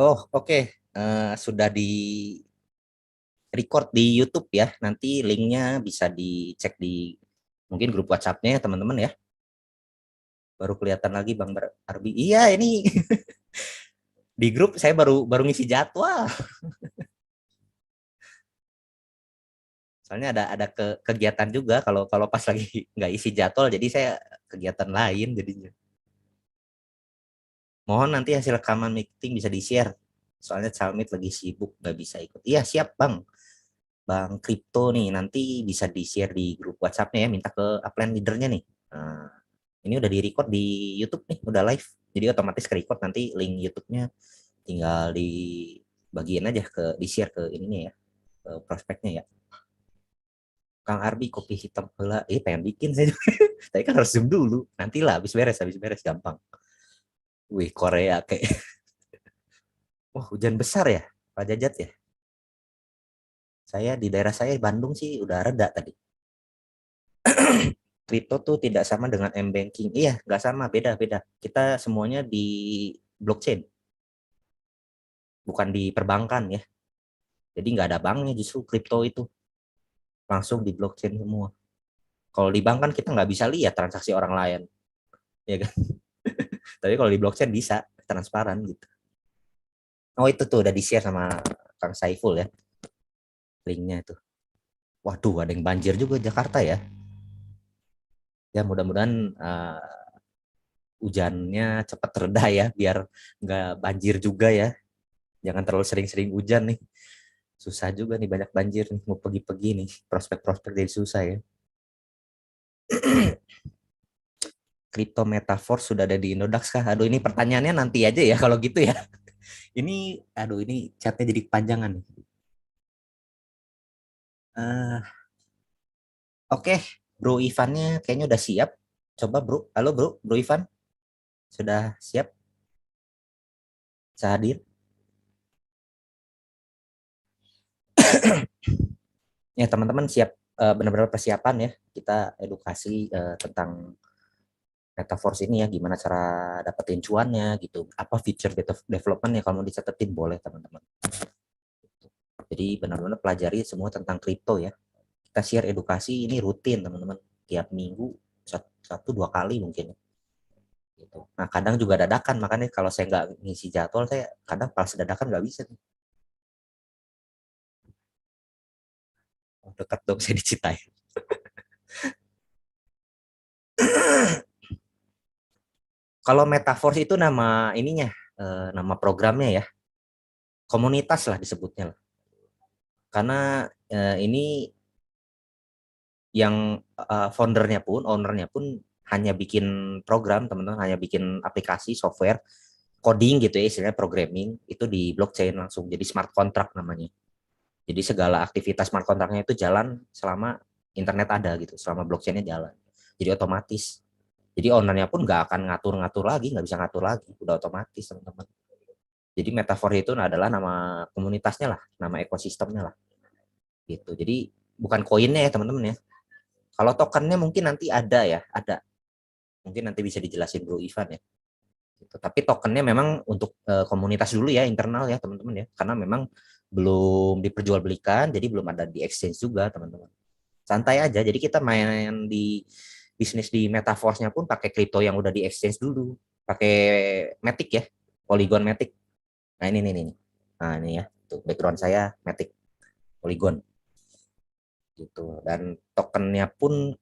Oh, oke. Sudah di record di YouTube ya. Nanti linknya bisa dicek di mungkin grup WhatsApp-nya ya, teman-teman ya. Baru kelihatan lagi Bang Arbi. Iya, ini di grup saya baru baru ngisi jadwal. Soalnya ada kegiatan juga kalau kalau pas lagi nggak isi jadwal, jadi saya kegiatan lain jadinya. Mohon nanti hasil rekaman meeting bisa di-share. Soalnya Calmit lagi sibuk nggak bisa ikut. Iya, siap Bang. Bang Kripto nih nanti bisa di-share di grup WhatsApp-nya ya, minta ke upline leadernya nih. Nah, ini udah di-record di YouTube nih, udah live. Jadi otomatis ke-record nanti link YouTube-nya tinggal dibagiin aja di-share ke ininya ya, ke prospeknya ya. Kang Arbi kopi hitam pula, pengen bikin saya juga. Tapi kan harus zoom dulu. Nantilah habis beres gampang. Wih, Korea kayak. Wah, hujan besar ya, Pak Jajat ya. Saya di daerah saya Bandung sih udah reda tadi. Kripto tuh tidak sama dengan m-banking. Iya, nggak sama, beda-beda. Kita semuanya di blockchain, bukan di perbankan ya. Jadi nggak ada banknya justru kripto itu langsung di blockchain semua. Kalau di bank kan kita nggak bisa lihat transaksi orang lain, ya kan? Tapi kalau di blockchain bisa transparan gitu. Oh itu tuh udah di share sama Kang Saiful ya, linknya itu. Waduh, ada yang banjir juga Jakarta ya. Ya mudah-mudahan hujannya cepat reda ya, biar nggak banjir juga ya. Jangan terlalu sering-sering hujan nih. Susah juga nih banyak banjir nih mau pergi-pergi nih prospek-prospek jadi susah ya. Kripto metaverse sudah ada di Indodax kah? Aduh ini pertanyaannya nanti aja ya kalau gitu ya. Ini aduh ini chatnya jadi kepanjangan nih. Oke, Bro Ivannya kayaknya udah siap. Coba Bro, halo Bro, Bro Ivan sudah siap? Bisa hadir? Ya teman-teman siap, benar-benar persiapan ya. Kita edukasi tentang metaverse ini ya, gimana cara dapetin cuannya gitu. Apa feature development ya kalau mau dicatetin boleh teman-teman. Jadi benar-benar pelajari semua tentang kripto ya. Kita share edukasi ini rutin teman-teman. Tiap minggu satu dua kali mungkin ya, gitu. Nah kadang juga dadakan, makanya kalau saya nggak ngisi jadwal saya kadang pas dadakan nggak bisa. Oh, dekat dong saya dicitai. Kalau metaverse itu nama ininya, nama programnya ya, komunitas lah disebutnya lah. Karena ini yang foundernya pun, ownernya pun hanya bikin program, teman-teman, hanya bikin aplikasi, software, coding gitu ya, istilahnya programming, itu di blockchain langsung, jadi smart contract namanya. Jadi segala aktivitas smart contractnya itu jalan selama internet ada gitu, selama blockchainnya jalan. Jadi otomatis. Jadi ownernya pun nggak akan ngatur-ngatur lagi, nggak bisa ngatur lagi, udah otomatis teman-teman. Jadi metaverse itu adalah nama komunitasnya lah, nama ekosistemnya lah, gitu. Jadi bukan koinnya ya teman-teman ya. Kalau tokennya mungkin nanti ada ya, ada. Mungkin nanti bisa dijelasin Bro Ivan ya. Gitu. Tapi tokennya memang untuk komunitas dulu ya, internal ya teman-teman ya. Karena memang belum diperjualbelikan, jadi belum ada di exchange juga teman-teman. Santai aja, jadi kita main di bisnis di metaverse-nya pun pakai kripto yang udah di exchange dulu. Pakai Matic ya, Polygon Matic. Nah ini nih, nih. Nah ini ya, tuh background saya Matic, Polygon gitu. Dan tokennya pun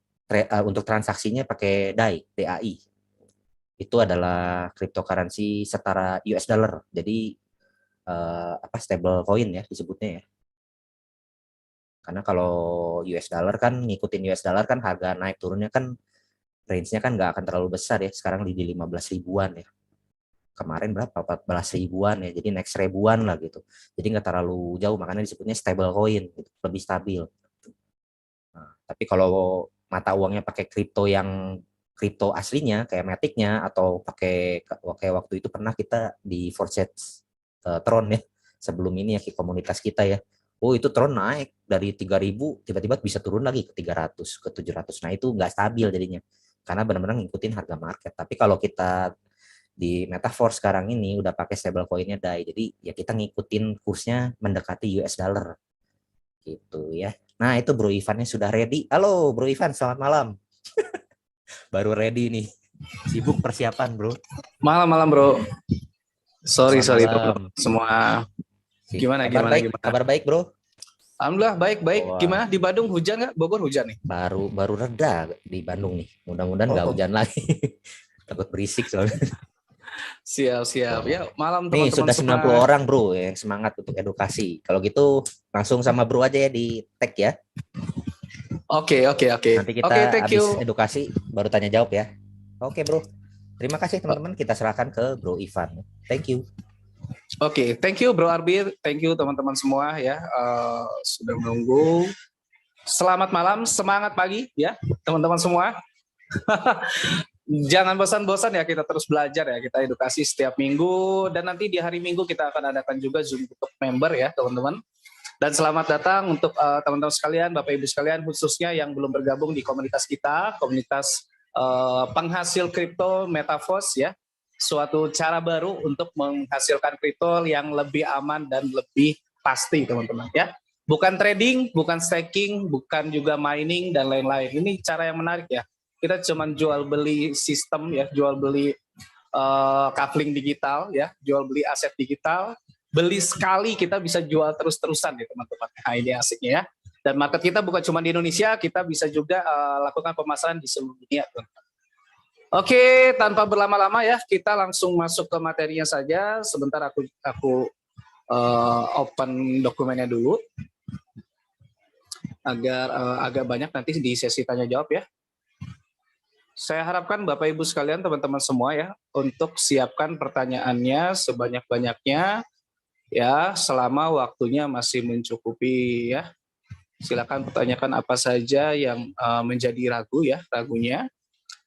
untuk transaksinya pakai DAI, DAI. Itu adalah cryptocurrency setara US dollar. Jadi apa stable coin ya disebutnya ya. Karena kalau US dollar kan ngikutin US dollar kan harga naik turunnya kan range-nya kan nggak akan terlalu besar ya. Sekarang di 15 ribuan ya. Kemarin berapa? 14 ribuan ya. Jadi next ribuan lah gitu. Jadi nggak terlalu jauh makanya disebutnya stable coin gitu. Lebih stabil. Nah, tapi kalau mata uangnya pakai kripto yang kripto aslinya kayak Matic-nya atau pakai kayak waktu itu pernah kita di Forset Tron ya sebelum ini ya komunitas kita ya. Oh itu Tron naik dari 3.000 tiba-tiba bisa turun lagi ke 300 ke 700. Nah itu nggak stabil jadinya karena benar-benar ngikutin harga market. Tapi kalau kita di Metaforce sekarang ini udah pakai stablecoin-nya DAI. Jadi ya kita ngikutin kursnya mendekati US dollar gitu ya. Nah, itu Bro Ivannya sudah ready. Halo Bro Ivan, selamat malam. Baru ready nih. Sibuk persiapan, Bro. Malam-malam, Bro. Sorry Malam. teman-teman semua. Gimana? Kabar baik, Bro. Alhamdulillah baik. Gimana di Bandung, hujan nggak? Bogor hujan nih? Baru reda di Bandung nih. Mudah-mudahan nggak hujan lagi. Takut berisik soalnya. Siap. Ya, malam Nih teman-teman sudah semua. 90 orang, Bro, yang semangat untuk edukasi. Kalau gitu langsung sama Bro aja ya di tag ya. Oke. Nanti kita habis edukasi baru tanya jawab ya. Oke, Bro. Terima kasih teman-teman. Kita serahkan ke Bro Ivan. Thank you. Oke, thank you Bro Arbir, thank you teman-teman semua ya sudah menunggu. Selamat malam, semangat pagi ya teman-teman semua. Jangan bosan-bosan ya, kita terus belajar ya, kita edukasi setiap minggu, dan nanti di hari Minggu kita akan adakan juga Zoom untuk member ya teman-teman. Dan selamat datang untuk teman-teman sekalian, Bapak Ibu sekalian, khususnya yang belum bergabung di komunitas kita, komunitas penghasil kripto Metaverse ya. Suatu cara baru untuk menghasilkan kripto yang lebih aman dan lebih pasti teman-teman ya. Bukan trading, bukan staking, bukan juga mining dan lain-lain. Ini cara yang menarik ya. Kita cuma jual beli sistem ya, jual beli coupling digital ya, jual beli aset digital. Beli sekali kita bisa jual terus-terusan ya teman-teman. Nah, ini asiknya ya. Dan market kita bukan cuma di Indonesia, kita bisa juga lakukan pemasaran di seluruh dunia teman-teman. Oke, tanpa berlama-lama ya, kita langsung masuk ke materinya saja. Sebentar aku open dokumennya dulu agar agak banyak nanti di sesi tanya jawab ya. Saya harapkan Bapak Ibu sekalian, teman-teman semua ya, untuk siapkan pertanyaannya sebanyak-banyaknya ya, selama waktunya masih mencukupi ya. Silakan pertanyakan apa saja yang menjadi ragunya.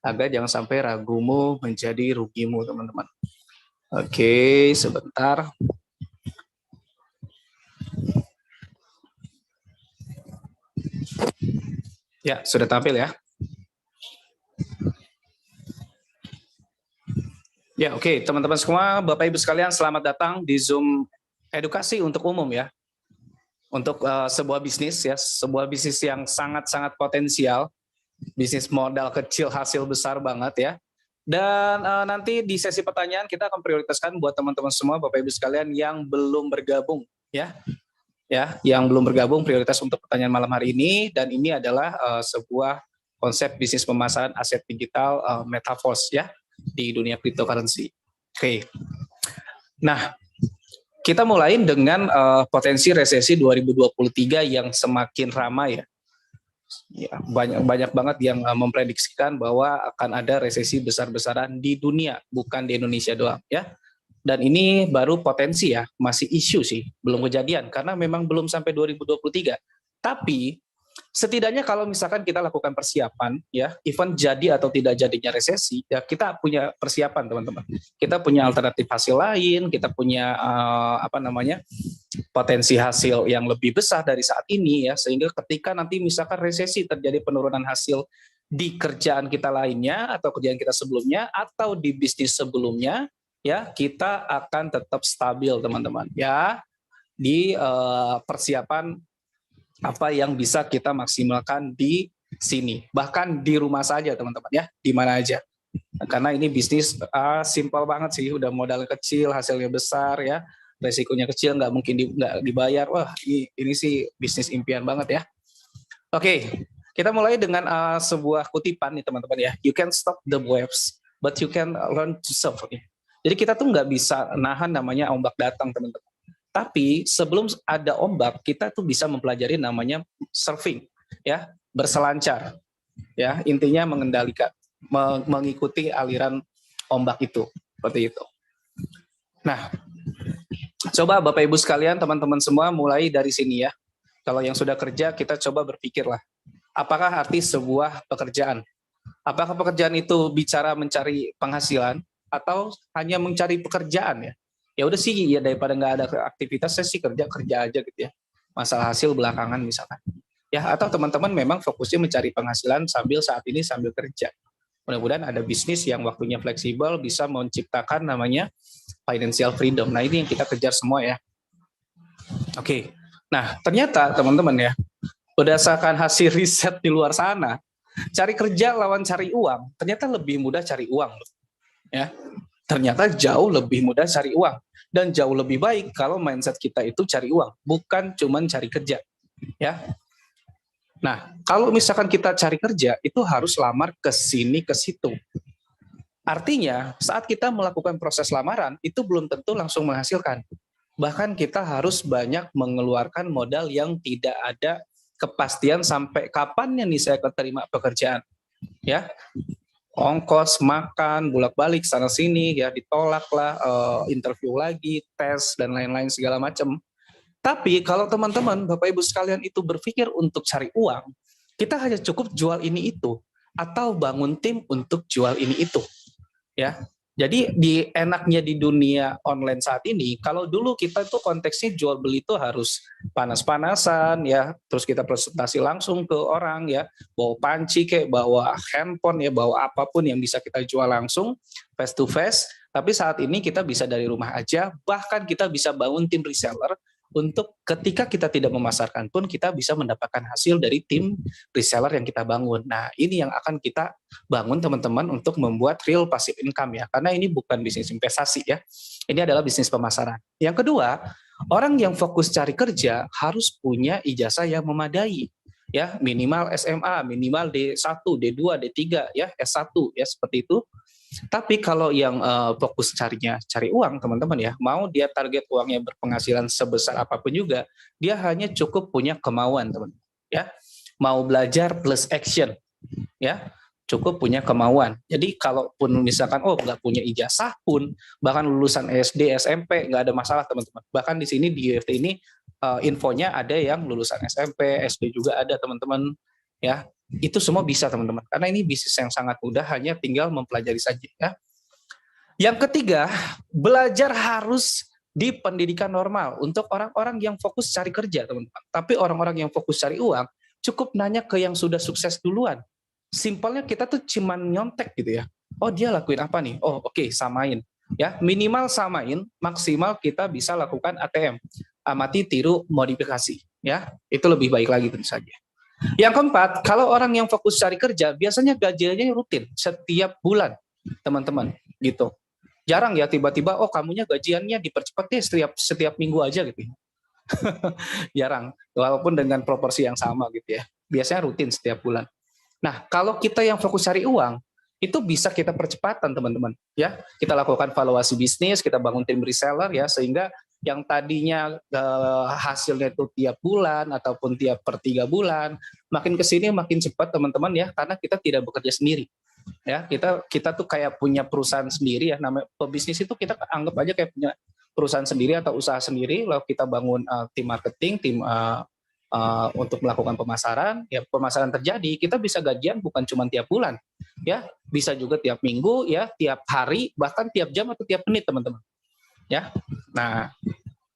Agar jangan sampai ragumu menjadi rugimu, teman-teman. Oke, sebentar. Ya, sudah tampil ya. Ya, oke, teman-teman semua, Bapak Ibu sekalian, selamat datang di Zoom edukasi untuk umum ya. Untuk sebuah bisnis ya, sebuah bisnis yang sangat-sangat potensial. Bisnis modal kecil hasil besar banget ya. Dan nanti di sesi pertanyaan kita akan prioritaskan buat teman-teman semua Bapak Ibu sekalian yang belum bergabung ya, yang belum bergabung, prioritas untuk pertanyaan malam hari ini. Dan ini adalah sebuah konsep bisnis pemasaran aset digital Metaverse ya di dunia cryptocurrency. Oke. Nah, kita mulai dengan potensi resesi 2023 yang semakin ramai ya. Ya, banyak banget yang memprediksikan bahwa akan ada resesi besar-besaran di dunia, bukan di Indonesia doang ya. Dan ini baru potensi ya, masih isu sih, belum kejadian karena memang belum sampai 2023. Tapi setidaknya kalau misalkan kita lakukan persiapan ya, even jadi atau tidak jadinya resesi, ya kita punya persiapan teman-teman. Kita punya alternatif hasil lain, kita punya potensi hasil yang lebih besar dari saat ini ya, sehingga ketika nanti misalkan resesi terjadi penurunan hasil di kerjaan kita lainnya atau kerjaan kita sebelumnya atau di bisnis sebelumnya ya, kita akan tetap stabil teman-teman ya, di persiapan apa yang bisa kita maksimalkan di sini, bahkan di rumah saja teman-teman ya, di mana aja. Karena ini bisnis simpel banget sih, udah modal kecil hasilnya besar ya, resikonya kecil, nggak mungkin nggak dibayar. Wah, ini sih bisnis impian banget ya. Oke, kita mulai dengan sebuah kutipan nih teman-teman ya. You can stop the waves, but you can learn to surf. Jadi kita tuh nggak bisa nahan namanya ombak datang teman-teman. Tapi sebelum ada ombak, kita tuh bisa mempelajari namanya surfing, ya, berselancar, ya, intinya mengendalikan, mengikuti aliran ombak itu, seperti itu. Nah, coba Bapak Ibu sekalian, teman-teman semua, mulai dari sini ya. Kalau yang sudah kerja, kita coba berpikirlah, apakah arti sebuah pekerjaan? Apakah pekerjaan itu bicara mencari penghasilan atau hanya mencari pekerjaan ya? Ya udah sih ya, daripada nggak ada aktivitas, saya sih kerja aja gitu ya, masalah hasil belakangan misalkan ya. Atau teman-teman memang fokusnya mencari penghasilan sambil saat ini sambil kerja Mudah-mudahan ada bisnis yang waktunya fleksibel, bisa menciptakan namanya financial freedom. Nah, ini yang kita kejar semua ya. Oke. Nah, ternyata teman-teman ya, berdasarkan hasil riset di luar sana, cari kerja lawan cari uang, ternyata lebih mudah cari uang loh. Ya. Ternyata jauh lebih mudah cari uang dan jauh lebih baik kalau mindset kita itu cari uang, bukan cuman cari kerja. Ya. Nah, kalau misalkan kita cari kerja, itu harus lamar ke sini, ke situ. Artinya, saat kita melakukan proses lamaran, itu belum tentu langsung menghasilkan. Bahkan kita harus banyak mengeluarkan modal yang tidak ada kepastian sampai kapannya nih saya keterima pekerjaan. Ya, ongkos, makan, bolak-balik sana sini, ya ditolak lah, interview lagi, tes dan lain-lain segala macam. Tapi kalau teman-teman, Bapak Ibu sekalian itu berpikir untuk cari uang, kita hanya cukup jual ini itu atau bangun tim untuk jual ini itu. Ya. Jadi enaknya di dunia online saat ini, kalau dulu kita tuh konteksnya jual beli itu harus panas-panasan ya, terus kita presentasi langsung ke orang ya, bawa panci kayak bawa handphone ya, bawa apapun yang bisa kita jual langsung face to face. Tapi saat ini kita bisa dari rumah aja, bahkan kita bisa bangun tim reseller untuk ketika kita tidak memasarkan pun kita bisa mendapatkan hasil dari tim reseller yang kita bangun. Nah, ini yang akan kita bangun teman-teman untuk membuat real passive income ya. Karena ini bukan bisnis investasi ya. Ini adalah bisnis pemasaran. Yang kedua, orang yang fokus cari kerja harus punya ijazah yang memadai. Ya, minimal SMA, minimal D1, D2, D3 ya, S1 ya seperti itu. Tapi kalau yang fokus cari uang teman-teman ya, mau dia target uangnya berpenghasilan sebesar apapun juga, dia hanya cukup punya kemauan teman-teman ya. Mau belajar plus action ya, cukup punya kemauan. Jadi kalaupun misalkan nggak punya ijazah pun, bahkan lulusan SD, SMP nggak ada masalah teman-teman. Bahkan di sini di UFT ini infonya ada yang lulusan SMP, SD juga ada teman-teman ya. Itu semua bisa teman-teman, karena ini bisnis yang sangat mudah, hanya tinggal mempelajari saja ya. Yang ketiga, belajar harus di pendidikan normal untuk orang-orang yang fokus cari kerja teman-teman. Tapi orang-orang yang fokus cari uang, cukup nanya ke yang sudah sukses duluan. Simpelnya kita tuh cuman nyontek gitu ya. Oh dia lakuin apa nih? Oh oke, samain. Ya minimal samain, maksimal kita bisa lakukan ATM. Amati, tiru, modifikasi. Ya itu lebih baik lagi tentu saja. Yang keempat, kalau orang yang fokus cari kerja, biasanya gajinya rutin setiap bulan, teman-teman, gitu. Jarang ya tiba-tiba, kamunya gajiannya dipercepat deh setiap minggu aja gitu. Jarang, walaupun dengan proporsi yang sama gitu ya. Biasanya rutin setiap bulan. Nah, kalau kita yang fokus cari uang, itu bisa kita percepatan teman-teman. Ya, kita lakukan valuasi bisnis, kita bangun tim reseller ya, sehingga yang tadinya hasilnya itu tiap bulan ataupun tiap per 3 bulan, makin kesini makin cepat teman-teman ya, karena kita tidak bekerja sendiri. Ya, kita tuh kayak punya perusahaan sendiri ya, namanya pebisnis itu kita anggap aja kayak punya perusahaan sendiri atau usaha sendiri, lalu kita bangun tim marketing, tim untuk melakukan pemasaran, ya pemasaran terjadi, kita bisa gajian bukan cuma tiap bulan, ya bisa juga tiap minggu, ya tiap hari, bahkan tiap jam atau tiap menit teman-teman. Ya, nah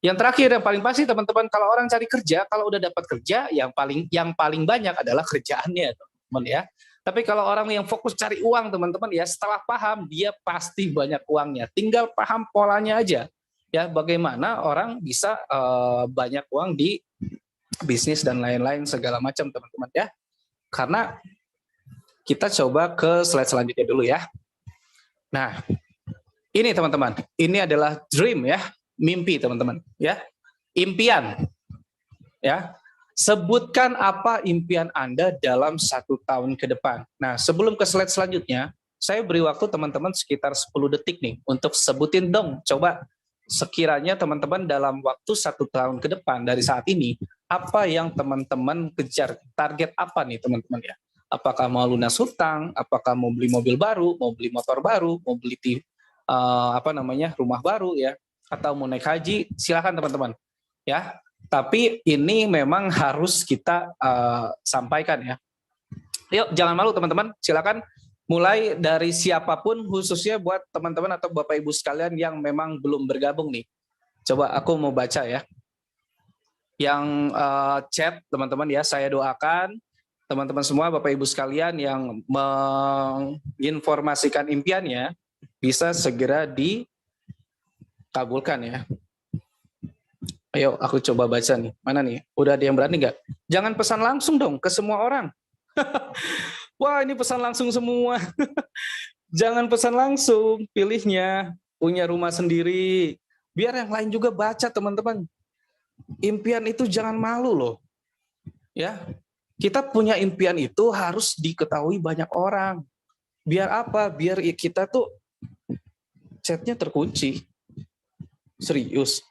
yang terakhir yang paling pasti teman-teman, kalau orang cari kerja, kalau udah dapat kerja, yang paling banyak adalah kerjaannya teman-teman ya. Tapi kalau orang yang fokus cari uang teman-teman ya, setelah paham dia pasti banyak uangnya, tinggal paham polanya aja ya, bagaimana orang bisa banyak uang di bisnis dan lain-lain segala macam teman-teman ya. Karena kita coba ke slide selanjutnya dulu ya. Nah, ini teman-teman, ini adalah dream ya, mimpi teman-teman ya, impian ya. Sebutkan apa impian Anda dalam 1 tahun ke depan. Nah, sebelum ke slide selanjutnya, saya beri waktu teman-teman sekitar 10 detik nih untuk sebutin dong, coba sekiranya teman-teman dalam waktu 1 tahun ke depan dari saat ini, apa yang teman-teman kejar, target apa nih teman-teman ya. Apakah mau lunas hutang, apakah mau beli mobil baru, mau beli motor baru, mau beli rumah baru ya, atau mau naik haji, silakan teman-teman ya. Tapi ini memang harus kita sampaikan ya. Yuk jangan malu teman-teman, silakan mulai dari siapapun, khususnya buat teman-teman atau Bapak Ibu sekalian yang memang belum bergabung nih. Coba aku mau baca ya. Yang chat teman-teman ya, saya doakan teman-teman semua, Bapak Ibu sekalian yang menginformasikan impiannya bisa segera dikabulkan ya. Ayo aku coba baca nih. Mana nih? Udah ada yang berani nggak? Jangan pesan langsung dong ke semua orang. Wah, ini pesan langsung semua. Jangan pesan langsung, pilihnya punya rumah sendiri. Biar yang lain juga baca, teman-teman. Impian itu jangan malu loh. Ya, kita punya impian itu harus diketahui banyak orang. Biar apa? Biar kita tuh chatnya terkunci. Serius.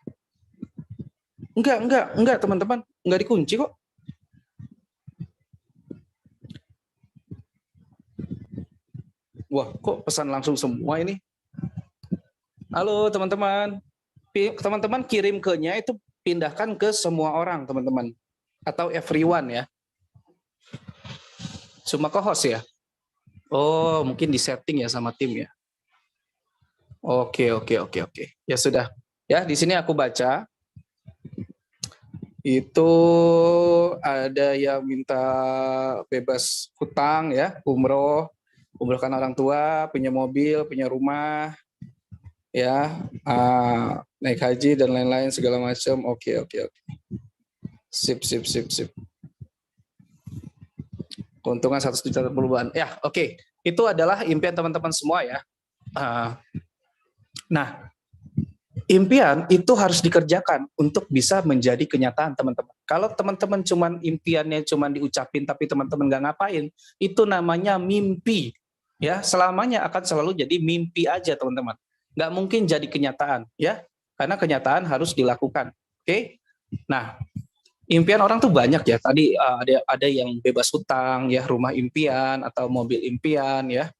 Enggak teman-teman. Enggak dikunci kok. Wah, kok pesan langsung semua ini? Halo teman-teman. Teman-teman kirim ke-nya itu pindahkan ke semua orang, teman-teman. Atau everyone ya. Cuma ke host ya? Oh, mungkin di setting ya sama tim ya. Oke. Ya sudah. Ya, di sini aku baca. Itu ada yang minta bebas hutang ya, umrohkan orang tua, punya mobil, punya rumah, ya, naik haji dan lain-lain segala macam. Oke. Sip. Keuntungan 100 juta per bulan. Ya, oke. Itu adalah impian teman-teman semua ya. Nah, impian itu harus dikerjakan untuk bisa menjadi kenyataan, teman-teman. Kalau teman-teman impiannya cuman diucapin tapi teman-teman nggak ngapain, itu namanya mimpi. Ya, selamanya akan selalu jadi mimpi aja, teman-teman. Nggak mungkin jadi kenyataan, ya. Karena kenyataan harus dilakukan. Oke? Nah, impian orang tuh banyak ya. Tadi ada yang bebas hutang, ya, rumah impian atau mobil impian, ya.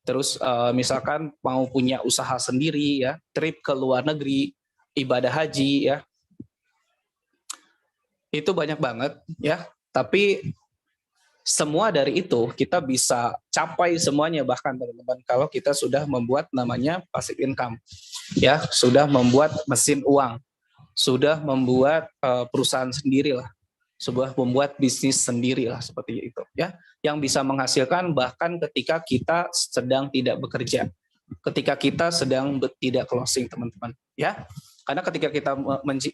Terus misalkan mau punya usaha sendiri, ya, trip ke luar negeri, ibadah haji, ya. Itu banyak banget, ya. Tapi semua dari itu kita bisa capai semuanya, bahkan teman-teman kalau kita sudah membuat namanya passive income, ya, sudah membuat mesin uang, sudah membuat perusahaan sendirilah, sebuah membuat bisnis sendirilah seperti itu, ya, yang bisa menghasilkan bahkan ketika kita sedang tidak bekerja, ketika kita sedang tidak closing, teman-teman, ya. Karena ketika kita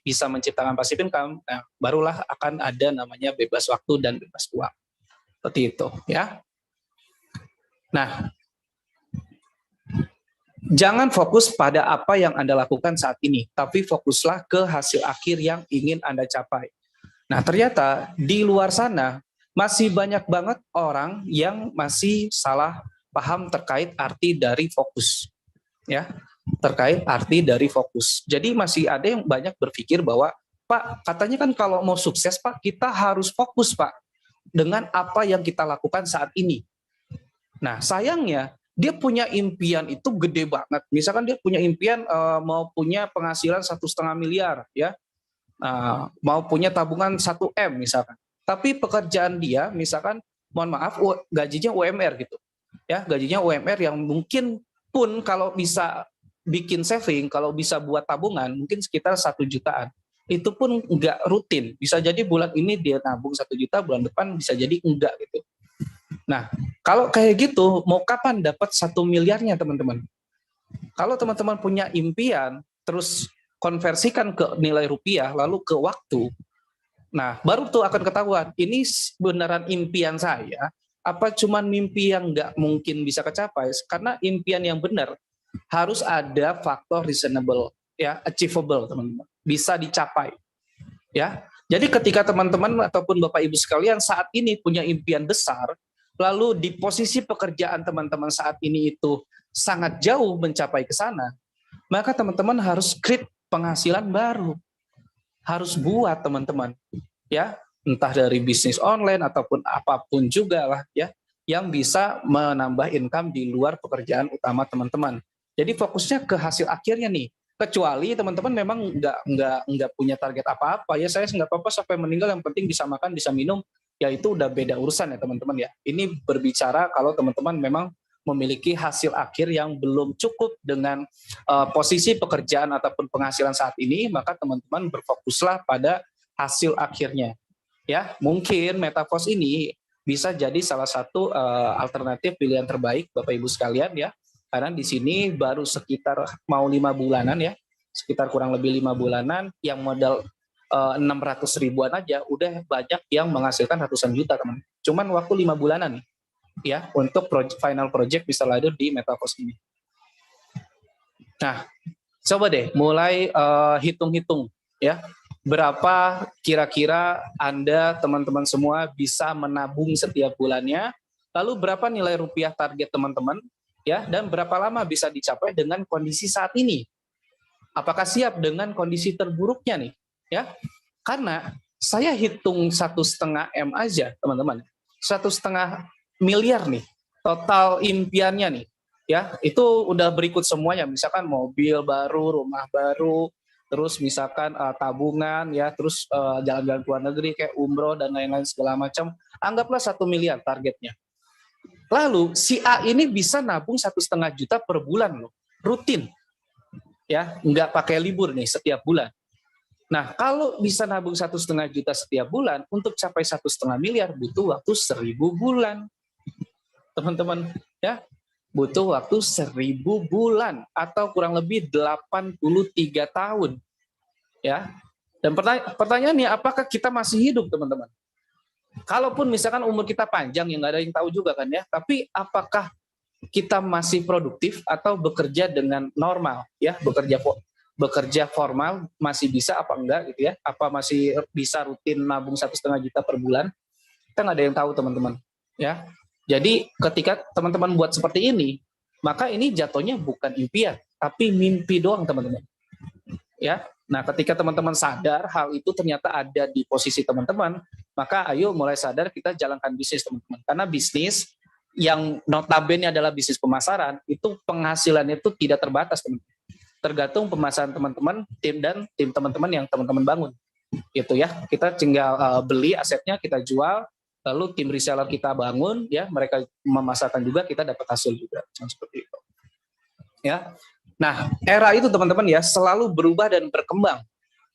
bisa menciptakan passive income, nah, barulah akan ada namanya bebas waktu dan bebas uang. Seperti itu, ya. Nah, jangan fokus pada apa yang Anda lakukan saat ini, tapi fokuslah ke hasil akhir yang ingin Anda capai. Nah, ternyata di luar sana masih banyak banget orang yang masih salah paham terkait arti dari fokus. Ya, terkait arti dari fokus. Jadi masih ada yang banyak berpikir bahwa, Pak, katanya kan kalau mau sukses, Pak, kita harus fokus, Pak, dengan apa yang kita lakukan saat ini. Nah, sayangnya dia punya impian itu gede banget. Misalkan dia punya impian mau punya penghasilan 1,5 miliar, ya, mau punya tabungan 1 M misalkan. Tapi pekerjaan dia, misalkan, mohon maaf, gajinya UMR gitu, ya, gajinya UMR yang mungkin pun kalau bisa bikin saving, kalau bisa buat tabungan, mungkin sekitar 1 jutaan. Itu pun enggak rutin. Bisa jadi bulan ini dia nabung 1 juta, bulan depan bisa jadi enggak gitu. Nah, kalau kayak gitu, mau kapan dapat 1 miliarnya, teman-teman? Kalau teman-teman punya impian, terus konversikan ke nilai rupiah, lalu ke waktu, nah, baru tuh akan ketahuan, ini beneran impian saya, apa cuman mimpi yang nggak mungkin bisa kecapai? Karena impian yang benar harus ada faktor reasonable, ya, achievable, teman-teman, bisa dicapai, ya. Jadi ketika teman-teman ataupun Bapak Ibu sekalian saat ini punya impian besar, lalu di posisi pekerjaan teman-teman saat ini itu sangat jauh mencapai ke sana, maka teman-teman harus create penghasilan baru, harus buat, teman-teman, ya, entah dari bisnis online ataupun apapun juga lah, ya, yang bisa menambah income di luar pekerjaan utama teman-teman. Jadi fokusnya ke hasil akhirnya nih. Kecuali teman-teman memang nggak punya target apa-apa, ya, saya nggak apa-apa sampai meninggal, yang penting bisa makan, bisa minum, ya itu udah beda urusan ya, teman-teman, ya. Ini berbicara kalau teman-teman memang memiliki hasil akhir yang belum cukup dengan posisi pekerjaan ataupun penghasilan saat ini, maka teman-teman berfokuslah pada hasil akhirnya. Ya, mungkin Metaverse ini bisa jadi salah satu alternatif pilihan terbaik Bapak Ibu sekalian ya. Karena di sini baru sekitar mau 5 bulanan ya, sekitar kurang lebih 5 bulanan, yang modal 600 ribuan aja udah banyak yang menghasilkan ratusan juta teman. Cuman waktu 5 bulanan ya untuk final project bisa lalu di Metaverse ini. Nah, coba deh mulai hitung-hitung ya. Berapa kira-kira Anda teman-teman semua bisa menabung setiap bulannya? Lalu berapa nilai rupiah target teman-teman ya, dan berapa lama bisa dicapai dengan kondisi saat ini? Apakah siap dengan kondisi terburuknya nih? Ya, karena saya hitung 1,5 M aja teman-teman, 1,5 miliar nih total impiannya nih ya, itu udah berikut semuanya, misalkan mobil baru, rumah baru, terus misalkan tabungan ya, terus jalan-jalan ke luar negeri kayak umroh dan lain-lain segala macam, anggaplah 1 miliar targetnya. Lalu si A ini bisa nabung 1,5 juta per bulan loh, rutin ya, nggak pakai libur nih setiap bulan. Nah, kalau bisa nabung 1,5 juta setiap bulan, untuk capai 1,5 miliar butuh waktu 1.000 bulan. Teman-teman, ya, butuh waktu 1.000 bulan atau kurang lebih 83 tahun. Ya. Dan pertanyaannya, apakah kita masih hidup, teman-teman? Kalaupun misalkan umur kita panjang, yang nggak ada yang tahu juga kan ya, tapi apakah kita masih produktif atau bekerja dengan normal, ya, bekerja formal masih bisa apa enggak gitu ya, apa masih bisa rutin nabung 1,5 juta per bulan, kita nggak ada yang tahu teman-teman ya. Jadi ketika teman-teman buat seperti ini, maka ini jatuhnya bukan impian tapi mimpi doang teman-teman ya. Nah, ketika teman-teman sadar hal itu ternyata ada di posisi teman-teman, maka ayo mulai sadar kita jalankan bisnis teman-teman, karena bisnis yang notabene adalah bisnis pemasaran itu penghasilannya itu tidak terbatas teman-teman, tergantung pemasaran teman-teman, tim teman-teman yang teman-teman bangun gitu ya. Kita tinggal beli asetnya, kita jual, lalu tim reseller kita bangun ya, mereka memasarkan juga, kita dapat hasil juga, seperti itu ya. Nah, era itu teman-teman ya selalu berubah dan berkembang,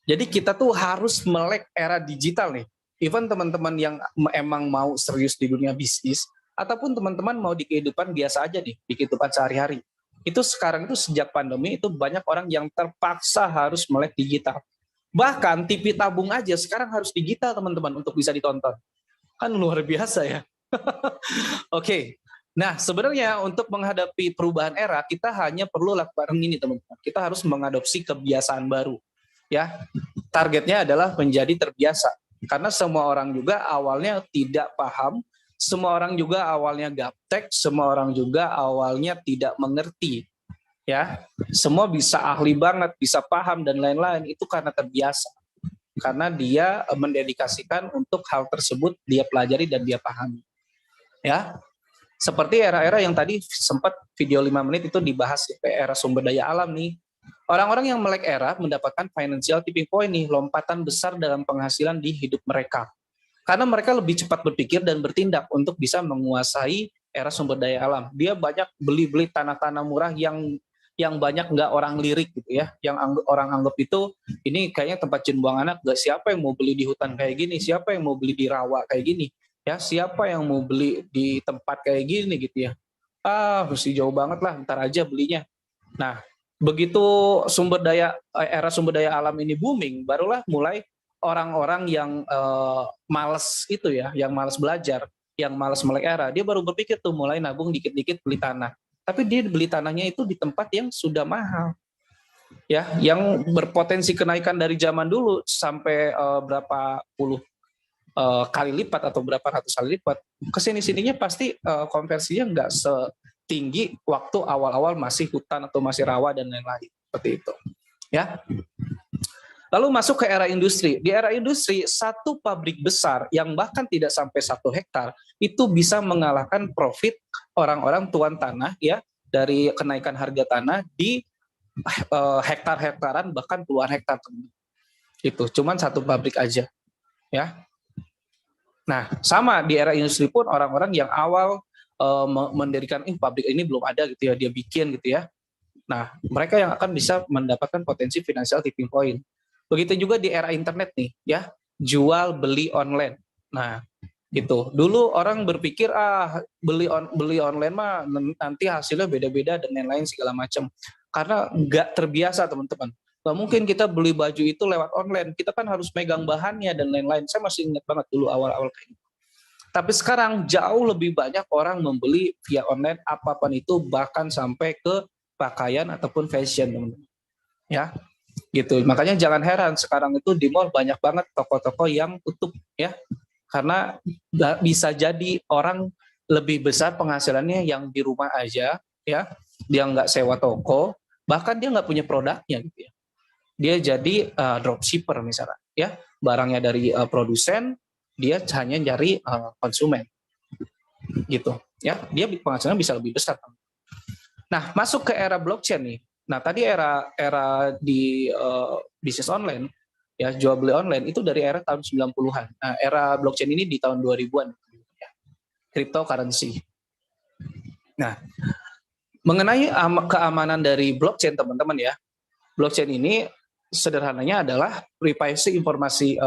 jadi kita tuh harus melek era digital nih. Even teman-teman yang emang mau serius di dunia bisnis, ataupun teman-teman mau di kehidupan biasa aja nih, di kehidupan sehari-hari, itu sekarang itu sejak pandemi itu banyak orang yang terpaksa harus melek digital. Bahkan TV tabung aja sekarang harus digital teman-teman untuk bisa ditonton. Kan luar biasa ya. Oke. Nah, sebenarnya untuk menghadapi perubahan era, kita hanya perlu lakukan ini teman-teman. Kita harus mengadopsi kebiasaan baru. Ya. Targetnya adalah menjadi terbiasa. Karena semua orang juga awalnya tidak paham, semua orang juga awalnya gaptek, semua orang juga awalnya tidak mengerti. Ya, semua bisa ahli banget, bisa paham dan lain-lain, itu karena terbiasa. Karena dia mendedikasikan untuk hal tersebut, dia pelajari dan dia pahami. Ya. Seperti era-era yang tadi sempat video 5 menit itu dibahas, era sumber daya alam nih. Orang-orang yang melek era mendapatkan financial tipping point nih, lompatan besar dalam penghasilan di hidup mereka. Karena mereka lebih cepat berpikir dan bertindak untuk bisa menguasai era sumber daya alam. Dia banyak beli-beli tanah-tanah murah yang banyak nggak orang lirik gitu ya, yang orang anggap itu ini kayaknya tempat jin buang anak, nggak, siapa yang mau beli di hutan kayak gini, siapa yang mau beli di rawa kayak gini, ya siapa yang mau beli di tempat kayak gini gitu ya, mesti jauh banget lah, ntar aja belinya. Nah, begitu era sumber daya alam ini booming, barulah mulai orang-orang yang malas itu ya, yang malas belajar, yang malas melek era, dia baru berpikir tuh mulai nabung dikit-dikit beli tanah. Tapi dia beli tanahnya itu di tempat yang sudah mahal, ya, yang berpotensi kenaikan dari zaman dulu sampai berapa puluh kali lipat atau berapa ratus kali lipat. Kesini-sininya pasti konversinya nggak setinggi waktu awal-awal masih hutan atau masih rawa dan lain-lain, seperti itu, ya. Lalu masuk ke era industri. Di era industri, satu pabrik besar yang bahkan tidak sampai 1 hektar itu bisa mengalahkan profit orang-orang tuan tanah ya, dari kenaikan harga tanah di hektar-hektaran bahkan puluhan hektar. Itu cuman satu pabrik aja ya. Nah, sama di era industri pun orang-orang yang awal mendirikan pabrik ini belum ada gitu ya, dia bikin gitu ya. Nah, mereka yang akan bisa mendapatkan potensi financial tipping point. Begitu juga di era internet nih, ya, jual beli online. Nah, gitu. Dulu orang berpikir beli online mah nanti hasilnya beda-beda dan lain-lain segala macam. Karena nggak terbiasa teman-teman. Nggak mungkin kita beli baju itu lewat online. Kita kan harus megang bahannya dan lain-lain. Saya masih ingat banget dulu awal-awal kayak gitu. Tapi sekarang jauh lebih banyak orang membeli via online apapun itu, bahkan sampai ke pakaian ataupun fashion teman-teman. Ya, gitu. Makanya jangan heran sekarang itu di mall banyak banget toko-toko yang tutup ya. Karena bisa jadi orang lebih besar penghasilannya yang di rumah aja ya, dia nggak sewa toko, bahkan dia nggak punya produknya gitu ya. Dia jadi dropshipper misalnya ya, barangnya dari produsen, dia hanya nyari konsumen gitu ya, dia penghasilannya bisa lebih besar. Nah, masuk ke era blockchain nih. Nah, tadi era di bisnis online ya, jual beli online itu dari era tahun 90-an. Nah, era blockchain ini di tahun 2000-an ya. Cryptocurrency. Nah, mengenai keamanan dari blockchain teman-teman ya. Blockchain ini sederhananya adalah privasi informasi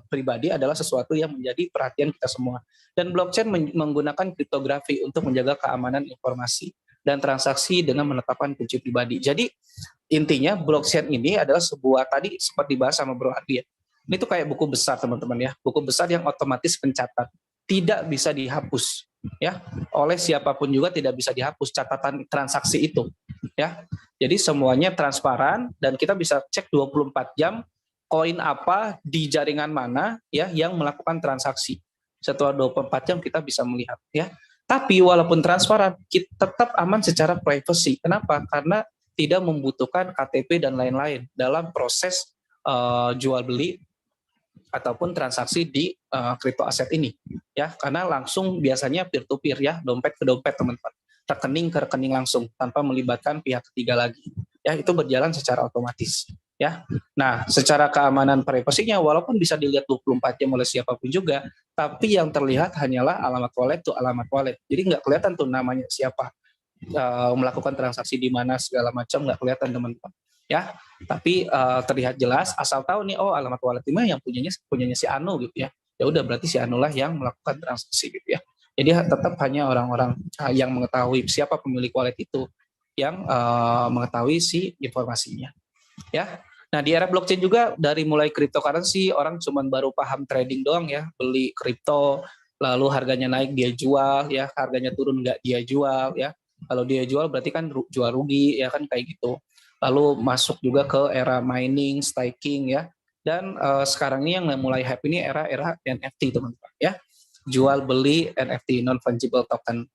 pribadi adalah sesuatu yang menjadi perhatian kita semua. Dan blockchain menggunakan kriptografi untuk menjaga keamanan informasi dan transaksi dengan menetapkan kunci pribadi. Jadi intinya blockchain ini adalah sebuah, tadi seperti dibahas sama Bro Ardi ya, ini tuh kayak buku besar teman-teman ya, buku besar yang otomatis pencatat, tidak bisa dihapus ya, oleh siapapun juga tidak bisa dihapus catatan transaksi itu ya. Jadi semuanya transparan dan kita bisa cek 24 jam koin apa di jaringan mana ya yang melakukan transaksi. Setelah 24 jam kita bisa melihat ya. Tapi walaupun transparan, kita tetap aman secara privacy. Kenapa? Karena tidak membutuhkan KTP dan lain-lain dalam proses jual beli ataupun transaksi di kripto aset ini ya, karena langsung biasanya peer to peer ya, dompet ke dompet teman-teman, rekening ke rekening langsung tanpa melibatkan pihak ketiga lagi ya, itu berjalan secara otomatis ya. Nah, secara keamanan privasinya walaupun bisa dilihat 24 jam oleh siapapun juga, tapi yang terlihat hanyalah alamat wallet tuh alamat wallet, jadi nggak kelihatan tuh namanya siapa, melakukan transaksi di mana segala macam nggak kelihatan teman-teman ya, tapi terlihat jelas asal tahu nih, oh alamat wallet ini yang punyanya si Anu gitu ya, ya udah berarti si Anu lah yang melakukan transaksi gitu ya. Jadi tetap hanya orang-orang yang mengetahui siapa pemilik wallet itu yang mengetahui si informasinya ya. Nah, di era blockchain juga dari mulai cryptocurrency orang cuma baru paham trading doang ya, beli kripto lalu harganya naik dia jual ya, harganya turun nggak dia jual ya, kalau dia jual berarti kan jual rugi ya kan, kayak gitu. Lalu masuk juga ke era mining, staking ya. Dan sekarang ini yang mulai hype ini era NFT teman-teman ya. Jual beli NFT, non fungible token.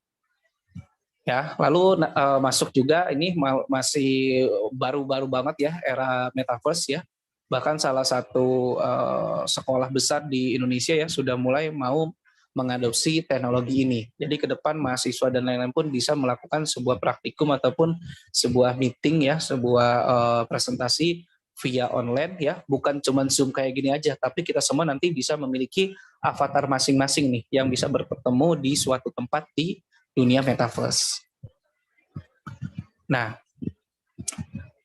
Ya, lalu masuk juga ini masih baru-baru banget ya era metaverse ya. Bahkan salah satu sekolah besar di Indonesia ya sudah mulai mau mengadopsi teknologi ini. Jadi ke depan mahasiswa dan lain-lain pun bisa melakukan sebuah praktikum ataupun sebuah meeting ya, sebuah presentasi via online ya, bukan cuma Zoom kayak gini aja, tapi kita semua nanti bisa memiliki avatar masing-masing nih yang bisa bertemu di suatu tempat di dunia metaverse. Nah,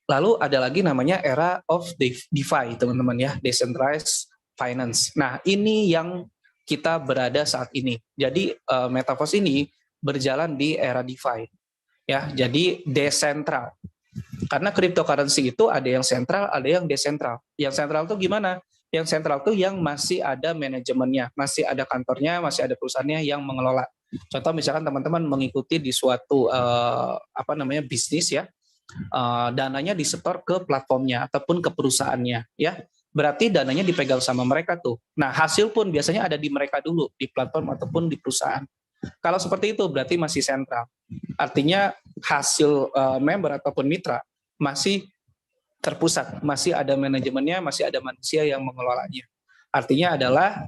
lalu ada lagi namanya era of DeFi teman-teman ya, decentralized finance. Nah, ini yang kita berada saat ini. Jadi metaverse ini berjalan di era DeFi ya, jadi desentral. Karena cryptocurrency itu ada yang sentral, ada yang desentral. Yang sentral itu gimana? Yang sentral itu yang masih ada manajemennya, masih ada kantornya, masih ada perusahaannya yang mengelola. Contoh misalkan teman-teman mengikuti di suatu bisnis ya, dananya disetor ke platformnya ataupun ke perusahaannya ya. Berarti dananya dipegang sama mereka tuh. Nah, hasil pun biasanya ada di mereka dulu, di platform ataupun di perusahaan. Kalau seperti itu berarti masih sentral. Artinya hasil member ataupun mitra masih terpusat, masih ada manajemennya, masih ada manusia yang mengelolanya. Artinya adalah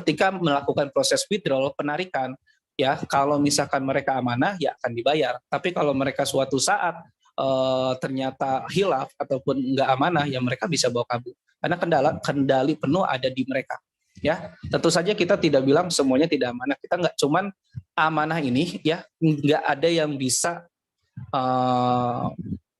ketika melakukan proses withdrawal, penarikan, ya kalau misalkan mereka amanah ya akan dibayar. Tapi kalau mereka suatu saat ternyata hilaf ataupun nggak amanah, ya mereka bisa bawa kabur. Karena kendali penuh ada di mereka. Ya, tentu saja kita tidak bilang semuanya tidak amanah. Kita nggak cuman amanah ini, ya nggak ada yang bisa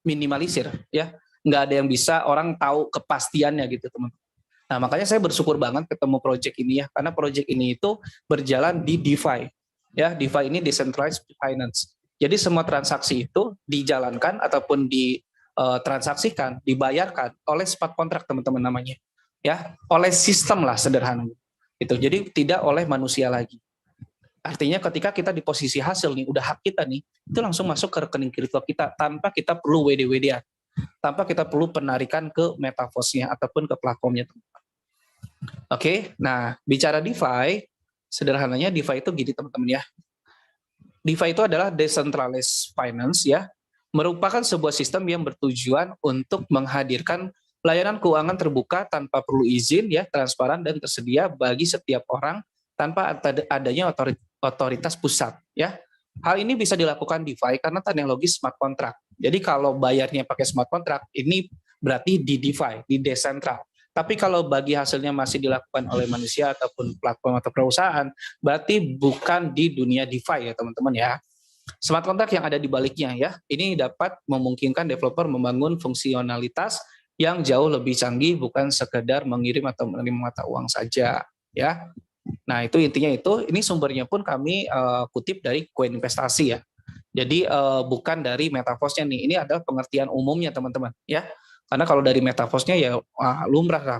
minimalisir, ya nggak ada yang bisa orang tahu kepastiannya gitu teman-teman. Nah, makanya saya bersyukur banget ketemu project ini ya, karena project ini itu berjalan di DeFi. Ya, DeFi ini decentralized finance. Jadi semua transaksi itu dijalankan ataupun ditransaksikan, dibayarkan oleh smart contract teman-teman namanya. Ya, oleh sistem lah sederhananya. Itu. Jadi tidak oleh manusia lagi. Artinya ketika kita di posisi hasil nih, udah hak kita nih, itu langsung masuk ke rekening kripto kita tanpa kita perlu WD-WD-an, tanpa kita perlu penarikan ke metaverse-nya ataupun ke platformnya. Oke, nah bicara DeFi, sederhananya DeFi itu gini teman-teman ya. DeFi itu adalah decentralized finance ya, merupakan sebuah sistem yang bertujuan untuk menghadirkan layanan keuangan terbuka tanpa perlu izin ya, transparan dan tersedia bagi setiap orang tanpa adanya otoritas pusat ya. Hal ini bisa dilakukan DeFi karena teknologi smart contract. Jadi kalau bayarnya pakai smart contract, ini berarti di DeFi, di desentral. Tapi kalau bagi hasilnya masih dilakukan oleh manusia ataupun platform atau perusahaan, berarti bukan di dunia DeFi ya teman-teman ya. Smart contract yang ada di baliknya ya, ini dapat memungkinkan developer membangun fungsionalitas yang jauh lebih canggih, bukan sekedar mengirim atau menerima mata uang saja ya. Nah itu intinya itu, ini sumbernya pun kami kutip dari Koin Investasi ya. Jadi bukan dari Metaverse-nya nih, ini adalah pengertian umumnya teman-teman ya. Karena kalau dari Metaverse-nya ya lumrah lah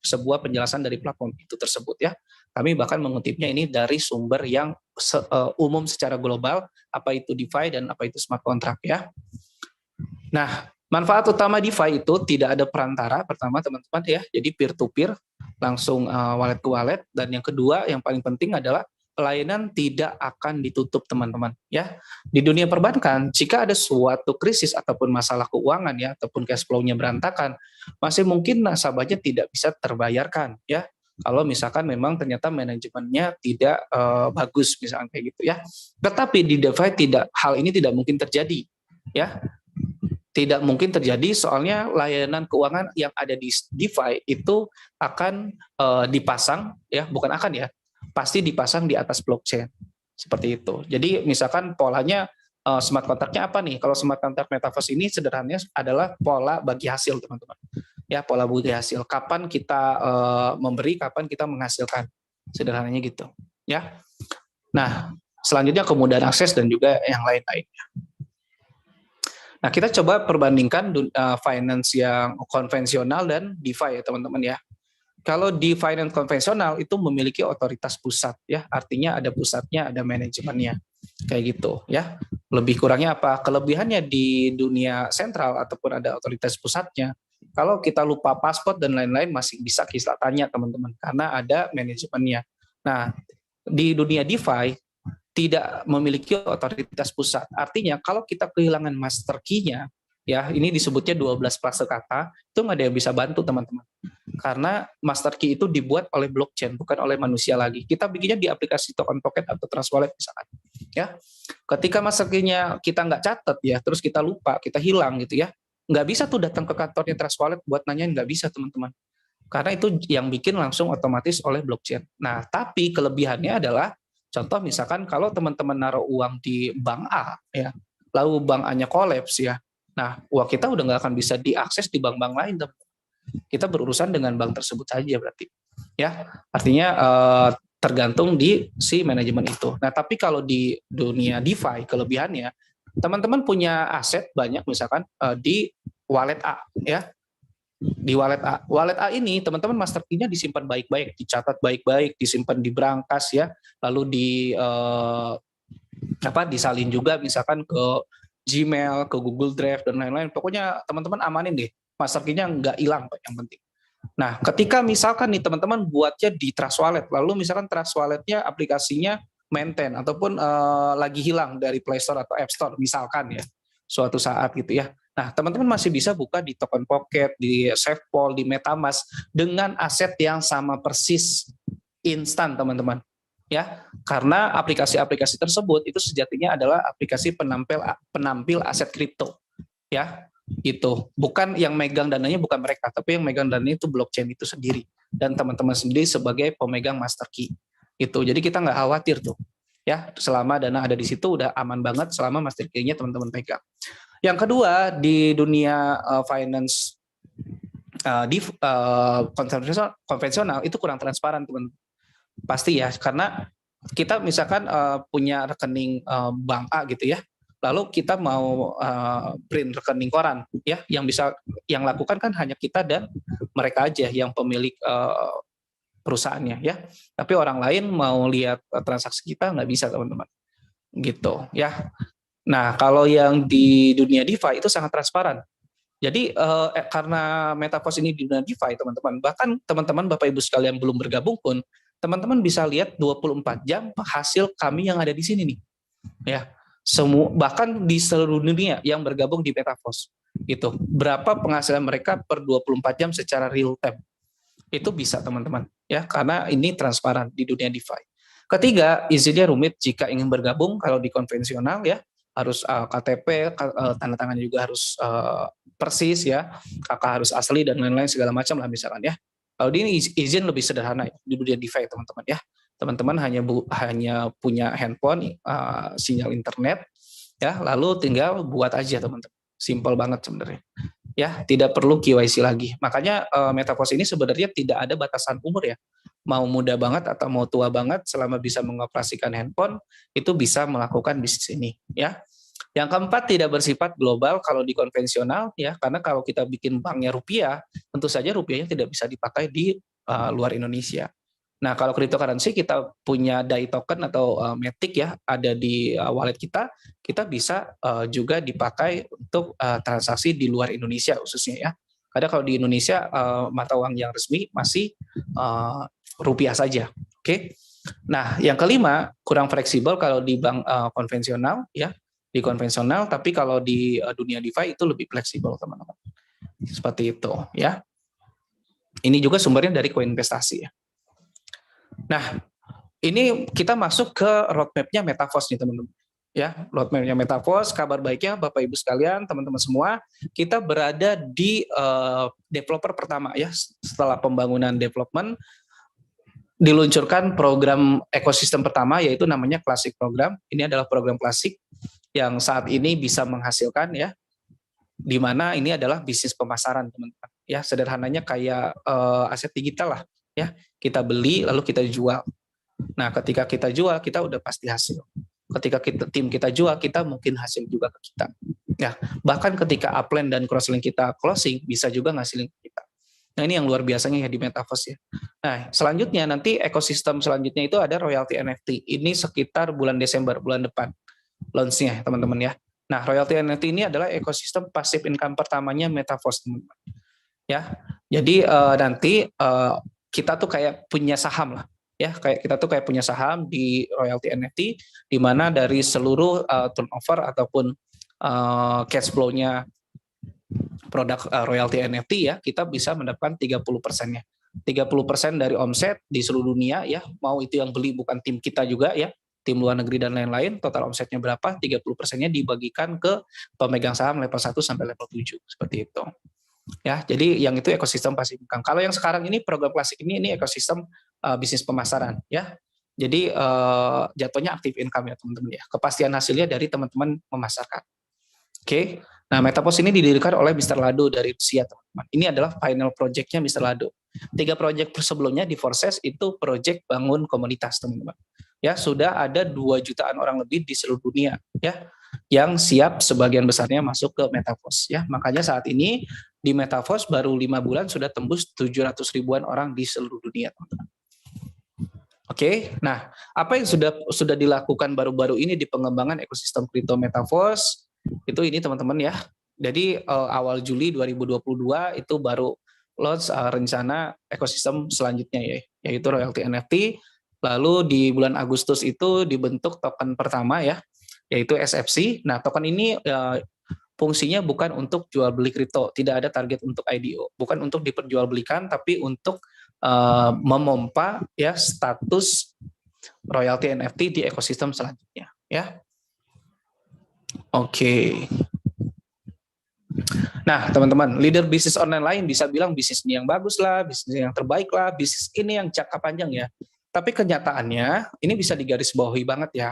sebuah penjelasan dari platform itu tersebut ya. Kami bahkan mengutipnya ini dari sumber yang umum secara global, apa itu DeFi dan apa itu smart contract ya. Nah, manfaat utama DeFi itu tidak ada perantara, pertama teman-teman ya, jadi peer-to-peer, langsung wallet ke wallet, dan yang kedua, yang paling penting adalah pelayanan tidak akan ditutup teman-teman ya. Di dunia perbankan, jika ada suatu krisis ataupun masalah keuangan ya, ataupun cash flow-nya berantakan, masih mungkin nasabahnya tidak bisa terbayarkan ya. Kalau misalkan memang ternyata manajemennya tidak bagus misalkan kayak gitu ya. Tetapi di DeFi hal ini tidak mungkin terjadi ya. Tidak mungkin terjadi soalnya layanan keuangan yang ada di DeFi itu akan dipasang ya, bukan akan ya, pasti dipasang di atas blockchain seperti itu. Jadi misalkan polanya smart contract-nya apa nih? Kalau smart contract metaverse ini sederhananya adalah pola bagi hasil teman-teman. Ya, pola bagi hasil. Kapan kita memberi, kapan kita menghasilkan. Sederhananya gitu. Ya. Nah, selanjutnya kemudahan akses dan juga yang lain-lainnya. Nah, kita coba perbandingkan finance yang konvensional dan DeFi ya teman-teman ya. Kalau di finance konvensional itu memiliki otoritas pusat ya, artinya ada pusatnya, ada manajemennya. Kayak gitu ya. Lebih kurangnya apa? Kelebihannya di dunia sentral ataupun ada otoritas pusatnya. Kalau kita lupa paspor dan lain-lain masih bisa kita tanya teman-teman karena ada manajemennya. Nah, di dunia DeFi tidak memiliki otoritas pusat. Artinya kalau kita kehilangan master key-nya, ya ini disebutnya 12 klase kata, itu nggak ada yang bisa bantu teman-teman. Karena master key itu dibuat oleh blockchain, bukan oleh manusia lagi. Kita bikinnya di aplikasi token pocket atau trust wallet misalkan. Ya, ketika master key-nya kita nggak catat ya, terus kita lupa, kita hilang gitu ya, nggak bisa tuh datang ke kantornya trust wallet buat nanyain, nggak bisa teman-teman. Karena itu yang bikin langsung otomatis oleh blockchain. Nah, tapi kelebihannya adalah contoh misalkan kalau teman-teman naruh uang di bank A ya, lalu bank A-nya kolaps ya. Nah, uang kita udah nggak akan bisa diakses di bank-bank lain. Kita berurusan dengan bank tersebut saja berarti. Ya, artinya tergantung di si manajemen itu. Nah, tapi kalau di dunia DeFi kelebihannya teman-teman punya aset banyak misalkan di wallet A ya. Di wallet A ini teman-teman master key-nya disimpan baik-baik, dicatat baik-baik, disimpan di brankas ya, lalu disalin juga misalkan ke Gmail, ke Google Drive dan lain-lain. Pokoknya teman-teman amanin deh, master key-nya nggak hilang yang penting. Nah, ketika misalkan nih teman-teman buatnya di Trust Wallet, lalu misalkan Trust Wallet-nya aplikasinya maintain ataupun lagi hilang dari Play Store atau App Store misalkan ya, suatu saat gitu ya. Nah, teman-teman masih bisa buka di Token Pocket, di SafePol, di MetaMask dengan aset yang sama persis instan, teman-teman. Ya, karena aplikasi-aplikasi tersebut itu sejatinya adalah aplikasi penampil aset kripto. Ya, itu. Bukan yang megang dananya bukan mereka, tapi yang megang dananya itu blockchain itu sendiri dan teman-teman sendiri sebagai pemegang master key. Itu. Jadi kita nggak khawatir tuh. Ya, selama dana ada di situ udah aman banget selama master key-nya teman-teman pegang. Yang kedua di dunia finance konvensional itu kurang transparan, teman. Pasti ya, karena kita misalkan punya rekening bank A gitu ya, lalu kita mau print rekening koran ya, yang lakukan kan hanya kita dan mereka aja yang pemilik perusahaannya ya. Tapi orang lain mau lihat transaksi kita nggak bisa, teman-teman. Gitu ya. Nah, kalau yang di dunia DeFi itu sangat transparan. Jadi karena Metaverse ini di dunia DeFi, teman-teman, bahkan teman-teman Bapak Ibu sekalian belum bergabung pun, teman-teman bisa lihat 24 jam hasil kami yang ada di sini nih. Ya. Semua, bahkan di seluruh dunia yang bergabung di Metaverse. Gitu. Berapa penghasilan mereka per 24 jam secara real time. Itu bisa, teman-teman, ya, karena ini transparan di dunia DeFi. Ketiga, izinnya rumit jika ingin bergabung. Kalau di konvensional ya harus KTP, tanda tangan juga harus persis ya, kakak harus asli dan lain-lain segala macam lah misalkan ya. Kalau ini izin lebih sederhana ya, di dunia DeFi, teman-teman ya. Teman-teman hanya punya handphone, sinyal internet ya, lalu tinggal buat aja, teman-teman. Simple banget sebenarnya. Ya, tidak perlu KYC lagi. Makanya Metaverse ini sebenarnya tidak ada batasan umur ya. Mau muda banget atau mau tua banget, selama bisa mengoperasikan handphone, itu bisa melakukan bisnis ini ya. Yang keempat, tidak bersifat global kalau di konvensional ya, karena kalau kita bikin banknya rupiah, tentu saja rupiahnya tidak bisa dipakai di luar Indonesia. Nah, kalau cryptocurrency kita punya DAI token atau Matic ya, ada di wallet kita bisa juga dipakai untuk transaksi di luar Indonesia khususnya ya. Karena kalau di Indonesia mata uang yang resmi masih rupiah saja. Oke. Nah, yang kelima, kurang fleksibel kalau di bank konvensional ya, di konvensional, tapi kalau di dunia DeFi itu lebih fleksibel, teman-teman. Seperti itu ya. Ini juga sumbernya dari koin investasi ya. Nah, ini kita masuk ke roadmap-nya Metaverse nih, teman-teman. Ya, roadmap-nya Metaverse, kabar baiknya Bapak Ibu sekalian, teman-teman semua, kita berada di developer pertama ya. Setelah pembangunan development, diluncurkan program ekosistem pertama, yaitu namanya Classic Program. Ini adalah program klasik yang saat ini bisa menghasilkan ya, di mana ini adalah bisnis pemasaran, teman-teman. Ya, sederhananya kayak aset digital lah ya. Kita beli lalu kita jual. Nah, ketika kita jual, kita udah pasti hasil. Ketika tim kita jual, kita mungkin hasil juga ke kita. Ya, bahkan ketika upline dan crosslink kita closing, bisa juga ngasilin ke kita. Nah, ini yang luar biasanya ya di Metaverse ya. Nah, selanjutnya nanti ekosistem selanjutnya itu ada royalty NFT. Ini sekitar bulan Desember, bulan depan launch-nya, teman-teman ya. Nah, royalty NFT ini adalah ekosistem passive income pertamanya Metaverse, teman-teman. Ya, jadi nanti kita tuh kayak punya saham lah. Ya, kayak kita tuh kayak punya saham di royalty NFT, di mana dari seluruh turnover ataupun cash flow-nya produk royalty NFT ya, kita bisa mendapatkan 30%-nya. 30% dari omset di seluruh dunia ya, mau itu yang beli bukan tim kita juga ya, tim luar negeri dan lain-lain, total omsetnya berapa, 30%-nya dibagikan ke pemegang saham level 1 sampai level 7, seperti itu. Ya, jadi yang itu ekosistem pasif income. Kalau yang sekarang ini program klasik ini ekosistem bisnis pemasaran ya. Jadi jatuhnya aktif income ya, teman-teman ya. Kepastian hasilnya dari teman-teman memasarkan. Oke. Nah, Metaverse ini didirikan oleh Mr. Lado dari Rusia, teman-teman. Ini adalah final project-nya Mr. Lado. 3 project sebelumnya di Forces itu project bangun komunitas, teman-teman. Ya, sudah ada 2 jutaan orang lebih di seluruh dunia ya, yang siap sebagian besarnya masuk ke Metaverse ya. Makanya saat ini di Metaverse baru 5 bulan sudah tembus 700 ribuan orang di seluruh dunia, teman-teman. Oke, nah apa yang sudah dilakukan baru-baru ini di pengembangan ekosistem kripto Metaverse itu ini, teman-teman ya. Jadi awal Juli 2022 itu baru launch rencana ekosistem selanjutnya ya, yaitu royalty NFT. Lalu di bulan Agustus itu dibentuk token pertama ya, yaitu SFC. Nah, token ini fungsinya bukan untuk jual beli kripto, tidak ada target untuk IDO, bukan untuk diperjualbelikan, tapi untuk memompa ya status royalty NFT di ekosistem selanjutnya ya. Oke. Nah, teman-teman, leader bisnis online lain bisa bilang bisnis ini yang bagus lah, bisnis yang terbaik lah, bisnis ini yang jangka panjang ya. Tapi kenyataannya ini bisa digarisbawahi banget ya.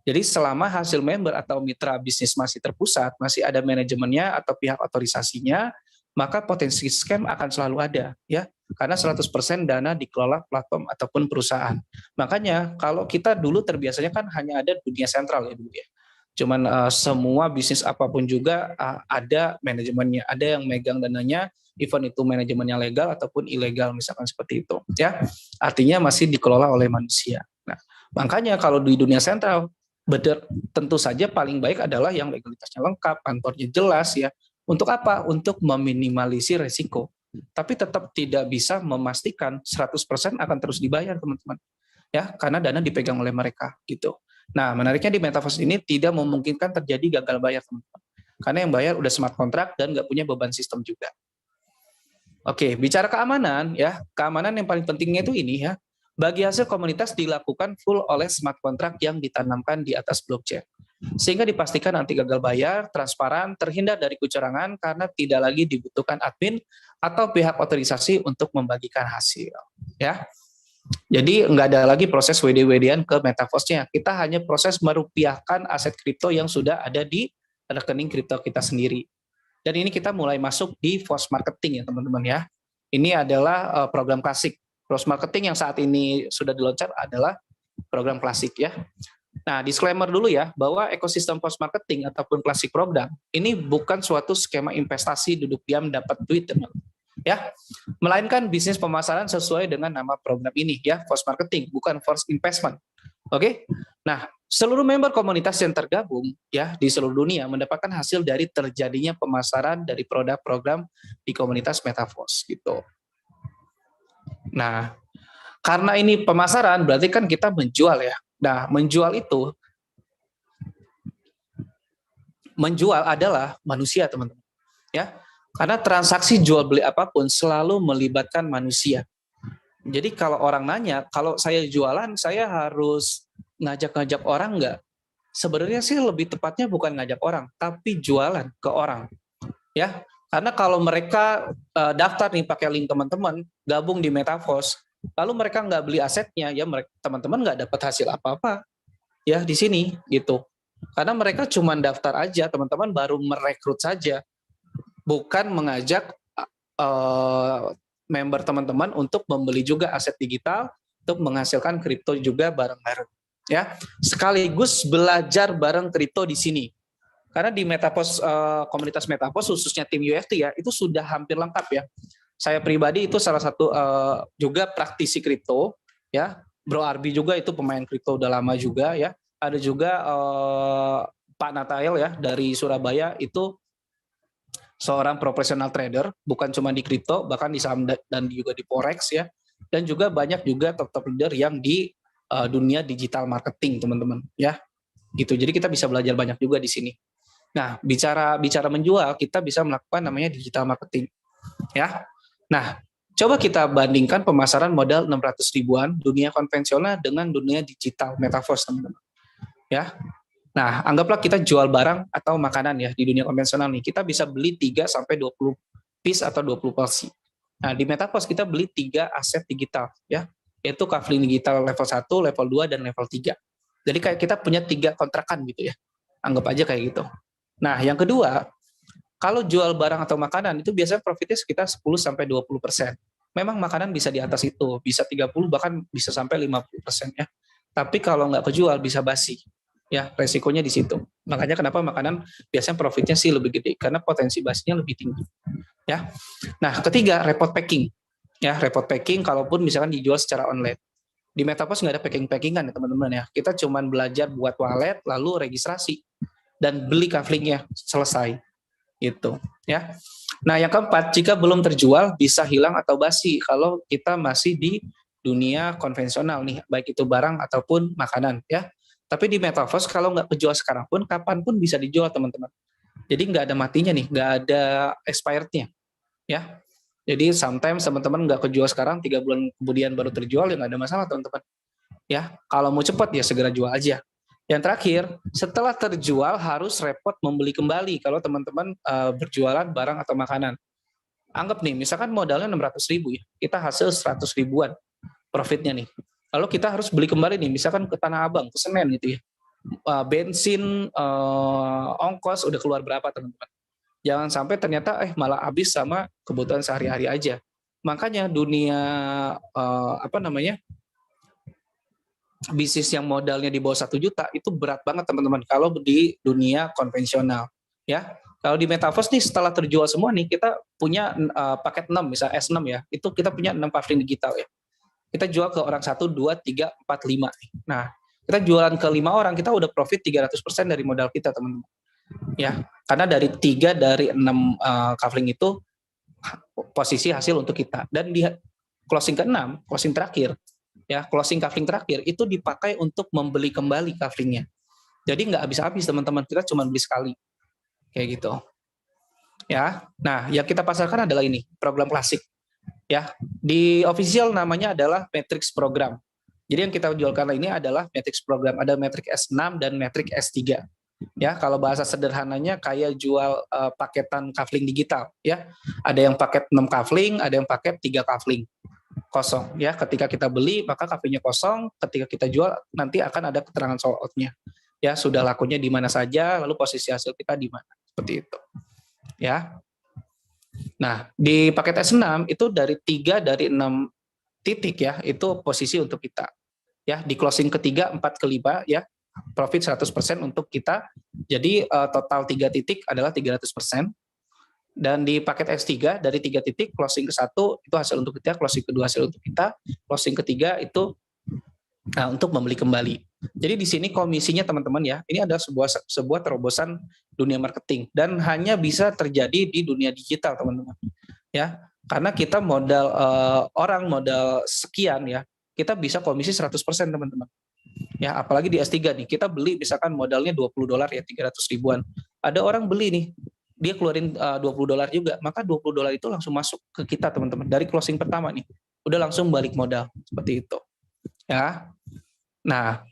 Jadi selama hasil member atau mitra bisnis masih terpusat, masih ada manajemennya atau pihak otorisasinya, maka potensi scam akan selalu ada, ya. Karena 100% dana dikelola platform ataupun perusahaan. Makanya kalau kita dulu terbiasanya kan hanya ada dunia sentral ya dulu ya. Cuman semua bisnis apapun juga ada manajemennya, ada yang megang dananya, even itu manajemennya legal ataupun ilegal misalkan seperti itu, ya. Artinya masih dikelola oleh manusia. Nah, makanya kalau di dunia sentral, tentu saja paling baik adalah yang legalitasnya lengkap, kantornya jelas ya. Untuk apa? Untuk meminimalisir resiko. Tapi tetap tidak bisa memastikan 100% akan terus dibayar, teman-teman. Ya, karena dana dipegang oleh mereka gitu. Nah, menariknya di Metaverse ini tidak memungkinkan terjadi gagal bayar, teman-teman. Karena yang bayar udah smart contract dan nggak punya beban sistem juga. Oke, bicara keamanan ya, keamanan yang paling pentingnya itu ini ya. Bagi hasil komunitas dilakukan full oleh smart contract yang ditanamkan di atas blockchain. Sehingga dipastikan nanti gagal bayar, transparan, terhindar dari kecurangan karena tidak lagi dibutuhkan admin atau pihak otorisasi untuk membagikan hasil. Ya, jadi nggak ada lagi proses WD-WD-an ke Metaverse-nya. Kita hanya proses merupiahkan aset kripto yang sudah ada di rekening kripto kita sendiri. Dan ini kita mulai masuk di force marketing ya teman-teman ya. Ini adalah program klasik. Force marketing yang saat ini sudah diloncat adalah program klasik ya. Nah, disclaimer dulu ya, bahwa ekosistem post marketing ataupun klasik program ini bukan suatu skema investasi duduk diam dapat duit, teman. Ya, melainkan bisnis pemasaran sesuai dengan nama program ini ya, post marketing, bukan force investment. Oke. Nah, seluruh member komunitas yang tergabung ya di seluruh dunia mendapatkan hasil dari terjadinya pemasaran dari produk program di komunitas Metaverse gitu. Nah, karena ini pemasaran berarti kan kita menjual ya. Nah, menjual adalah manusia, teman-teman. Ya. Karena transaksi jual beli apapun selalu melibatkan manusia. Jadi kalau orang nanya, kalau saya jualan, saya harus ngajak-ngajak orang nggak? Sebenarnya sih lebih tepatnya bukan ngajak orang, tapi jualan ke orang. Ya, karena kalau mereka daftar nih pakai link teman-teman, gabung di Metaverse, lalu mereka nggak beli asetnya, ya teman-teman nggak dapat hasil apa-apa ya di sini gitu. Karena mereka cuma daftar aja, teman-teman baru merekrut saja, bukan mengajak member teman-teman untuk membeli juga aset digital untuk menghasilkan kripto juga bareng-bareng ya. Sekaligus belajar bareng kripto di sini. Karena di Metaverse komunitas Metaverse khususnya tim UFT ya, itu sudah hampir lengkap ya. Saya pribadi itu salah satu juga praktisi kripto ya. Bro Arbi juga itu pemain kripto udah lama juga ya. Ada juga Pak Natael ya dari Surabaya, itu seorang profesional trader, bukan cuma di kripto, bahkan di saham dan juga di forex ya. Dan juga banyak juga top-top leader yang di dunia digital marketing, teman-teman ya. Gitu. Jadi kita bisa belajar banyak juga di sini. Nah, bicara menjual, kita bisa melakukan namanya digital marketing ya. Nah, coba kita bandingkan pemasaran modal 600 ribuan dunia konvensional dengan dunia digital Metaverse, teman-teman. Ya. Nah, anggaplah kita jual barang atau makanan ya di dunia konvensional nih. Kita bisa beli 3 sampai 20 piece atau 20 porsi. Nah, di Metaverse kita beli 3 aset digital ya, yaitu kafling digital level 1, level 2 dan level 3. Jadi kayak kita punya 3 kontrakan gitu ya. Anggap aja kayak gitu. Nah, yang kedua, kalau jual barang atau makanan itu biasanya profitnya sekitar 10 sampai 20%. Memang makanan bisa di atas itu, bisa 30 bahkan bisa sampai 50% ya. Tapi kalau nggak kejual bisa basi. Ya, resikonya di situ. Makanya kenapa makanan biasanya profitnya sih lebih gede karena potensi basinya lebih tinggi. Ya. Nah, ketiga, repot packing. Ya, repot packing kalaupun misalkan dijual secara online. Di Metaverse nggak ada packing-packingan ya, teman-teman ya. Kita cuma belajar buat wallet lalu registrasi dan beli kaflingnya, selesai. Itu, ya. Nah, yang keempat, jika belum terjual bisa hilang atau basi kalau kita masih di dunia konvensional nih, baik itu barang ataupun makanan, ya. Tapi di Metaverse kalau nggak kejual sekarang pun, kapanpun bisa dijual, teman-teman. Jadi nggak ada matinya nih, nggak ada expirednya, ya. Jadi sometimes teman-teman nggak kejual sekarang, 3 bulan kemudian baru terjual, ya nggak ada masalah, teman-teman. Ya, kalau mau cepat ya segera jual aja. Yang terakhir, setelah terjual harus repot membeli kembali kalau teman-teman berjualan barang atau makanan. Anggap nih, misalkan modalnya 600 ribu ya, kita hasil 100 ribuan profitnya nih. Lalu kita harus beli kembali nih, misalkan ke Tanah Abang, ke Senen gitu ya. Bensin, ongkos udah keluar berapa, teman-teman. Jangan sampai ternyata malah habis sama kebutuhan sehari-hari aja. Makanya dunia bisnis yang modalnya di bawah 1 juta itu berat banget teman-teman kalau di dunia konvensional ya. Kalau di Metaverse nih setelah terjual semua nih kita punya paket 6 misalnya S6 ya. Itu kita punya 6 kafling digital ya. Kita jual ke orang 1 2 3 4 5. Nah, kita jualan ke 5 orang kita udah profit 300% dari modal kita teman-teman. Ya, karena dari 3 dari 6 kafling itu posisi hasil untuk kita. Dan di closing ke-6, closing terakhir ya, closing kafling terakhir itu dipakai untuk membeli kembali kaflingnya. Jadi nggak habis-habis teman-teman, kita cuma beli sekali kayak gitu ya. Nah, yang kita pasarkan adalah ini program klasik ya. Di official namanya adalah Matrix program. Jadi yang kita jualkan ini adalah Matrix program. Ada Matrix S6 dan Matrix S3 ya. Kalau bahasa sederhananya kayak jual paketan kafling digital ya. Ada yang paket 6 kafling, ada yang paket 3 kafling kosong ya. Ketika kita beli maka kafenya kosong, ketika kita jual nanti akan ada keterangan sold out-nya ya, sudah lakunya di mana saja, lalu posisi hasil kita di mana, seperti itu ya. Nah, di paket S6 itu dari 3 dari 6 titik ya, itu posisi untuk kita ya. Di closing ketiga, 4 ke 5 ya, profit 100% untuk kita. Jadi total 3 titik adalah 300%. Dan di paket X3 dari 3 titik, closing ke-1 itu hasil untuk kita, closing kedua hasil untuk kita, closing ketiga itu untuk membeli kembali. Jadi di sini komisinya teman-teman ya, ini adalah sebuah terobosan dunia marketing dan hanya bisa terjadi di dunia digital teman-teman. Ya, karena kita modal modal sekian ya, kita bisa komisi 100% teman-teman. Ya, apalagi di S3 nih, kita beli misalkan modalnya $20 ya, 300 ribuan. Ada orang beli nih, dia keluarin $20 juga, maka $20 itu langsung masuk ke kita teman-teman dari closing pertama nih, udah langsung balik modal seperti itu ya. Nah,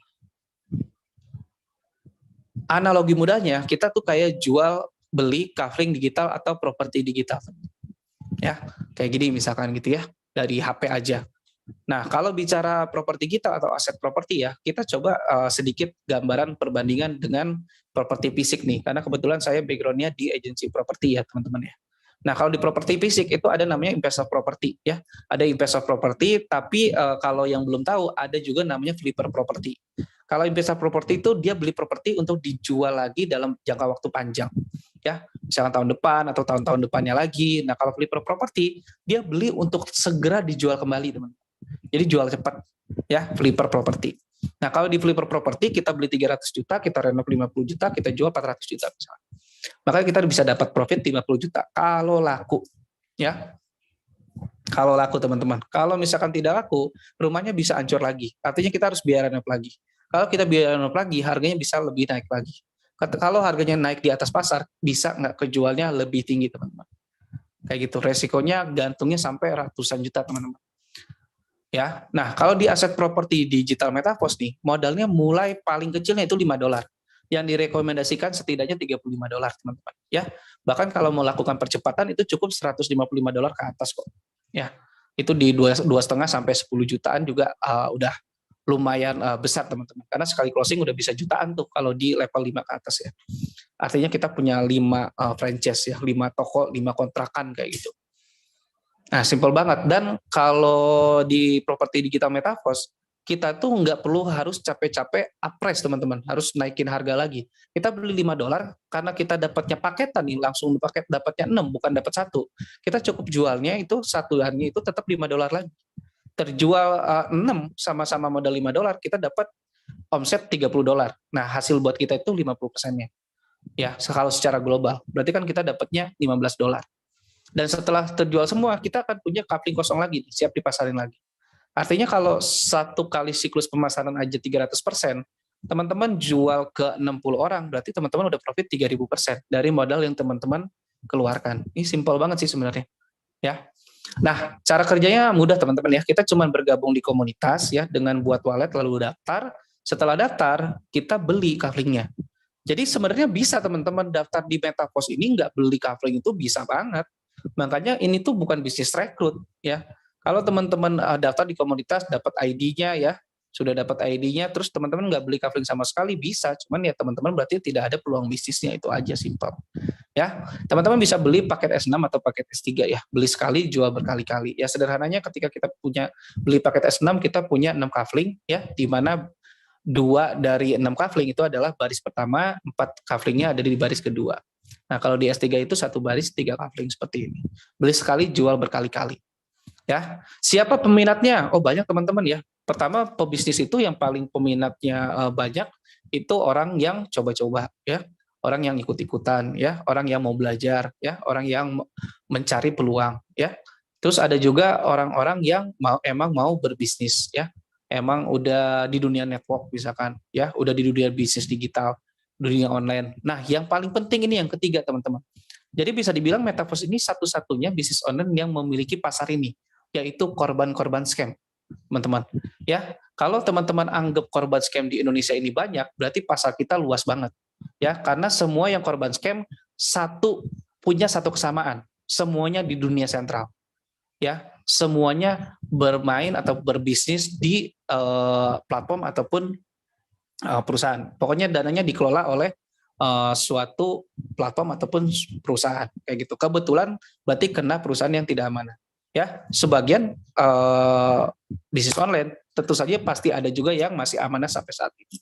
analogi mudahnya kita tuh kayak jual beli kafling digital atau properti digital ya, kayak gini misalkan gitu ya, dari HP aja. Nah, kalau bicara properti digital atau aset properti ya, kita coba sedikit gambaran perbandingan dengan properti fisik nih, karena kebetulan saya background-nya di agensi properti ya teman-teman ya. Nah, kalau di properti fisik itu ada namanya investor property ya. Ada investor property, tapi kalau yang belum tahu ada juga namanya flipper property. Kalau investor property itu dia beli properti untuk dijual lagi dalam jangka waktu panjang ya, misalkan tahun depan atau tahun-tahun depannya lagi. Nah, kalau flipper property dia beli untuk segera dijual kembali teman-teman. Jadi jual cepat ya, flipper property. Nah, kalau di flipper property kita beli 300 juta, kita renov 50 juta, kita jual 400 juta misalnya. Makanya kita bisa dapat profit 50 juta kalau laku ya. Kalau laku teman-teman. Kalau misalkan tidak laku, rumahnya bisa hancur lagi. Artinya kita harus biaya renov lagi. Kalau kita biaya renov lagi, harganya bisa lebih naik lagi. Kalau harganya naik di atas pasar, bisa nggak kejualnya lebih tinggi teman-teman. Kayak gitu. Resikonya gantungnya sampai ratusan juta teman-teman. Ya, nah kalau di aset properti digital Metaverse nih, modalnya mulai paling kecilnya itu $5. Yang direkomendasikan setidaknya $35 teman-teman. Ya, bahkan kalau mau lakukan percepatan itu cukup $155 ke atas kok. Ya, itu di 2,5 sampai 10 jutaan juga udah lumayan besar teman-teman. Karena sekali closing udah bisa jutaan tuh kalau di level 5 ke atas ya. Artinya kita punya 5 franchise ya, 5 toko, 5 kontrakan kayak gitu. Nah, simpel banget. Dan kalau di properti digital Metaverse, kita tuh nggak perlu harus capek-capek upprice teman-teman, harus naikin harga lagi. Kita beli $5 karena kita dapatnya paketan nih, langsung paket dapatnya 6, bukan dapat 1. Kita cukup jualnya itu satuannya itu tetap $5 lagi. Terjual 6 sama-sama modal $5, kita dapat omset $30. Nah, hasil buat kita itu 50%-nya. Ya, kalau secara global. Berarti kan kita dapatnya $15. Dan setelah terjual semua, kita akan punya kafling kosong lagi, siap dipasarin lagi. Artinya kalau satu kali siklus pemasaran aja 300%, teman-teman jual ke 60 orang, berarti teman-teman udah profit 3.000% dari modal yang teman-teman keluarkan. Ini simpel banget sih sebenarnya. Ya. Nah, cara kerjanya mudah teman-teman ya. Kita cuma bergabung di komunitas ya dengan buat wallet lalu daftar. Setelah daftar, kita beli kaflingnya. Jadi sebenarnya bisa teman-teman daftar di Metaverse ini nggak beli kafling itu bisa banget. Makanya ini tuh bukan bisnis rekrut ya. Kalau teman-teman daftar di komunitas dapat ID-nya ya, sudah dapat ID-nya, terus teman-teman nggak beli kafling sama sekali, bisa. Cuman ya teman-teman berarti tidak ada peluang bisnisnya, itu aja, simpel. Ya, teman-teman bisa beli paket S6 atau paket S3 ya. Beli sekali, jual berkali-kali. Ya, sederhananya ketika kita beli paket S6, kita punya 6 kafling ya, di mana 2 dari 6 kafling itu adalah baris pertama, 4 kaflingnya ada di baris kedua. Nah, kalau di S3 itu 1 baris 3 kafling seperti ini. Beli sekali, jual berkali-kali. Ya, siapa peminatnya? Oh, banyak teman-teman ya. Pertama, pebisnis itu yang paling peminatnya banyak itu orang yang coba-coba ya, orang yang ikut-ikutan ya, orang yang mau belajar ya, orang yang mencari peluang ya. Terus ada juga orang-orang yang emang mau berbisnis ya. Emang udah di dunia network misalkan ya, udah di dunia bisnis digital, dunia online. Nah, yang paling penting ini yang ketiga, teman-teman. Jadi bisa dibilang Metaverse ini satu-satunya bisnis online yang memiliki pasar ini, yaitu korban-korban scam, teman-teman. Ya, kalau teman-teman anggap korban scam di Indonesia ini banyak, berarti pasar kita luas banget. Ya, karena semua yang korban scam punya satu kesamaan, semuanya di dunia sentral. Ya, semuanya bermain atau berbisnis di platform ataupun perusahaan. Pokoknya dananya dikelola oleh suatu platform ataupun perusahaan kayak gitu. Kebetulan berarti kena perusahaan yang tidak amanah. Ya, sebagian bisnis online tentu saja pasti ada juga yang masih amanah sampai saat ini.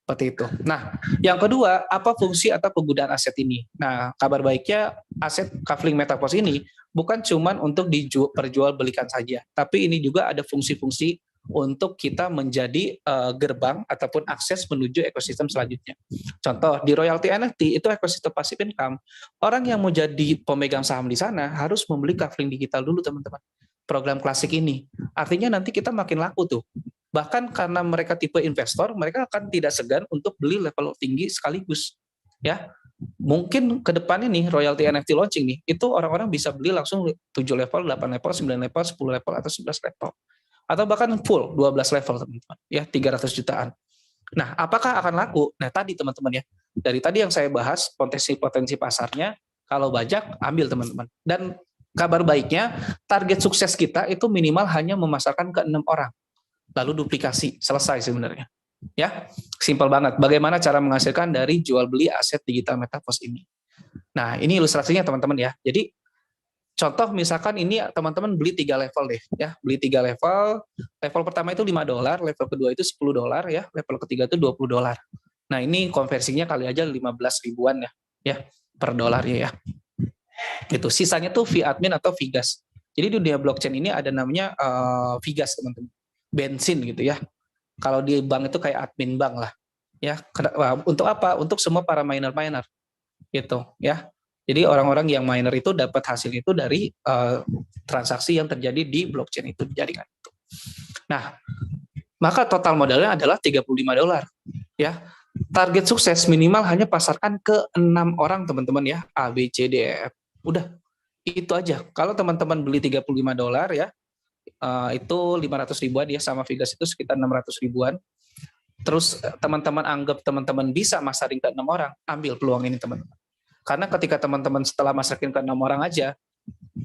Seperti itu. Nah, yang kedua, apa fungsi atau penggunaan aset ini? Nah, kabar baiknya aset Kafling Metaverse ini bukan cuma untuk diperjualbelikan saja, tapi ini juga ada fungsi-fungsi untuk kita menjadi gerbang ataupun akses menuju ekosistem selanjutnya. Contoh, di royalty NFT itu ekosistem passive income. Orang yang mau jadi pemegang saham di sana harus membeli Kafling digital dulu, teman-teman. Program klasik ini. Artinya nanti kita makin laku tuh. Bahkan karena mereka tipe investor, mereka akan tidak segan untuk beli level tinggi sekaligus. Ya, mungkin ke depannya nih royalty NFT launching nih, itu orang-orang bisa beli langsung 7 level, 8 level, 9 level, 10 level atau 11 level. Atau bahkan full 12 level, teman-teman. Ya, 300 jutaan. Nah, apakah akan laku? Nah, tadi teman-teman ya. Dari tadi yang saya bahas potensi pasarnya, kalau banyak ambil, teman-teman. Dan kabar baiknya, target sukses kita itu minimal hanya memasarkan ke 6 orang. Lalu duplikasi, selesai sebenarnya. Ya, simpel banget. Bagaimana cara menghasilkan dari jual beli aset digital Metaverse ini? Nah, ini ilustrasinya teman-teman ya. Jadi contoh misalkan ini teman-teman beli 3 level deh ya, beli 3 level. Level pertama itu $5, level kedua itu $10 ya, level ketiga itu $20. Nah, ini konversinya kali aja 15 ribuan ya per dolarnya ya. Gitu. Sisanya tuh fee admin atau fee gas. Jadi di dunia blockchain ini ada namanya fee gas, teman-teman. Bensin gitu ya. Kalau di bank itu kayak admin bank lah. Ya, untuk apa? Untuk semua para miner gitu ya. Jadi orang-orang yang miner itu dapat hasil itu dari transaksi yang terjadi di blockchain itu, jaringan itu. Nah, maka total modalnya adalah $35 ya. Target sukses minimal hanya pasarkan ke 6 orang, teman-teman ya. A, B, C, D, E, F. Udah, itu aja. Kalau teman-teman beli $35 ya, itu 500 ribuan ya, sama Vigas itu sekitar 600 ribuan. Terus teman-teman anggap teman-teman bisa masarin ke 6 orang, ambil peluang ini, teman-teman. Karena ketika teman-teman setelah masakin ke 6 orang aja,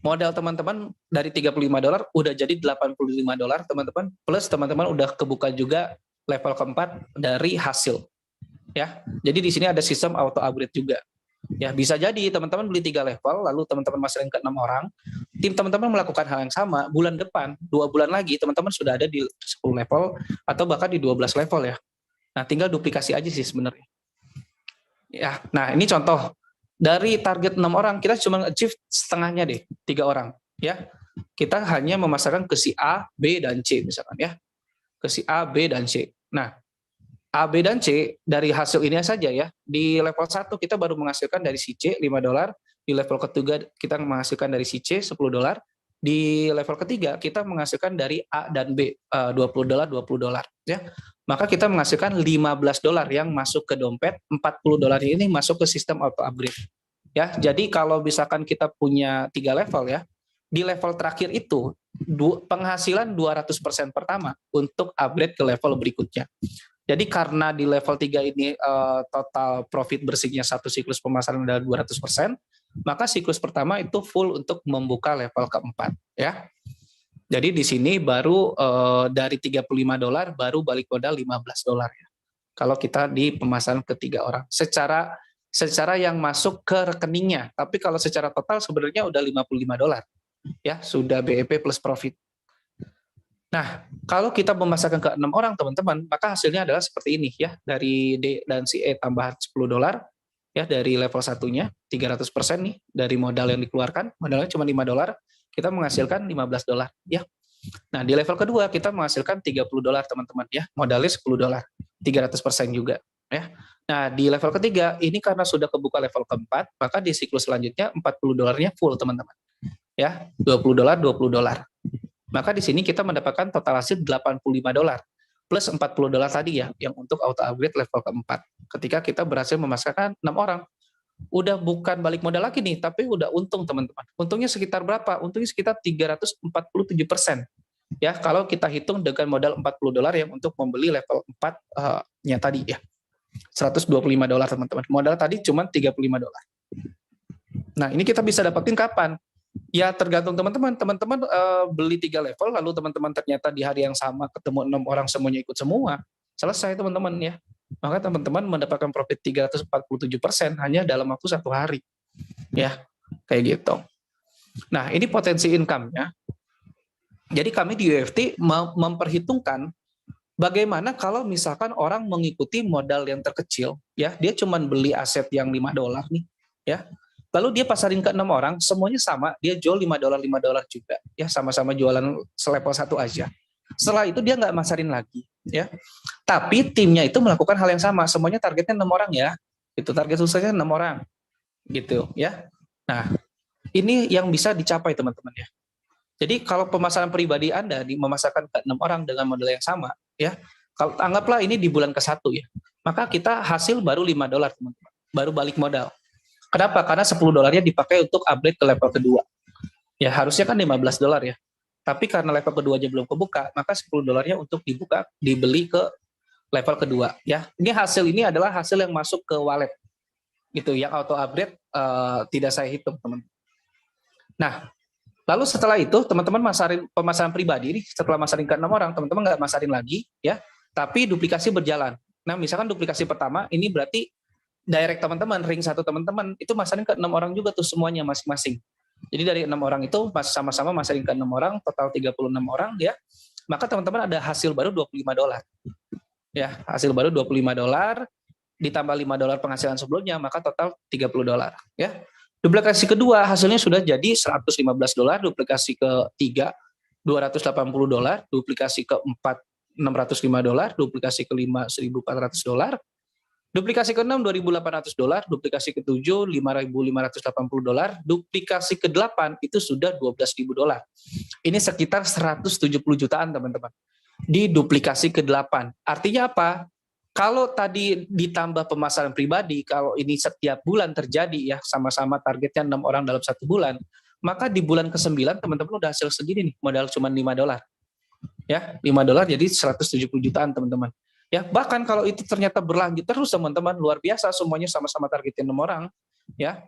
modal teman-teman dari $35 udah jadi $85, teman-teman. Plus teman-teman udah kebuka juga level keempat dari hasil. Ya. Jadi di sini ada sistem auto upgrade juga. Ya, bisa jadi teman-teman beli 3 level, lalu teman-teman masukin ke 6 orang, tim teman-teman melakukan hal yang sama, bulan depan, 2 bulan lagi, teman-teman sudah ada di 10 level, atau bahkan di 12 level ya. Nah, tinggal duplikasi aja sih sebenarnya. Ya, nah ini contoh. Dari target 6 orang, kita cuma achieve setengahnya deh, 3 orang. Ya, kita hanya memasarkan ke si A, B, dan C misalkan ya. Ke si A, B, dan C. Nah, A, B, dan C dari hasil ini saja ya. Di level 1 kita baru menghasilkan dari si C $5, di level ketiga kita menghasilkan dari si C $10, di level ketiga kita menghasilkan dari A dan B $20 ya. Maka kita menghasilkan $15 yang masuk ke dompet, $40 ini masuk ke sistem auto upgrade. Ya, jadi kalau misalkan kita punya 3 level ya, di level terakhir itu penghasilan 200% pertama untuk upgrade ke level berikutnya. Jadi karena di level 3 ini total profit bersihnya satu siklus pemasaran adalah 200%, maka siklus pertama itu full untuk membuka level keempat ya. Jadi di sini baru dari $35 baru balik modal $15 ya. Kalau kita di pemasaran ketiga orang. Secara yang masuk ke rekeningnya. Tapi kalau secara total sebenarnya udah $55 ya, sudah BEP plus profit. Nah, kalau kita memasarkan ke 6 orang teman-teman, maka hasilnya adalah seperti ini ya. Dari D dan si E tambahan $10 ya, dari level satunya 300% nih dari modal yang dikeluarkan, modalnya cuma $5, kita menghasilkan $15 ya. Nah, di level kedua kita menghasilkan $30 teman-teman ya, modalnya $10, 300% juga ya. Nah, di level ketiga ini karena sudah kebuka level keempat, maka di siklus selanjutnya $40-nya full teman-teman. Ya, $20, $20. Maka di sini kita mendapatkan total hasil $85 plus $40 tadi ya, yang untuk auto upgrade level keempat. Ketika kita berhasil memasarkan 6 orang. Udah bukan balik modal lagi nih, tapi udah untung teman-teman. Untungnya sekitar berapa? Untungnya sekitar 347%. Ya, kalau kita hitung dengan modal $40 yang untuk membeli level 4-nya tadi ya. $125 teman-teman. Modal tadi cuma $35. Nah, ini kita bisa dapetin kapan? Ya tergantung teman-teman. Teman-teman beli 3 level, lalu teman-teman ternyata di hari yang sama ketemu 6 orang semuanya ikut semua. Selesai teman-teman ya. Maka teman-teman mendapatkan profit 347% hanya dalam waktu 1 hari. Ya, kayak gitu. Nah, ini potensi income-nya. Jadi kami di UFT memperhitungkan bagaimana kalau misalkan orang mengikuti modal yang terkecil, ya, dia cuma beli aset yang $5 nih, ya. Lalu dia pasarin ke 6 orang, semuanya sama, dia jual $5 juga, ya, sama-sama jualan selevel 1 aja. Setelah itu dia nggak masarin lagi, ya. Tapi timnya itu melakukan hal yang sama, semuanya targetnya 6 orang ya. Itu target suksesnya 6 orang. Gitu, ya. Nah, ini yang bisa dicapai teman-teman ya. Jadi kalau pemasaran pribadi Anda memasarkan ke 6 orang dengan modal yang sama, ya. Kalau anggaplah ini di bulan ke-1 ya. Maka kita hasil baru $5 teman-teman. Baru balik modal. Kenapa? Karena $10 dipakai untuk upgrade ke level kedua. Ya, harusnya kan $15 ya. Tapi karena level keduanya belum kebuka, maka $10 untuk dibeli ke level kedua. Ya, ini hasil ini adalah hasil yang masuk ke wallet, gitu. Yang auto upgrade tidak saya hitung, teman-teman. Nah, lalu setelah itu teman-teman pemasaran pribadi nih, setelah masarin ke 6 orang, teman-teman nggak masarin lagi, ya. Tapi duplikasi berjalan. Nah, misalkan duplikasi pertama, ini berarti direct teman-teman, ring 1 teman-teman, itu masarin ke 6 orang juga tuh semuanya masing-masing. Jadi dari 6 orang itu sama-sama masarin ke 6 orang, total 36 orang ya. Maka teman-teman ada hasil baru $25. Ya, hasil baru $25 ditambah $5 penghasilan sebelumnya, maka total $30 ya. Duplikasi kedua hasilnya sudah jadi $115, duplikasi ketiga $280, duplikasi keempat $605, duplikasi kelima $1.400, duplikasi ke-6 $2.800, duplikasi ke-7 $5.580, duplikasi ke-8 itu sudah $12.000. Ini sekitar 170 jutaan teman-teman. Di duplikasi ke-8. Artinya apa? Kalau tadi ditambah pemasaran pribadi, kalau ini setiap bulan terjadi ya, sama-sama targetnya 6 orang dalam 1 bulan, maka di bulan ke-9 teman-teman udah hasil segini nih, modal cuma $5. Ya, $5 jadi 170 jutaan teman-teman. Ya, bahkan kalau itu ternyata berlanjut terus teman-teman, luar biasa, semuanya sama-sama targetin 6 orang, ya.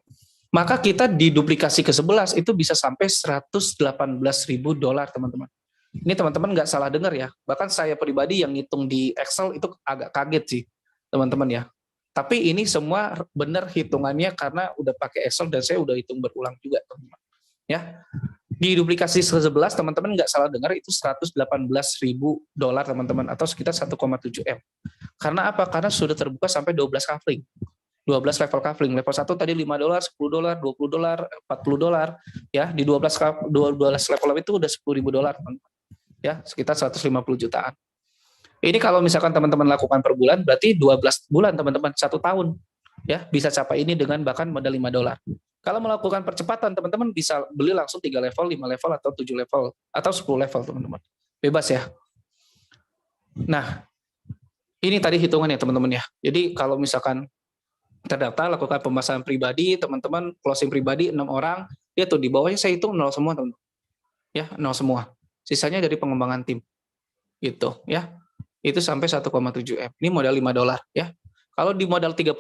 Maka kita di duplikasi ke-11 itu bisa sampai $118.000 teman-teman. Ini teman-teman nggak salah dengar ya. Bahkan saya pribadi yang ngitung di Excel itu agak kaget sih, teman-teman ya. Tapi ini semua benar hitungannya karena udah pakai Excel dan saya udah hitung berulang juga, teman-teman. Ya. Di duplikasi ke-11 teman-teman nggak salah dengar itu $118.000 teman-teman, atau sekitar 1,7 M. Karena apa? Karena sudah terbuka sampai 12 kafling. 12 level kafling. Level 1 tadi $5, $10, $20, $40 ya. Di 12 level itu udah $10.000 teman-teman. Ya, sekitar 150 jutaan. Ini kalau misalkan teman-teman lakukan per bulan berarti 12 bulan teman-teman, 1 tahun. Ya, bisa capai ini dengan bahkan modal $5. Kalau melakukan percepatan, teman-teman bisa beli langsung 3 level, 5 level, atau 7 level, atau 10 level, teman-teman. Bebas ya. Nah, ini tadi hitungannya, teman-teman ya. Jadi kalau misalkan terdaftar, lakukan pemasaran pribadi, teman-teman closing pribadi 6 orang, ya tuh di bawahnya saya hitung 0 semua, teman-teman. Ya, 0 semua. Sisanya dari pengembangan tim. Gitu, ya. Itu sampai 1,7 M. Ini modal $5 ya. Kalau di modal $35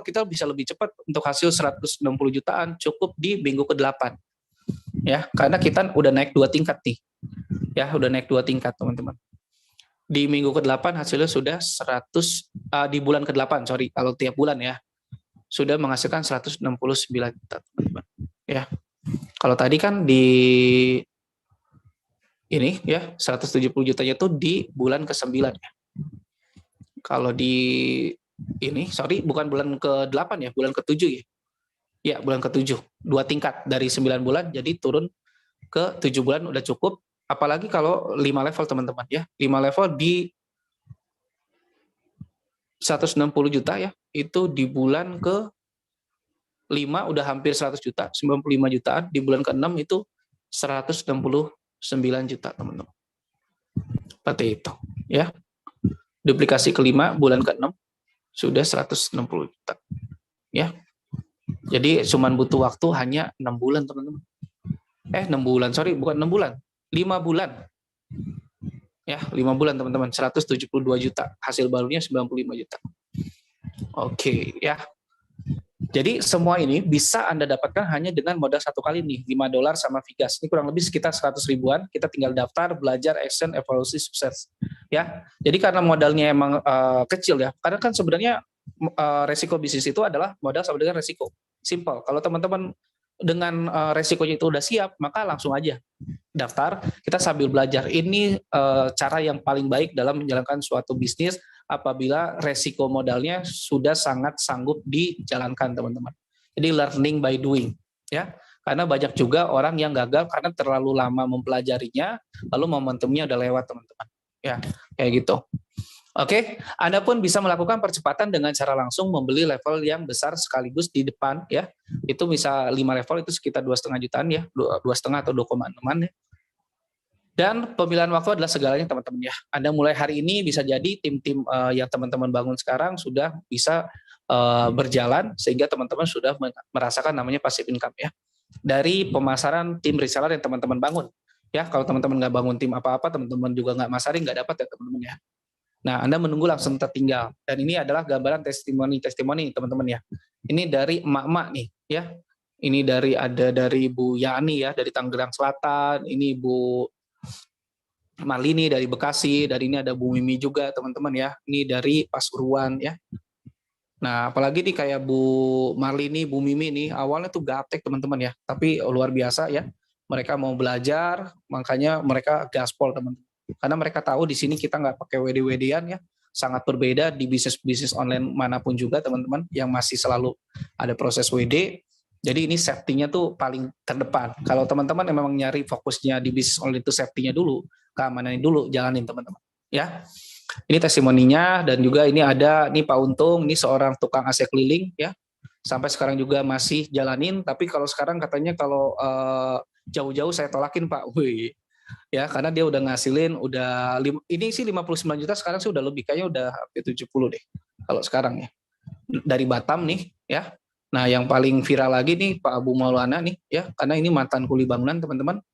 kita bisa lebih cepat untuk hasil 160 jutaan cukup di minggu ke-8. Ya, karena kita udah naik 2 tingkat nih. Ya, udah naik 2 tingkat, teman-teman. Di minggu ke-8 hasilnya sudah 100, di bulan ke-8, sorry, kalau tiap bulan ya, sudah menghasilkan 169 juta, teman-teman. Ya, kalau tadi kan di ini ya 170 jutanya itu di bulan ke-9 ya. Kalau di ini, sorry, bukan bulan ke-8 ya, bulan ke-7 ya. Ya, bulan ke-7. 2 tingkat dari 9 bulan jadi turun ke 7 bulan udah cukup. Apalagi kalau 5 level, teman-teman ya. 5 level di 160 juta ya. Itu di bulan ke-5 udah hampir 100 juta, 95 jutaan. Di bulan ke-6 itu 169 juta, teman-teman. Seperti itu ya. Duplikasi ke-5 bulan ke-6 sudah 160 juta. Ya. Jadi cuman butuh waktu hanya 6 bulan, teman-teman. 6 bulan, sorry, bukan 6 bulan. 5 bulan. Ya, 5 bulan, teman-teman. 172 juta. Hasil barunya 95 juta. Oke, ya. Jadi semua ini bisa Anda dapatkan hanya dengan modal 1 kali nih, $5 sama Vigas. Ini kurang lebih sekitar 100 ribuan. Kita tinggal daftar, belajar, action, evaluasi, sukses. Ya. Jadi karena modalnya emang kecil ya. Karena kan sebenarnya resiko bisnis itu adalah modal sama dengan resiko. Simple. Kalau teman-teman dengan resikonya itu udah siap, maka langsung aja daftar. Kita sambil belajar. Ini cara yang paling baik dalam menjalankan suatu bisnis apabila resiko modalnya sudah sangat sanggup dijalankan, teman-teman. Jadi learning by doing, ya. Karena banyak juga orang yang gagal karena terlalu lama mempelajarinya, lalu momentumnya udah lewat, teman-teman. Ya, kayak gitu. Oke, Anda pun bisa melakukan percepatan dengan cara langsung membeli level yang besar sekaligus di depan, ya. Itu bisa 5 level itu sekitar 2,5 jutaan ya, 2,5 atau 2,6-an ya. Dan pemilihan waktu adalah segalanya, teman-teman ya. Anda mulai hari ini bisa jadi tim-tim yang teman-teman bangun sekarang sudah bisa berjalan sehingga teman-teman sudah merasakan namanya passive income ya. Dari pemasaran tim reseller yang teman-teman bangun. Ya, kalau teman-teman nggak bangun tim apa-apa, teman-teman juga nggak masarin, nggak dapat ya teman-teman ya. Nah, Anda menunggu langsung tertinggal. Dan ini adalah gambaran testimoni teman-teman ya. Ini dari emak-emak nih ya. Ini ada dari Bu Yani ya, dari Tangerang Selatan. Ini Bu Malini dari Bekasi, dari ini ada Bu Mimi juga teman-teman ya, ini dari Pasuruan ya. Nah apalagi nih kayak Bu Marlini, Bu Mimi nih awalnya tuh gaptek teman-teman ya, tapi luar biasa ya, mereka mau belajar, makanya mereka gaspol teman-teman. Karena mereka tahu di sini kita nggak pakai WD-WD-an ya, sangat berbeda di bisnis online manapun juga teman-teman, yang masih selalu ada proses WD. Jadi ini safety-nya tuh paling terdepan. Kalau teman-teman memang nyari fokusnya di bisnis online itu safety-nya dulu, keamanannya dulu, jalanin teman-teman. Ya, ini testimoninya dan juga ini ada nih Pak Untung, ini seorang tukang AC keliling ya, sampai sekarang juga masih jalanin. Tapi kalau sekarang katanya kalau jauh-jauh saya tolakin Pak, wih, ya karena dia udah ngasilin, ini sih 59 juta sekarang sih udah lebih, kayaknya udah hampir 70 deh kalau sekarang ya, dari Batam nih ya. Nah yang paling viral lagi nih Pak Abu Maulana nih ya, karena ini mantan kuli bangunan teman-teman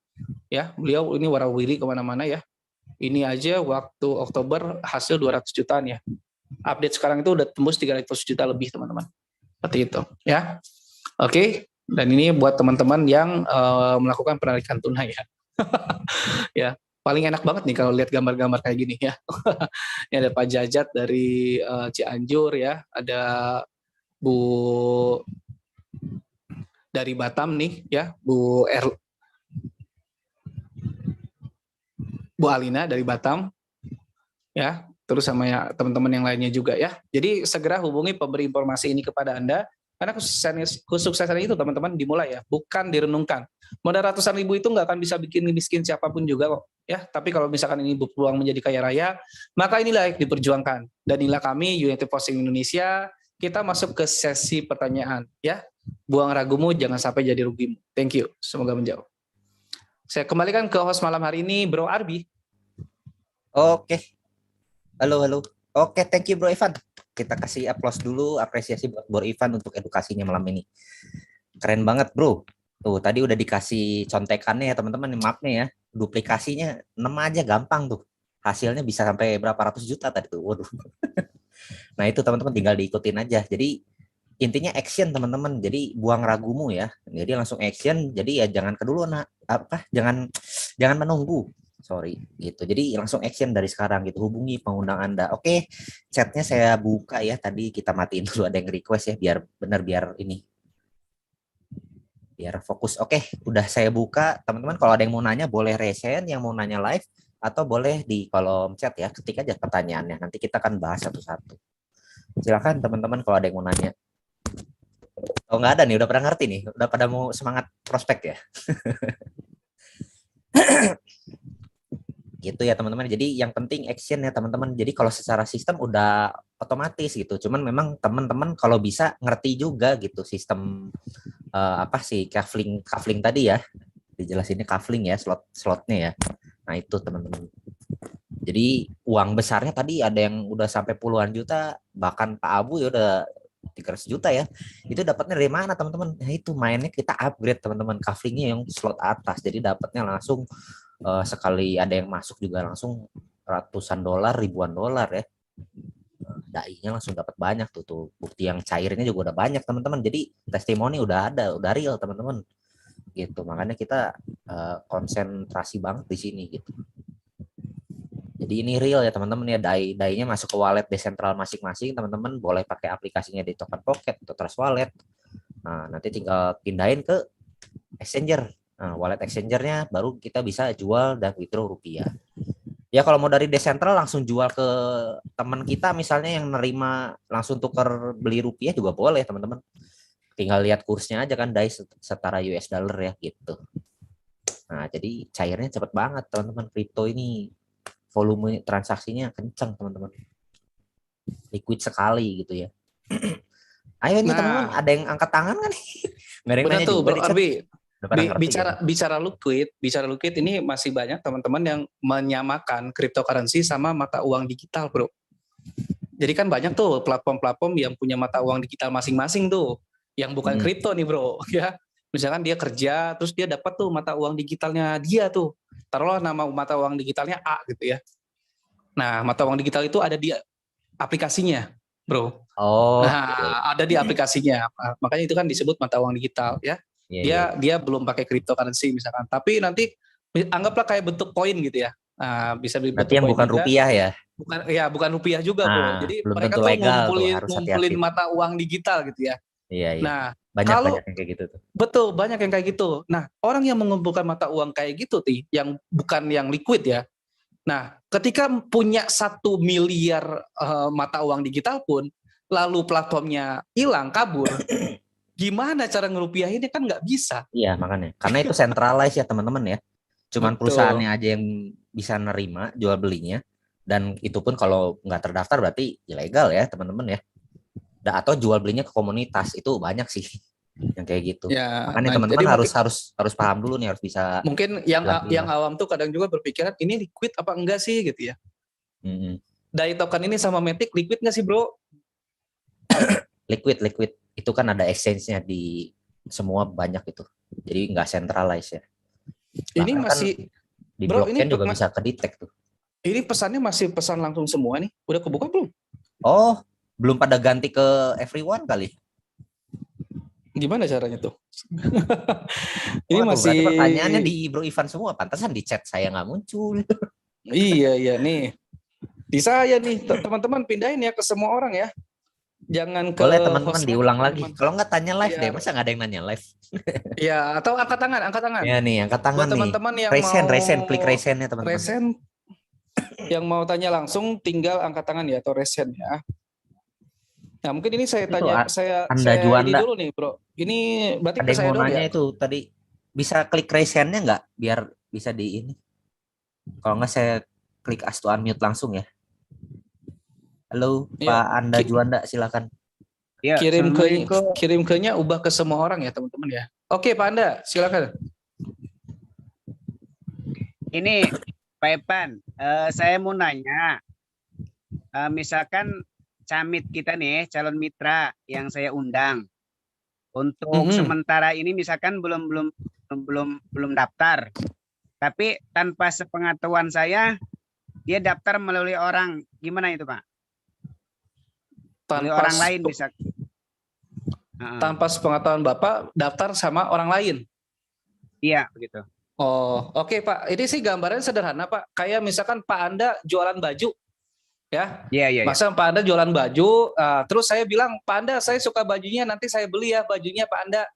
ya, beliau ini warawiri kemana-mana ya. Ini aja waktu Oktober hasil 200 jutaan ya. Update sekarang itu udah tembus 300 juta lebih teman-teman. Seperti itu ya. Oke, dan ini buat teman-teman yang melakukan penarikan tunai ya. Ya, paling enak banget nih kalau lihat gambar-gambar kayak gini ya. Ini ada Pak Jajat dari Cianjur ya, ada Bu dari Batam nih ya, Bu Alina dari Batam ya, terus sama ya teman-teman yang lainnya juga ya. Jadi segera hubungi pemberi informasi ini kepada Anda, karena kesuksesan itu teman-teman dimulai ya, bukan direnungkan. Modal ratusan ribu itu nggak akan bisa bikin miskin siapapun juga kok ya, tapi kalau misalkan ini berpeluang menjadi kaya raya, maka inilah yang diperjuangkan. Dan inilah kami United Posting Indonesia. Kita masuk ke sesi pertanyaan ya. Buang ragumu, jangan sampai jadi rugimu. Thank you, semoga menjawab. Saya kembalikan ke host malam hari ini, Bro Arbi. Oke. Halo. Oke, thank you Bro Ivan. Kita kasih aplaus dulu, apresiasi buat Bro Ivan untuk edukasinya malam ini. Keren banget Bro. Tuh, tadi udah dikasih contekannya ya teman-teman, mapnya ya. Duplikasinya 6 aja gampang tuh. Hasilnya bisa sampai berapa ratus juta tadi tuh. Waduh. Nah, itu teman-teman tinggal diikutin aja. Jadi intinya action teman-teman. Jadi buang ragumu ya. Jadi langsung action. Jadi ya jangan keduluan jangan menunggu. sorry gitu. Jadi langsung action dari sekarang gitu, hubungi pengundang Anda. Oke, chatnya saya buka ya, tadi kita matiin dulu, ada yang request ya, biar benar, biar ini, biar fokus. Oke, udah saya buka. Teman-teman kalau ada yang mau nanya boleh resen, yang mau nanya live atau boleh di kolom chat ya, ketik aja pertanyaannya, nanti kita akan bahas satu-satu. Silakan teman-teman kalau ada yang mau nanya. Oh nggak ada nih, udah pada ngerti nih, udah pada mau semangat prospek ya. Gitu ya teman-teman. Jadi yang penting action ya teman-teman. Jadi kalau secara sistem udah otomatis gitu. Cuman memang teman-teman kalau bisa ngerti juga gitu sistem apa sih kafling tadi ya. Dijelasinnya kafling ya, slotnya ya. Nah itu teman-teman. Jadi uang besarnya tadi ada yang udah sampai puluhan juta, bahkan Pak Abu ya udah 300 juta ya. Itu dapatnya dari mana teman-teman? Nah itu mainnya kita upgrade teman-teman, kaflingnya yang slot atas. Jadi dapatnya langsung sekali ada yang masuk juga langsung ratusan dolar, ribuan dolar ya. Dai-nya langsung dapat banyak tuh. Bukti yang cairnya juga udah banyak teman-teman. Jadi testimoni udah ada, udah real teman-teman. Gitu. Makanya kita konsentrasi banget di sini gitu. Jadi ini real ya teman-teman ya, dai-nya masuk ke wallet desentral masing-masing, teman-teman boleh pakai aplikasinya di Token Pocket atau Trust Wallet. Nah, nanti tinggal pindahin ke exchanger. Nah, wallet exchangernya baru kita bisa jual dan withdraw rupiah. Ya kalau mau dari desentral langsung jual ke teman kita misalnya yang nerima langsung tuker beli rupiah juga boleh teman-teman. Tinggal lihat kursnya aja kan DAI setara US dollar ya gitu. Nah, jadi cairnya cepet banget teman-teman, kripto ini volume transaksinya kencang teman-teman, liquid sekali gitu ya. Ayo nih teman-teman, Nah, ada yang angkat tangan kan? Nggak ada yang benar nanya tuh juga Bro di chat. Arbi. Udah pada ngerti ya? Bicara liquid ini masih banyak teman-teman yang menyamakan cryptocurrency sama mata uang digital, Bro. Jadi kan banyak tuh platform-platform yang punya mata uang digital masing-masing tuh, yang bukan kripto nih Bro, ya. Misalkan dia kerja, terus dia dapat tuh mata uang digitalnya dia tuh. Taruhlah nama mata uang digitalnya A gitu ya. Nah, mata uang digital itu ada di aplikasinya, Bro. Oh, iya, Nah, ada di aplikasinya. Makanya itu kan disebut mata uang digital ya. iya, iya. Dia belum pakai cryptocurrency misalkan. Tapi nanti anggaplah kayak bentuk koin gitu ya. Nah, bisa Berarti bentuk yang koin bukan juga. rupiah ya? Bukan rupiah juga, Bro. Nah, Jadi belum mereka tentu tuh legal tuh, ngumpulin harus hati-hati ngumpulin tuh. mata uang digital gitu ya. Iya, iya. Nah, Banyak kalau yang kayak gitu tuh. betul banyak yang kayak gitu. Nah, orang yang mengumpulkan mata uang kayak gitu tuh yang bukan yang liquid ya. Nah, ketika punya 1 miliar mata uang digital pun, lalu platformnya hilang, kabur, gimana cara ngerupiahinnya kan nggak bisa. Iya, makanya. Karena itu centralized ya teman-teman ya. Cuman Betul. perusahaannya aja yang bisa nerima jual belinya. Dan itu pun kalau nggak terdaftar berarti ilegal ya teman-teman ya. Atau jual belinya ke komunitas, itu banyak sih yang kayak gitu. Ya, Makanya nah teman-teman jadi harus mungkin harus paham dulu nih, harus bisa mungkin yang pilah-pilah. awam tuh kadang juga berpikiran ini liquid apa enggak sih gitu ya. Mm-mm. Dai token ini sama Matic liquid nggak sih bro? Liquid itu kan ada exchange-nya di semua, banyak itu. Jadi nggak centralized ya. Ini Bahkan kan masih di bro blockchain juga bisa kedetek tuh. ini pesannya masih pesan langsung semua nih. Udah kebuka belum? Oh, belum pada ganti ke everyone kali. Gimana caranya tuh? Ini Waduh, masih berarti pertanyaannya di Bro Ivan semua. Pantasan di chat saya nggak muncul. iya nih. Di saya nih teman-teman pindahin ya ke semua orang ya. Jangan ke Boleh teman-teman host lagi diulang lagi. teman-teman. Kalau nggak tanya live deh, Biar masa nggak ada yang nanya live? ya atau angkat tangan, angkat tangan. Ya nih, angkat Buat tangan nih. teman-teman yang Resen, mau resen, klik resennya teman-teman. resen, yang mau tanya langsung tinggal angkat tangan ya atau resen ya. Nah, mungkin ini saya Itu tanya saya Anda saya ini Juanda, dulu nih, Bro. Ini berarti ada ke yang saya mau doang nanya ya? itu tadi, bisa klik resennya nggak? Biar bisa di ini. Kalau nggak saya klik ask to unmute langsung ya. Halo, Iya, Pak Anda Juanda, silakan. Ya, Assalamualaikum. kirim ke-nya ubah ke semua orang ya, teman-teman ya. Oke, Pak Anda, silakan. Ini Pak Epan, saya mau nanya, misalkan camit kita nih, calon mitra yang saya undang, untuk sementara ini misalkan belum daftar, tapi tanpa sepengetahuan saya, dia daftar melalui orang, gimana itu Pak? Melalui Tanpa orang lain bisa. tanpa sepengetahuan Bapak daftar sama orang lain. Iya, begitu. Oh, oke Pak. Ini sih gambarannya sederhana Pak. Kayak misalkan Pak Anda jualan baju, ya. Iya, iya, iya. Masa Pak Anda jualan baju, terus saya bilang, Pak Anda saya suka bajunya, nanti saya beli ya bajunya Pak Anda.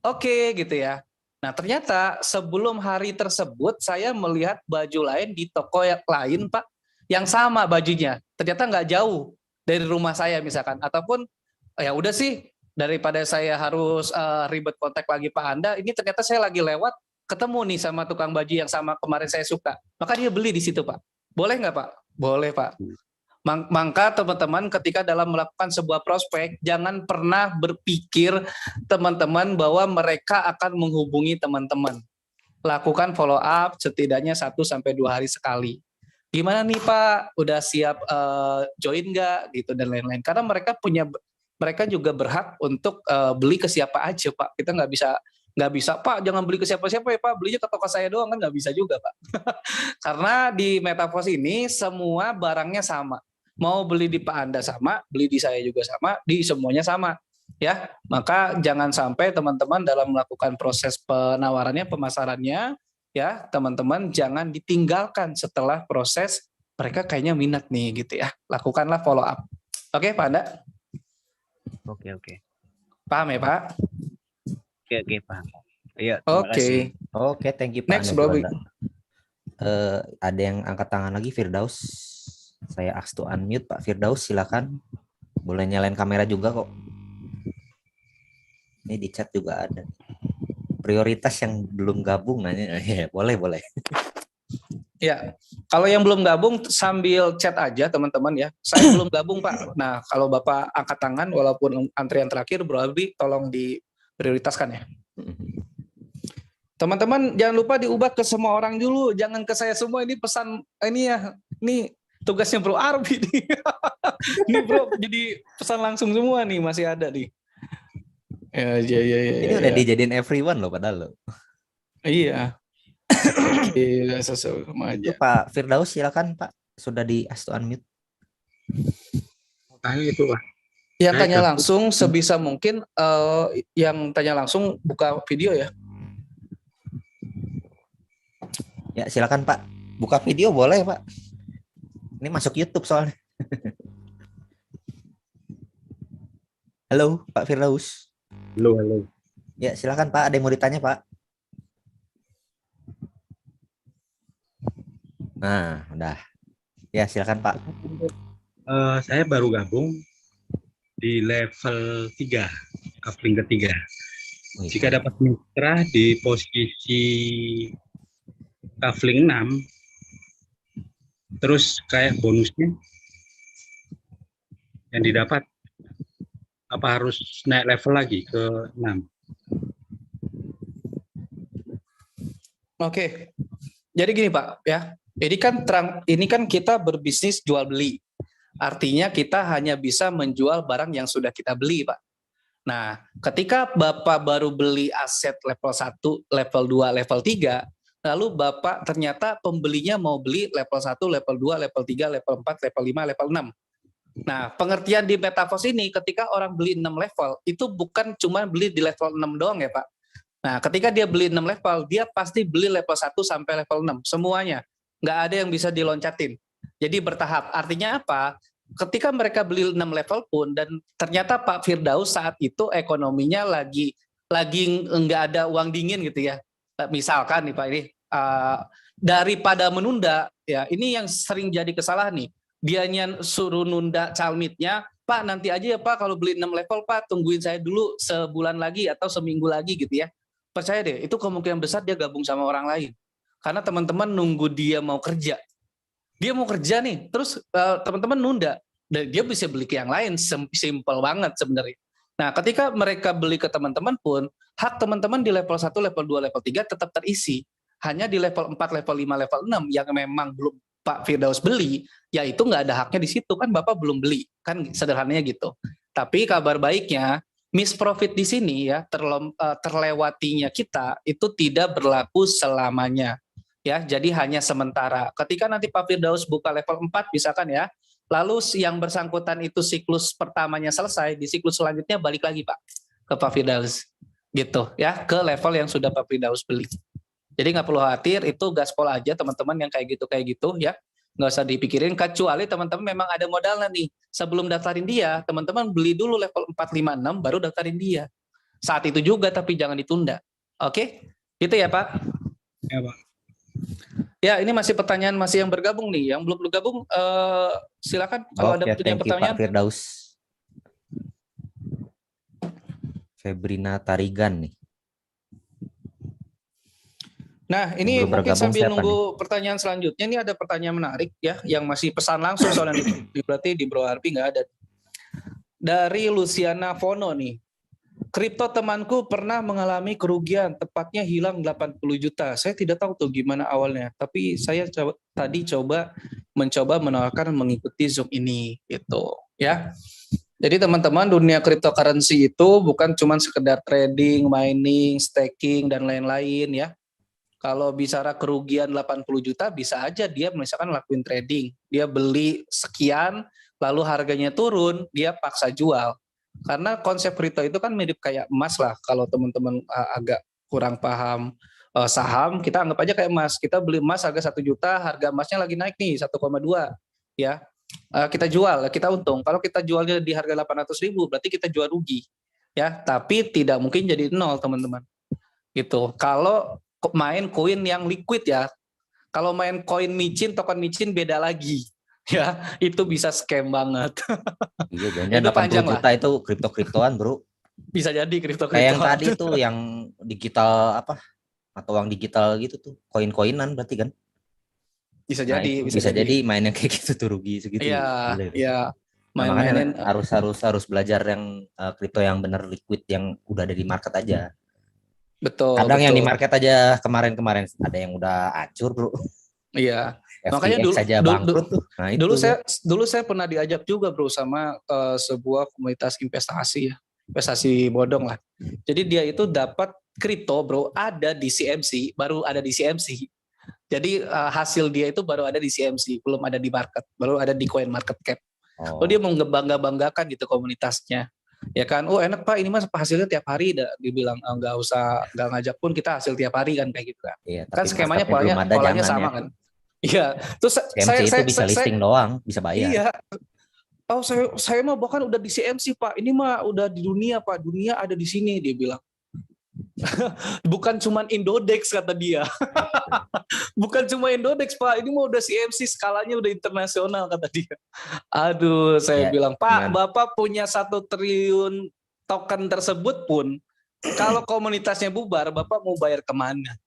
Oke, gitu ya. Nah ternyata sebelum hari tersebut saya melihat baju lain di toko yang lain Pak, yang sama bajunya. Ternyata nggak jauh dari rumah saya misalkan. Ataupun ya udah sih, daripada saya harus ribet kontak lagi Pak Anda, ini ternyata saya lagi lewat, ketemu nih sama tukang baju yang sama kemarin saya suka. Maka dia beli di situ Pak. Boleh nggak Pak? Boleh Pak. Maka teman-teman ketika dalam melakukan sebuah prospek, jangan pernah berpikir teman-teman bahwa mereka akan menghubungi teman-teman. Lakukan follow up setidaknya 1-2 hari sekali. Gimana nih Pak, udah siap join nggak gitu dan lain-lain. Karena mereka juga berhak untuk beli ke siapa aja Pak. Kita nggak bisa Pak jangan beli ke siapa-siapa ya Pak, belinya ke toko saya doang, kan nggak bisa juga Pak. Karena di Metaverse ini semua barangnya sama. Mau beli di Pak Anda sama, beli di saya juga sama, di semuanya sama. Ya, maka jangan sampai teman-teman dalam melakukan proses penawarannya, pemasarannya, ya teman-teman jangan ditinggalkan setelah proses mereka kayaknya minat nih gitu ya. Lakukanlah follow up. Oke Pak Anda? Oke, oke. Paham ya Pak? Oke, oke, paham. Iya, terima kasih. Oke, thank you Pak. Next, Bro. Ada yang angkat tangan lagi, Firdaus. Saya ask to unmute Pak Firdaus, silakan. Boleh nyalain kamera juga kok. Ini di chat juga ada. Prioritas yang belum gabung nanya. Ya, boleh. Ya, kalau yang belum gabung sambil chat aja teman-teman ya. Saya belum gabung Pak. Nah, kalau Bapak angkat tangan walaupun antrian terakhir, Bro Albi tolong diprioritaskan ya. Teman-teman jangan lupa diubah ke semua orang dulu, jangan ke saya semua. Ini pesan ini ya. Ini tugasnya Bro Arbi nih. Ini Bro jadi pesan langsung semua nih, masih ada nih. Ya. Ini udah dijadiin everyone loh padahal loh. Iya. Iya, sama aja. Itu Pak Firdaus silakan Pak, sudah di ask to unmute. Tanya itu Pak. Yang tanya langsung sebisa mungkin yang tanya langsung buka video ya. Ya silakan Pak, buka video boleh Pak. Ini masuk YouTube soalnya. Halo Pak Firdaus. Halo. Ya silakan Pak, ada yang mau ditanya Pak. Nah, udah. Ya silakan Pak. Saya baru gabung di level 3, coupling ketiga. Jika dapat mitra di posisi coupling 6, terus kayak bonusnya yang didapat, apa harus naik level lagi ke 6? Oke. Jadi gini Pak ya. Ini kan kita berbisnis jual beli. Artinya kita hanya bisa menjual barang yang sudah kita beli, Pak. Nah, ketika Bapak baru beli aset level 1, level 2, level 3, lalu Bapak ternyata pembelinya mau beli level 1, level 2, level 3, level 4, level 5, level 6. Nah, pengertian di Metaverse ini ketika orang beli 6 level, itu bukan cuma beli di level 6 doang ya, Pak. Nah, ketika dia beli 6 level, dia pasti beli level 1 sampai level 6, semuanya. Nggak ada yang bisa diloncatin. Jadi bertahap. Artinya apa? Ketika mereka beli 6 level pun, dan ternyata Pak Firdaus saat itu ekonominya lagi nggak ada uang dingin gitu ya. Misalkan nih Pak, ini daripada menunda, ya ini yang sering jadi kesalahan nih. Dianya suruh nunda calmitnya, Pak nanti aja ya Pak kalau beli 6 level Pak, tungguin saya dulu sebulan lagi atau seminggu lagi gitu ya. Percaya deh, itu kemungkinan besar dia gabung sama orang lain. Karena teman-teman nunggu dia mau kerja. Dia mau kerja nih, terus teman-teman nunda. Dan dia bisa beli ke yang lain, simple banget sebenarnya. Nah, ketika mereka beli ke teman-teman pun, hak teman-teman di level 1, level 2, level 3 tetap terisi. Hanya di level 4, level 5, level 6 yang memang belum Pak Firdaus beli, ya itu nggak ada haknya di situ, kan Bapak belum beli. Kan sederhananya gitu. Tapi kabar baiknya, miss profit di sini ya, terlewatinya kita, itu tidak berlaku selamanya. Ya, jadi hanya sementara. Ketika nanti Pak Firdaus buka level 4 misalkan ya, lalu yang bersangkutan itu siklus pertamanya selesai, di siklus selanjutnya balik lagi Pak ke Pak Firdaus. Gitu ya, ke level yang sudah Pak Firdaus beli. Jadi nggak perlu khawatir, itu gaspol aja teman-teman yang kayak gitu ya. Nggak usah dipikirin, kecuali teman-teman memang ada modalnya nih. Sebelum daftarin dia, teman-teman beli dulu level 4, 5, 6, baru daftarin dia. Saat itu juga, tapi jangan ditunda. Oke? Gitu ya Pak? Ya, Pak. Ya, ini masih pertanyaan masih yang bergabung nih. Yang belum bergabung, silakan kalau ada punya thank you, pertanyaan. Pak Firdaus. Febrina Tarigan nih. Nah, ini Belum mungkin bergabung sambil siapa nunggu pertanyaan selanjutnya, ini ada pertanyaan menarik ya, yang masih pesan langsung soalnya berarti di Bro Arbi nggak ada. Dari Luciana Fono nih, kripto temanku pernah mengalami kerugian, tepatnya hilang 80 juta. Saya tidak tahu tuh gimana awalnya, tapi saya coba mencoba menawarkan mengikuti Zoom ini, gitu ya. Jadi teman-teman, dunia cryptocurrency itu bukan cuma sekedar trading, mining, staking, dan lain-lain ya. Kalau bicara kerugian 80 juta, bisa aja dia misalkan lakuin trading. Dia beli sekian, lalu harganya turun, dia paksa jual. Karena konsep kripto itu kan mirip kayak emas lah. Kalau teman-teman agak kurang paham saham, kita anggap aja kayak emas. Kita beli emas harga 1 juta, harga emasnya lagi naik nih, 1,2. Ya, kita jual, kita untung. Kalau kita jualnya di harga 800.000, berarti kita jual rugi. Ya, tapi tidak mungkin jadi nol, teman-teman. Gitu. Kalau main koin yang liquid ya. Kalau main koin micin, token micin beda lagi. Ya, itu bisa scam banget. Iya, jangan 80 juta lah. Itu kripto-kriptoan, Bro. Bisa jadi kripto-kriptoan. Kayak yang tadi tuh yang digital apa? Atau uang digital gitu tuh, koin-koinan berarti kan? Bisa jadi, bisa jadi main yang kayak gitu tuh rugi segitu. Iya, iya. Makanya harus belajar yang kripto yang benar liquid, yang udah ada di market aja. Betul. Kadang yang di market aja kemarin ada yang udah hancur, Bro. Iya. FTX makanya saja bangkrut tuh. Nah, dulu saya pernah diajak juga, Bro, sama sebuah komunitas investasi ya. Investasi bodong lah. Jadi dia itu dapat kripto, Bro, ada di CMC, baru ada di CMC. Jadi hasil dia itu baru ada di CMC, belum ada di market, baru ada di Coin Market Cap. Oh, dia mau ngebangga-banggakan gitu komunitasnya. Ya kan, oh enak Pak, ini mas hasilnya tiap hari, dibilang nggak ngajak pun kita hasil tiap hari kan kayak gitu kan. Iya, kan skemanya polanya sama kan. Iya, terus CMC itu bisa listing doang, bisa bayar. Iya. Oh saya mah bahkan udah di CMC Pak, ini mah udah di dunia Pak, dunia ada di sini dia bilang. Bukan cuma Indodex kata dia. Bukan cuma Indodex Pak, ini mau udah CMC, skalanya udah internasional kata dia. Aduh, saya bilang Pak, Bapak punya 1 triliun token tersebut pun, kalau komunitasnya bubar, Bapak mau bayar kemana?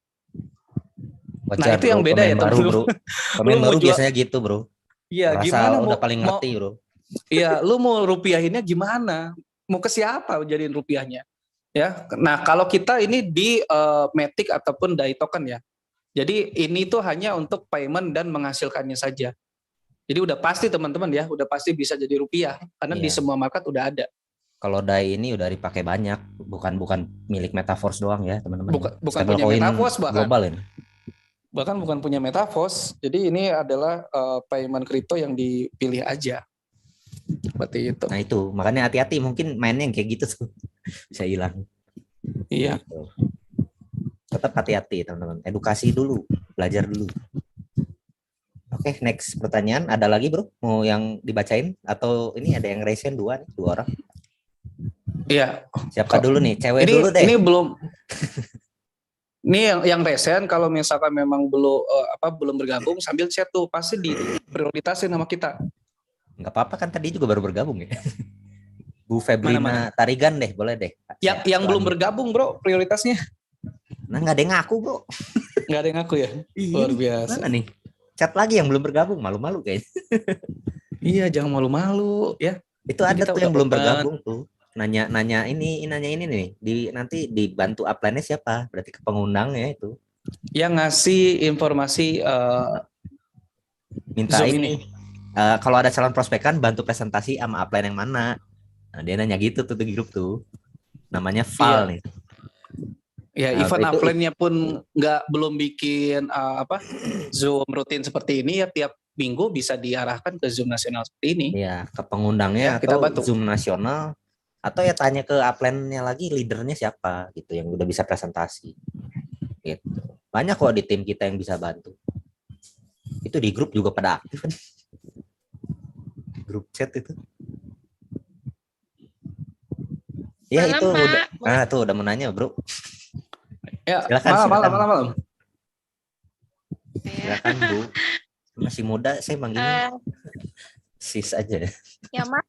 Wajar, itu yang beda ya teman-teman. Pemain baru biasanya gitu, Bro. Iya, gimana udah paling ngerti, Bro. Iya, lu mau rupiahinnya gimana? Mau ke siapa jadiin rupiahnya? Ya, nah kalau kita ini di Matic ataupun DAI token ya. Jadi ini tuh hanya untuk payment dan menghasilkannya saja. Jadi udah pasti teman-teman ya, udah pasti bisa jadi rupiah karena di semua market udah ada. Kalau DAI ini udah dipakai banyak, bukan milik Metaverse doang ya, teman-teman. Bukan punya Metaverse bahkan. Global ini. Bahkan bukan punya Metaverse. Jadi ini adalah payment kripto yang dipilih aja. Seperti itu. Nah itu, makanya hati-hati, mungkin mainnya yang kayak gitu tuh bisa hilang. Iya. Gitu. Tetap hati-hati teman-teman, edukasi dulu, belajar dulu. Oke, next pertanyaan, ada lagi Bro? Mau yang dibacain atau ini ada yang raise hand dua orang? Iya. Siapa dulu nih? Cewek dulu deh. Ini belum. Ini yang resen, kalau misalkan memang belum bergabung, sambil chat tuh pasti diprioritasin sama kita. Nggak apa-apa kan, tadi juga baru bergabung ya. Bu Febrina Tarigan deh, boleh deh. Yang belum bergabung Bro, prioritasnya. Nah nggak ada yang ngaku Bro. Nggak ada yang ngaku ya? Luar biasa. Mana nih? Chat lagi yang belum bergabung, malu-malu kayaknya. Iya, jangan malu-malu ya. Itu ada tuh yang belum bergabung tuh. Nanya ini nih. Nanti dibantu upline-nya siapa? Berarti ke pengundangnya itu. Yang ngasih informasi minta Zoom ini. Kalau ada calon prospekan, bantu presentasi sama upline yang mana. Nah, dia nanya gitu tuh di grup tuh. Namanya Val nih. Ya, event upline-nya pun belum bikin Zoom rutin seperti ini ya, tiap minggu bisa diarahkan ke Zoom nasional seperti ini. Iya, ke pengundangnya ya, atau Zoom nasional, atau ya tanya ke upline-nya lagi, leadernya siapa gitu yang udah bisa presentasi. Gitu. Banyak kok di tim kita yang bisa bantu. Itu di grup juga pada aktif kan. Grup chat itu. Ya Malam, itu Pak. udah. Tuh udah mau nanya, Bro. Ya, Silakan. malam. Silakan, Bu. Masih muda, saya manggilnya sis aja. Ya, Mas.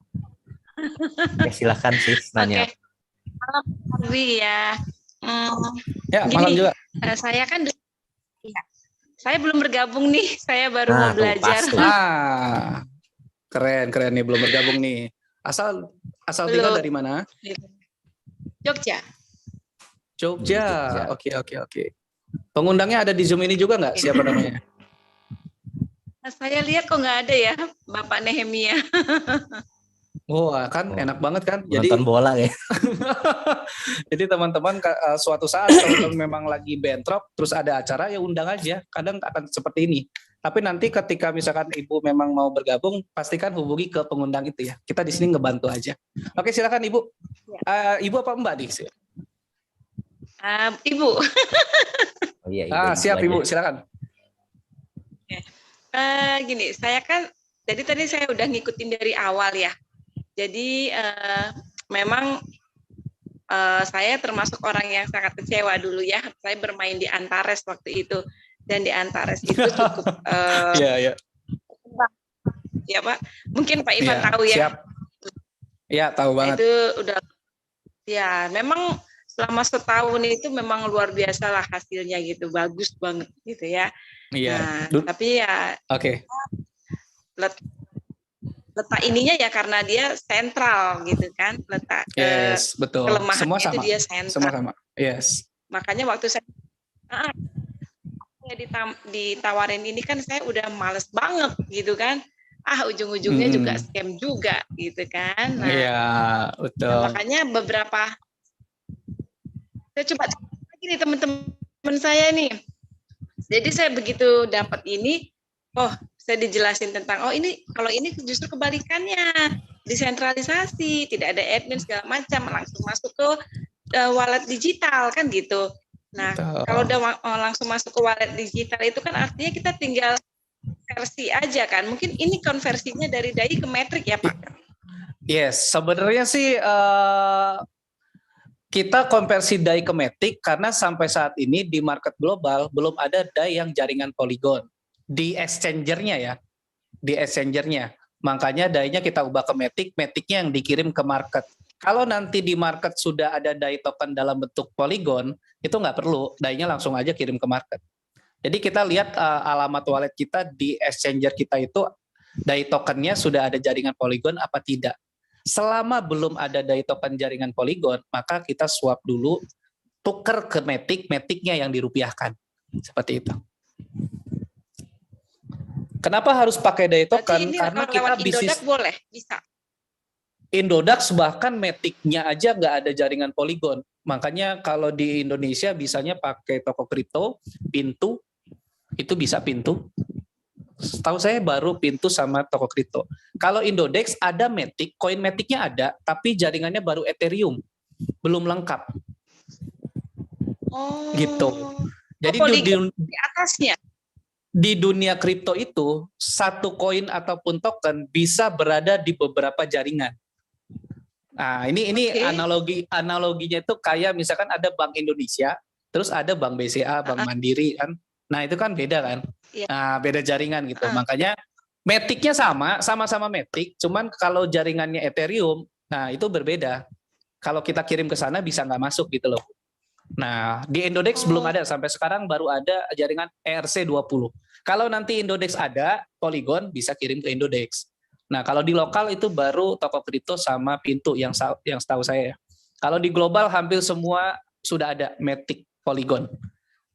Ya, silakan sis nanya. Oke. Malam, Arwi ya. Ya, Gini, malam juga. saya kan ya, saya belum bergabung nih, saya baru mau Tuh, belajar. pas tuh. Keren nih, belum bergabung nih. Asal Belum. tinggal dari mana? Jogja. Jogja. Oke. Pengundangnya ada di Zoom ini juga nggak? Siapa namanya? Saya lihat kok nggak ada ya, Bapak Nehemia. Kan enak banget kan. Jadi Nonton bola ya. jadi teman-teman suatu saat kalau memang lagi bentrok terus ada acara ya undang aja. Kadang akan seperti ini. Tapi nanti ketika misalkan Ibu memang mau bergabung, pastikan hubungi ke pengundang itu ya. Kita di sini ngebantu aja. Oke, silakan Ibu. Ibu apa Mbak nih? Ibu. Oh iya, Siap Ibu, silakan. Gini, saya kan jadi tadi saya udah ngikutin dari awal ya. Jadi memang saya termasuk orang yang sangat kecewa dulu ya. Saya bermain di Antares waktu itu, dan di Antares itu cukup Iya. ya Pak. Mungkin Pak Ivan tahu ya. Siap. Iya, tahu banget. Itu udah ya, memang selama setahun itu memang luar biasa lah hasilnya gitu, bagus banget gitu ya. Iya. Nah, tapi ya Oke. letak ininya ya karena dia sentral gitu kan, letak betul. kelemahannya Semua itu sama. dia sentral. Semua sama. Yes. Makanya waktu saya ditawarin ini kan saya udah males banget gitu kan. Ujung-ujungnya juga scam juga gitu kan. Nah, iya, betul. Nah, makanya beberapa saya coba lagi nih teman-teman saya nih. Jadi saya begitu dapat ini, saya dijelasin tentang ini kalau ini justru kebalikannya, desentralisasi, tidak ada admin segala macam, langsung masuk ke wallet digital kan gitu. Nah, kalau udah langsung masuk ke wallet digital itu kan artinya kita tinggal versi aja kan. Mungkin ini konversinya dari DAI ke metrik ya Pak? Yes, sebenarnya sih kita konversi DAI ke metrik karena sampai saat ini di market global belum ada DAI yang jaringan Polygon di exchangernya ya, di exchangernya. Makanya DAI-nya kita ubah ke metrik, metriknya yang dikirim ke market. Kalau nanti di market sudah ada DAI token dalam bentuk Polygon, itu nggak perlu, DAI-nya langsung aja kirim ke market. Jadi kita lihat alamat wallet kita di exchanger kita itu DAI tokennya sudah ada jaringan Polygon apa tidak. Selama belum ada DAI token jaringan Polygon, maka kita swap dulu, tuker ke metik, metiknya yang dirupiahkan. Seperti itu. Kenapa harus pakai DAI token? Karena kita bisnis. Indodax boleh, bisa. Indodax bahkan metiknya aja nggak ada jaringan Polygon. Makanya kalau di Indonesia bisanya pakai toko kripto, Pintu, itu bisa Pintu. Tahu saya baru Pintu sama toko kripto. Kalau Indodex ada Matic, koin Maticnya ada, tapi jaringannya baru Ethereum, belum lengkap. Gitu. Jadi di atasnya. Di dunia kripto itu satu koin ataupun token bisa berada di beberapa jaringan. Nah, ini analoginya itu kayak misalkan ada Bank Indonesia, terus ada Bank BCA, Bank Mandiri kan. Nah, itu kan beda kan? Iya. Nah, beda jaringan gitu. Makanya metiknya sama-sama metik, cuman kalau jaringannya Ethereum, nah itu berbeda. Kalau kita kirim ke sana bisa nggak masuk gitu loh. Nah, di Indodex belum ada, sampai sekarang baru ada jaringan ERC20. Kalau nanti Indodex ada, Polygon bisa kirim ke Indodex. Nah, kalau di lokal itu baru toko kripto sama Pintu yang setahu saya. Kalau di global hampir semua sudah ada Matic Polygon.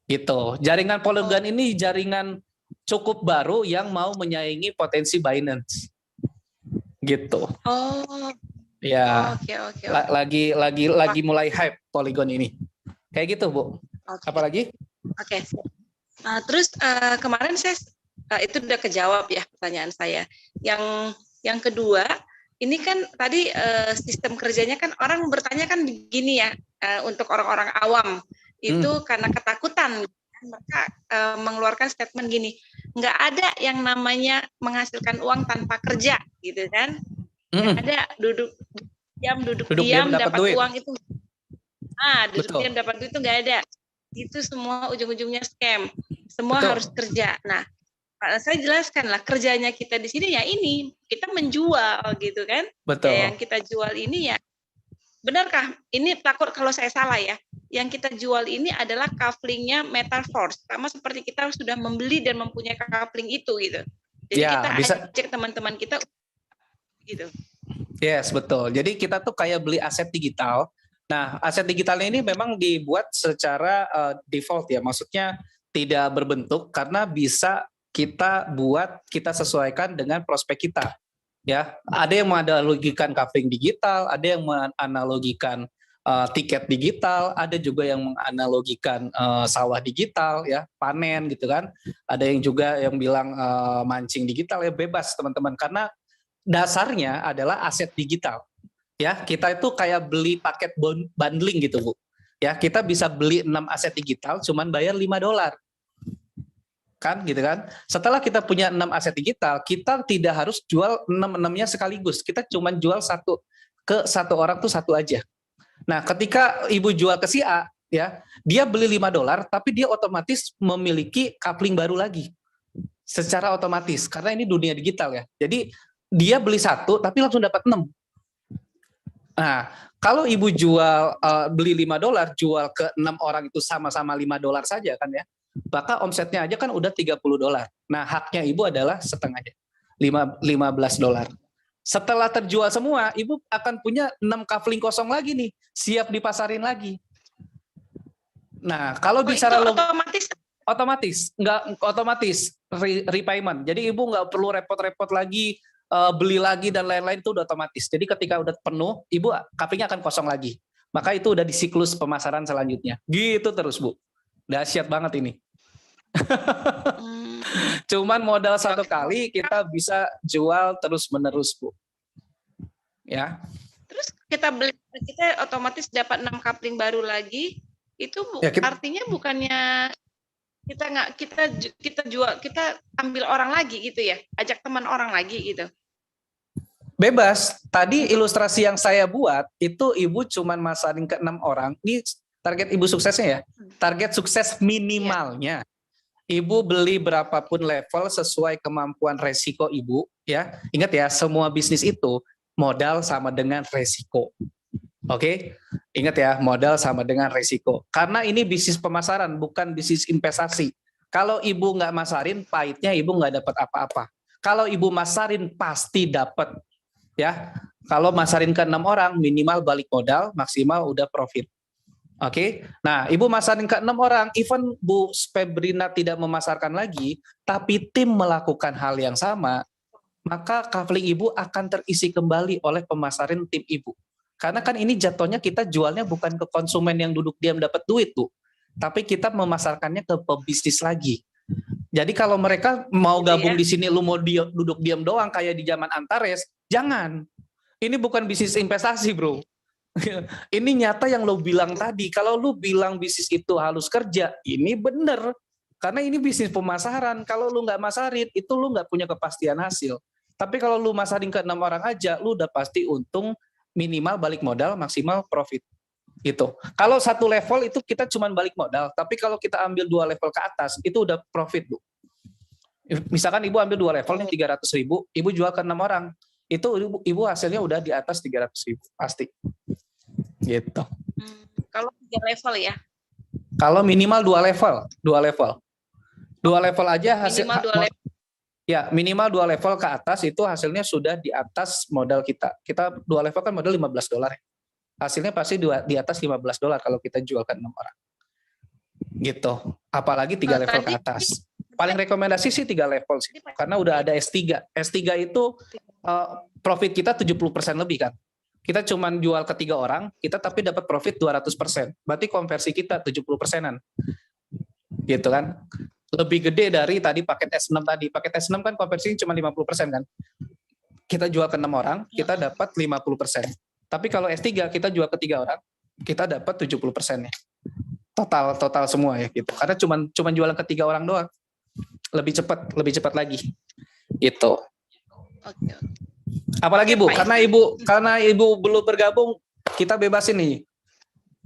Gitu. Jaringan Polygon ini jaringan cukup baru yang mau menyaingi potensi Binance. Gitu. Ya. Oke. Lagi mulai hype Polygon ini. Kayak gitu, Bu. Apalagi? Oke. Terus kemarin saya itu udah kejawab ya pertanyaan saya. Yang kedua, ini kan tadi sistem kerjanya kan orang bertanya kan begini ya, untuk orang-orang awam itu karena ketakutan mereka mengeluarkan statement gini, nggak ada yang namanya menghasilkan uang tanpa kerja, gitu kan? Nggak ada duduk diam dapat duit. uang itu. Duduk Betul. diam dapat duit itu nggak ada. Itu semua ujung-ujungnya scam. Semua Betul. harus kerja. Nah, saya jelaskan lah kerjanya kita di sini ya ini kita menjual gitu kan. Betul. Ya, yang kita jual ini ya benarkah? Ini takut kalau saya salah ya. Yang kita jual ini adalah couplingnya Metaverse, sama seperti kita sudah membeli dan mempunyai coupling itu gitu. Jadi Ya, kita bisa. ajak teman-teman kita gitu. Yes, betul. Jadi kita tuh kayak beli aset digital. Nah, aset digitalnya ini memang dibuat secara default ya, maksudnya tidak berbentuk karena bisa kita buat, kita sesuaikan dengan prospek kita. Ya, ada yang menganalogikan coupling digital, ada yang menganalogikan tiket digital, ada juga yang menganalogikan sawah digital, ya panen gitu kan. Ada yang juga yang bilang mancing digital, ya bebas teman-teman, karena dasarnya adalah aset digital. Ya, kita itu kayak beli paket bundling gitu, Bu. Ya, kita bisa beli 6 aset digital cuman bayar $5. Kan gitu kan. Setelah kita punya 6 aset digital, kita tidak harus jual 6-6-nya sekaligus. Kita cuman jual ke satu orang tuh satu aja. Nah, ketika Ibu jual ke si A, ya, dia beli $5, tapi dia otomatis memiliki coupling baru lagi. Secara otomatis, karena ini dunia digital ya. Jadi dia beli 1 tapi langsung dapat 6. Nah, kalau Ibu jual beli $5, jual ke 6 orang itu sama-sama $5 saja kan ya. Maka omsetnya aja kan udah $30. Nah, haknya Ibu adalah setengahnya, $15. Setelah terjual semua, Ibu akan punya 6 coupling kosong lagi nih, siap dipasarin lagi. Nah, kalau bicara otomatis repayment. Jadi Ibu nggak perlu repot-repot lagi beli lagi dan lain-lain, itu udah otomatis. Jadi ketika udah penuh, Ibu couplingnya akan kosong lagi. Maka itu udah di siklus pemasaran selanjutnya. Gitu terus, Bu. Dahsyat banget ini. Cuman modal 1 kali kita bisa jual terus-menerus, Bu. Ya. Terus kita otomatis dapat 6 coupling baru lagi. Itu artinya bukannya kita jual, kita ambil orang lagi gitu ya, ajak teman orang lagi gitu. Bebas. Tadi ilustrasi yang saya buat itu Ibu cuman masarin ke 6 orang. Ini target Ibu suksesnya ya. Target sukses minimalnya. Ibu beli berapapun level sesuai kemampuan resiko Ibu ya. Ingat ya, semua bisnis itu modal sama dengan resiko. Oke? Ingat ya, modal sama dengan resiko. Karena ini bisnis pemasaran, bukan bisnis investasi. Kalau Ibu nggak masarin, pahitnya Ibu nggak dapat apa-apa. Kalau Ibu masarin, pasti dapat. Ya, kalau masarin ke 6 orang, minimal balik modal, maksimal udah profit. Oke, nah Ibu masarin ke 6 orang, even Bu Febrina tidak memasarkan lagi, tapi tim melakukan hal yang sama, maka coupling Ibu akan terisi kembali oleh pemasaran tim Ibu. Karena kan ini jatuhnya kita jualnya bukan ke konsumen yang duduk diam dapat duit, Bu, tapi kita memasarkannya ke pebisnis lagi. Jadi kalau mereka mau gabung di sini, lu mau duduk diam doang kayak di zaman Antares, jangan. Ini bukan bisnis investasi, bro. Ini nyata yang lo bilang tadi. Kalau lo bilang bisnis itu harus kerja, ini bener. Karena ini bisnis pemasaran. Kalau lo nggak masarin, itu lo nggak punya kepastian hasil. Tapi kalau lo masarin ke 6 orang aja, lo udah pasti untung, minimal balik modal, maksimal profit. Gitu. Kalau 1 level itu kita cuma balik modal. Tapi kalau kita ambil 2 level ke atas, itu udah profit, Bu. Misalkan Ibu ambil 2 level nih 300.000, Ibu jual ke 6 orang. Itu Ibu hasilnya udah di atas 300.000 pasti. Gitu. Kalau 3 level ya. Kalau minimal 2 level. 2 level aja hasil ya, minimal 2 level ke atas itu hasilnya sudah di atas modal kita. Kita 2 level kan modal $15. Hasilnya pasti di atas $15 kalau kita jual ke 6 orang. Gitu. Apalagi 3 level ke atas. Paling rekomendasi sih 3 level sih. Karena udah ada S3. S3 itu profit kita 70% lebih kan. Kita cuma jual ke 3 orang, kita tapi dapat profit 200%. Berarti konversi kita 70%-an. Gitu kan. Lebih gede dari tadi paket S6 tadi. Paket S6 kan konversinya cuma 50% kan. Kita jual ke 6 orang, kita dapat 50%. Tapi kalau S3 kita jual ke 3 orang, kita dapat 70%-nya. total semua ya gitu. Karena cuman jualan ke 3 orang doang. Lebih cepat lagi. Gitu. Oke. Apalagi Bu, Pak karena Ibu belum bergabung, kita bebasin nih.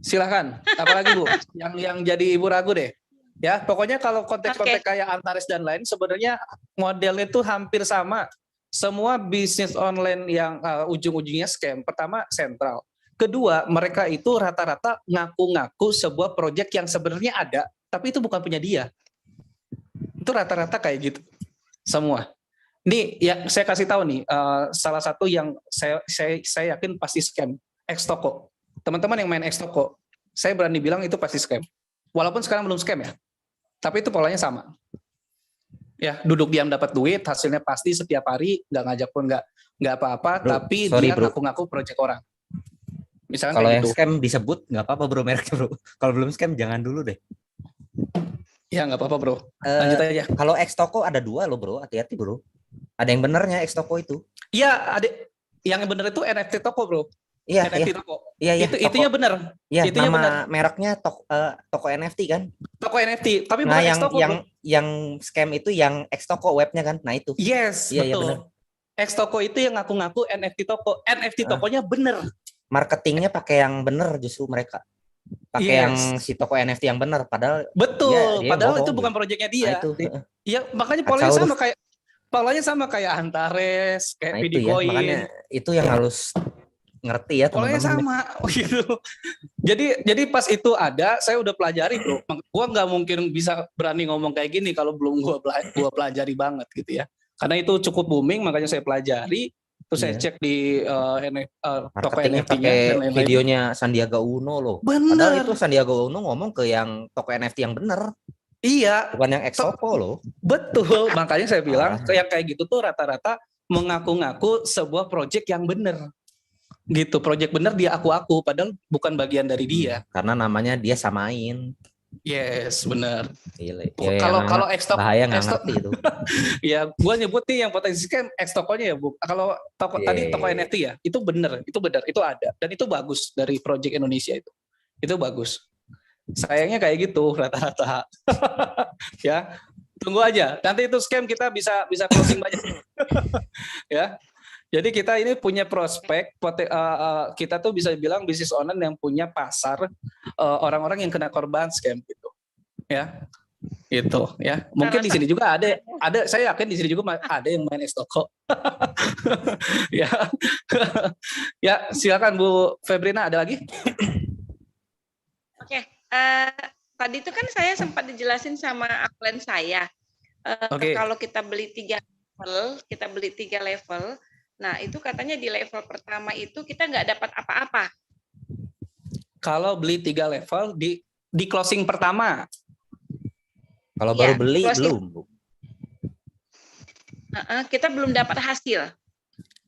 Silakan. Apalagi Bu, yang jadi Ibu ragu deh. Ya, pokoknya kalau konteks-konteks kayak Antares dan lain sebenarnya modelnya itu hampir sama. Semua bisnis online yang ujung-ujungnya scam. Pertama, sentral. Kedua, mereka itu rata-rata ngaku-ngaku sebuah proyek yang sebenarnya ada, tapi itu bukan punya dia. Itu rata-rata kayak gitu. Semua. Ini ya saya kasih tahu nih, salah satu yang saya yakin pasti scam, X-Toko. Teman-teman yang main X-Toko, saya berani bilang itu pasti scam. Walaupun sekarang belum scam ya. Tapi itu polanya sama. Ya, duduk diam dapat duit, hasilnya pasti setiap hari, nggak ngajak pun nggak apa-apa, tapi dia ngaku-ngaku proyek orang. Misalnya kalau kayak yang gitu. Scam disebut nggak apa-apa bro mereknya bro. Kalau belum scam jangan dulu deh. Ya nggak apa-apa bro. Lanjut aja. Kalau X-Toko ada 2 loh bro, hati-hati bro. Ada yang benernya X-Toko itu. Iya, ada yang bener itu NFT toko bro. Iya, NFT toko. Iya, Itunya bener. Iya, itunya nama bener. mereknya toko NFT kan. Toko NFT, tapi Nah, bukan X-Toko bro. yang scam itu yang X-Toko webnya kan. Nah itu. Yes, iya, betul. Iya, bener. X-Toko itu yang ngaku-ngaku NFT toko. NFT tokonya bener. Marketingnya pakai yang bener justru mereka. Pakai yang si toko NFT yang bener. Padahal betul. dia Padahal bohong, itu bukan gitu. proyeknya dia. Nah, itu. Iya, makanya polanya sama kayak Antares, kayak nah, itu ya, makanya itu yang harus ngerti ya teman-teman. Polanya sama gitu. Jadi pas itu ada, saya udah pelajari bro. Gua nggak mungkin bisa berani ngomong kayak gini kalau belum gua pelajari banget gitu ya. Karena itu cukup booming, makanya saya pelajari. Terus saya cek di toko marketingnya NFT-nya pakai dan lain-lain. videonya Sandiaga Uno loh. Bener. Padahal itu Sandiaga Uno ngomong ke yang toko NFT yang bener. Iya. Bukan yang X-Toko loh. Betul. Makanya saya bilang yang kayak gitu tuh rata-rata mengaku-ngaku sebuah proyek yang bener. Gitu, proyek bener dia aku-aku padahal bukan bagian dari dia. Karena namanya dia samain. Yes, benar. Kalau X-Toko bahaya nggak ngerti itu. Ya, gua nyebut nih yang potensi kan X-Tokonya ya, Bu. Kalau tadi toko NFT ya, itu benar, itu ada dan itu bagus dari project Indonesia itu. Itu bagus. Sayangnya kayak gitu rata-rata. Ya. Tunggu aja. Nanti itu scam kita bisa closing banyak. Ya. Jadi kita ini punya prospek, kita tuh bisa bilang bisnis online yang punya pasar orang-orang yang kena korban scam gitu, ya, itu ya. Mungkin di sini juga ada, saya yakin di sini juga ada yang main X-Toko. Ya, ya silakan Bu Febrina, ada lagi? Oke, tadi itu kan saya sempat dijelasin sama upline saya. Kalau kita beli 3 level, nah, itu katanya di level pertama itu kita nggak dapat apa-apa. Kalau beli 3 level di closing pertama. Kalau baru beli belum, Bu. Kita belum dapat hasil.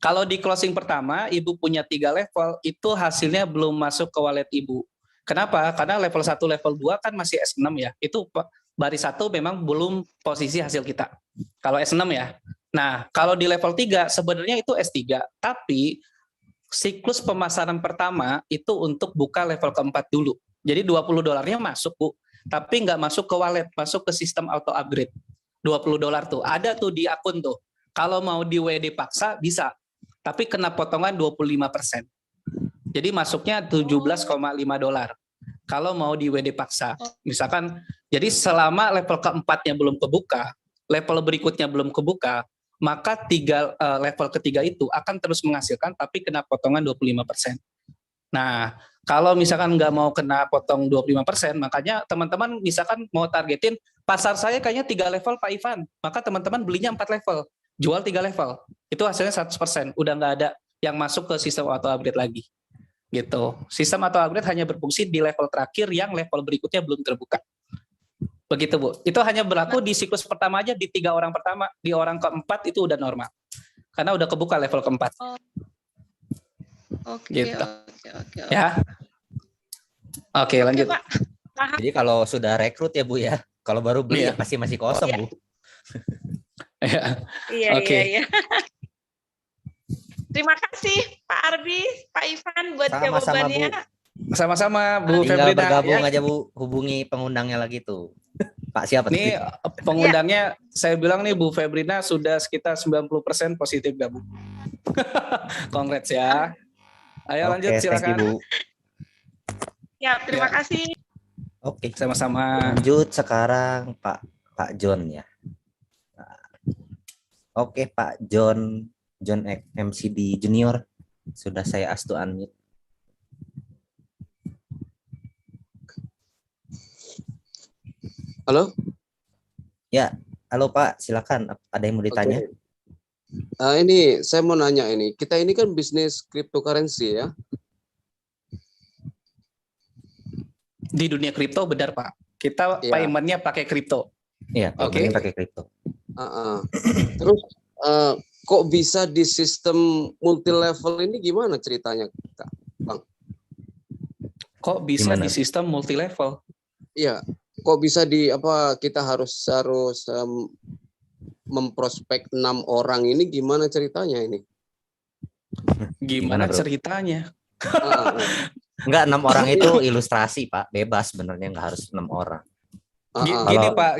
Kalau di closing pertama, Ibu punya 3 level, itu hasilnya belum masuk ke wallet Ibu. Kenapa? Karena level 1, level 2 kan masih S6 ya. Itu baris 1 memang belum posisi hasil kita. Kalau S6 ya. Nah, kalau di level 3 sebenarnya itu S3, tapi siklus pemasaran pertama itu untuk buka level keempat dulu. Jadi $20 masuk, Bu, tapi nggak masuk ke wallet, masuk ke sistem auto upgrade. $20 tuh, ada tuh di akun tuh. Kalau mau di WD paksa bisa, tapi kena potongan 25%. Jadi masuknya $17,5. Kalau mau di WD paksa, misalkan, jadi selama level keempatnya belum kebuka, level berikutnya belum kebuka, maka level ketiga itu akan terus menghasilkan tapi kena potongan 25%. Nah, kalau misalkan nggak mau kena potong 25%, makanya teman-teman misalkan mau targetin, pasar saya kayaknya 3 level Pak Ivan, maka teman-teman belinya 4 level, jual 3 level, itu hasilnya 100%, udah nggak ada yang masuk ke sistem auto upgrade lagi. Gitu. Sistem auto upgrade hanya berfungsi di level terakhir yang level berikutnya belum terbuka. Begitu, Bu. Itu hanya berlaku di siklus pertama aja, di 3 orang pertama. Di orang keempat itu udah normal. Karena udah kebuka level keempat. Oke, gitu. Oke. Ya. Oke, lanjut. Pak. Jadi kalau sudah rekrut ya, Bu ya. Kalau baru beli ya pasti masih kosong, Bu. Iya. Terima kasih Pak Arbi, Pak Ivan buat jawabannya. Sama-sama Bu Tinggal Febrina bergabung ya. aja Bu, hubungi pengundangnya lagi tuh. Pak siapa tuh? Nih pengundangnya saya bilang nih Bu Febrina sudah sekitar 90% positif gabung. Congrats ya. Ayo lanjut Oke, thank you silakan. Bu. Ya, terima kasih. Oke. Sama-sama. Lanjut sekarang Pak John ya. Oke, Pak John MCD Junior. Sudah saya ask to unmute. Halo? Ya, halo Pak, silakan. Ada yang mau ditanya? Ini saya mau nanya ini. Kita ini kan bisnis cryptocurrency ya. Di dunia kripto benar Pak. Kita Iya. paymentnya pakai kripto. Iya, Oke. pakai kripto. Terus kok bisa di sistem multi level ini gimana ceritanya, Kak? Bang? Kok bisa Gimana? di sistem multi level? Iya. Kok bisa kita harus memprospek 6 orang ini gimana ceritanya ini? Gimana Bro? ceritanya? Enggak, 6 orang itu ilustrasi Pak, bebas sebenarnya, enggak harus 6 orang.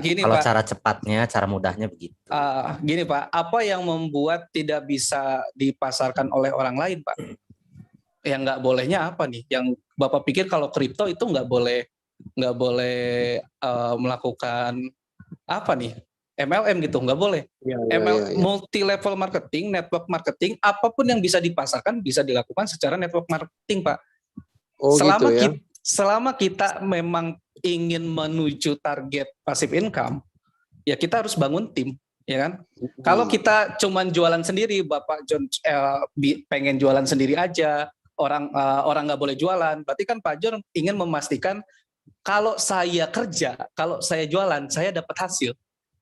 Gini Kalau Pak. cara cepatnya, cara mudahnya begitu. Gini Pak, apa yang membuat tidak bisa dipasarkan oleh orang lain Pak? Yang nggak bolehnya apa nih? Yang Bapak pikir kalau kripto itu nggak boleh melakukan apa nih? MLM gitu, nggak boleh. Multi level marketing, network marketing, apapun yang bisa dipasarkan bisa dilakukan secara network marketing Pak. Oh, Selama kita memang ingin menuju target passive income, ya kita harus bangun tim, ya kan? Kalau kita cuman jualan sendiri, Bapak John pengen jualan sendiri aja, orang nggak boleh jualan, berarti kan Pak John ingin memastikan kalau saya kerja, kalau saya jualan, saya dapat hasil.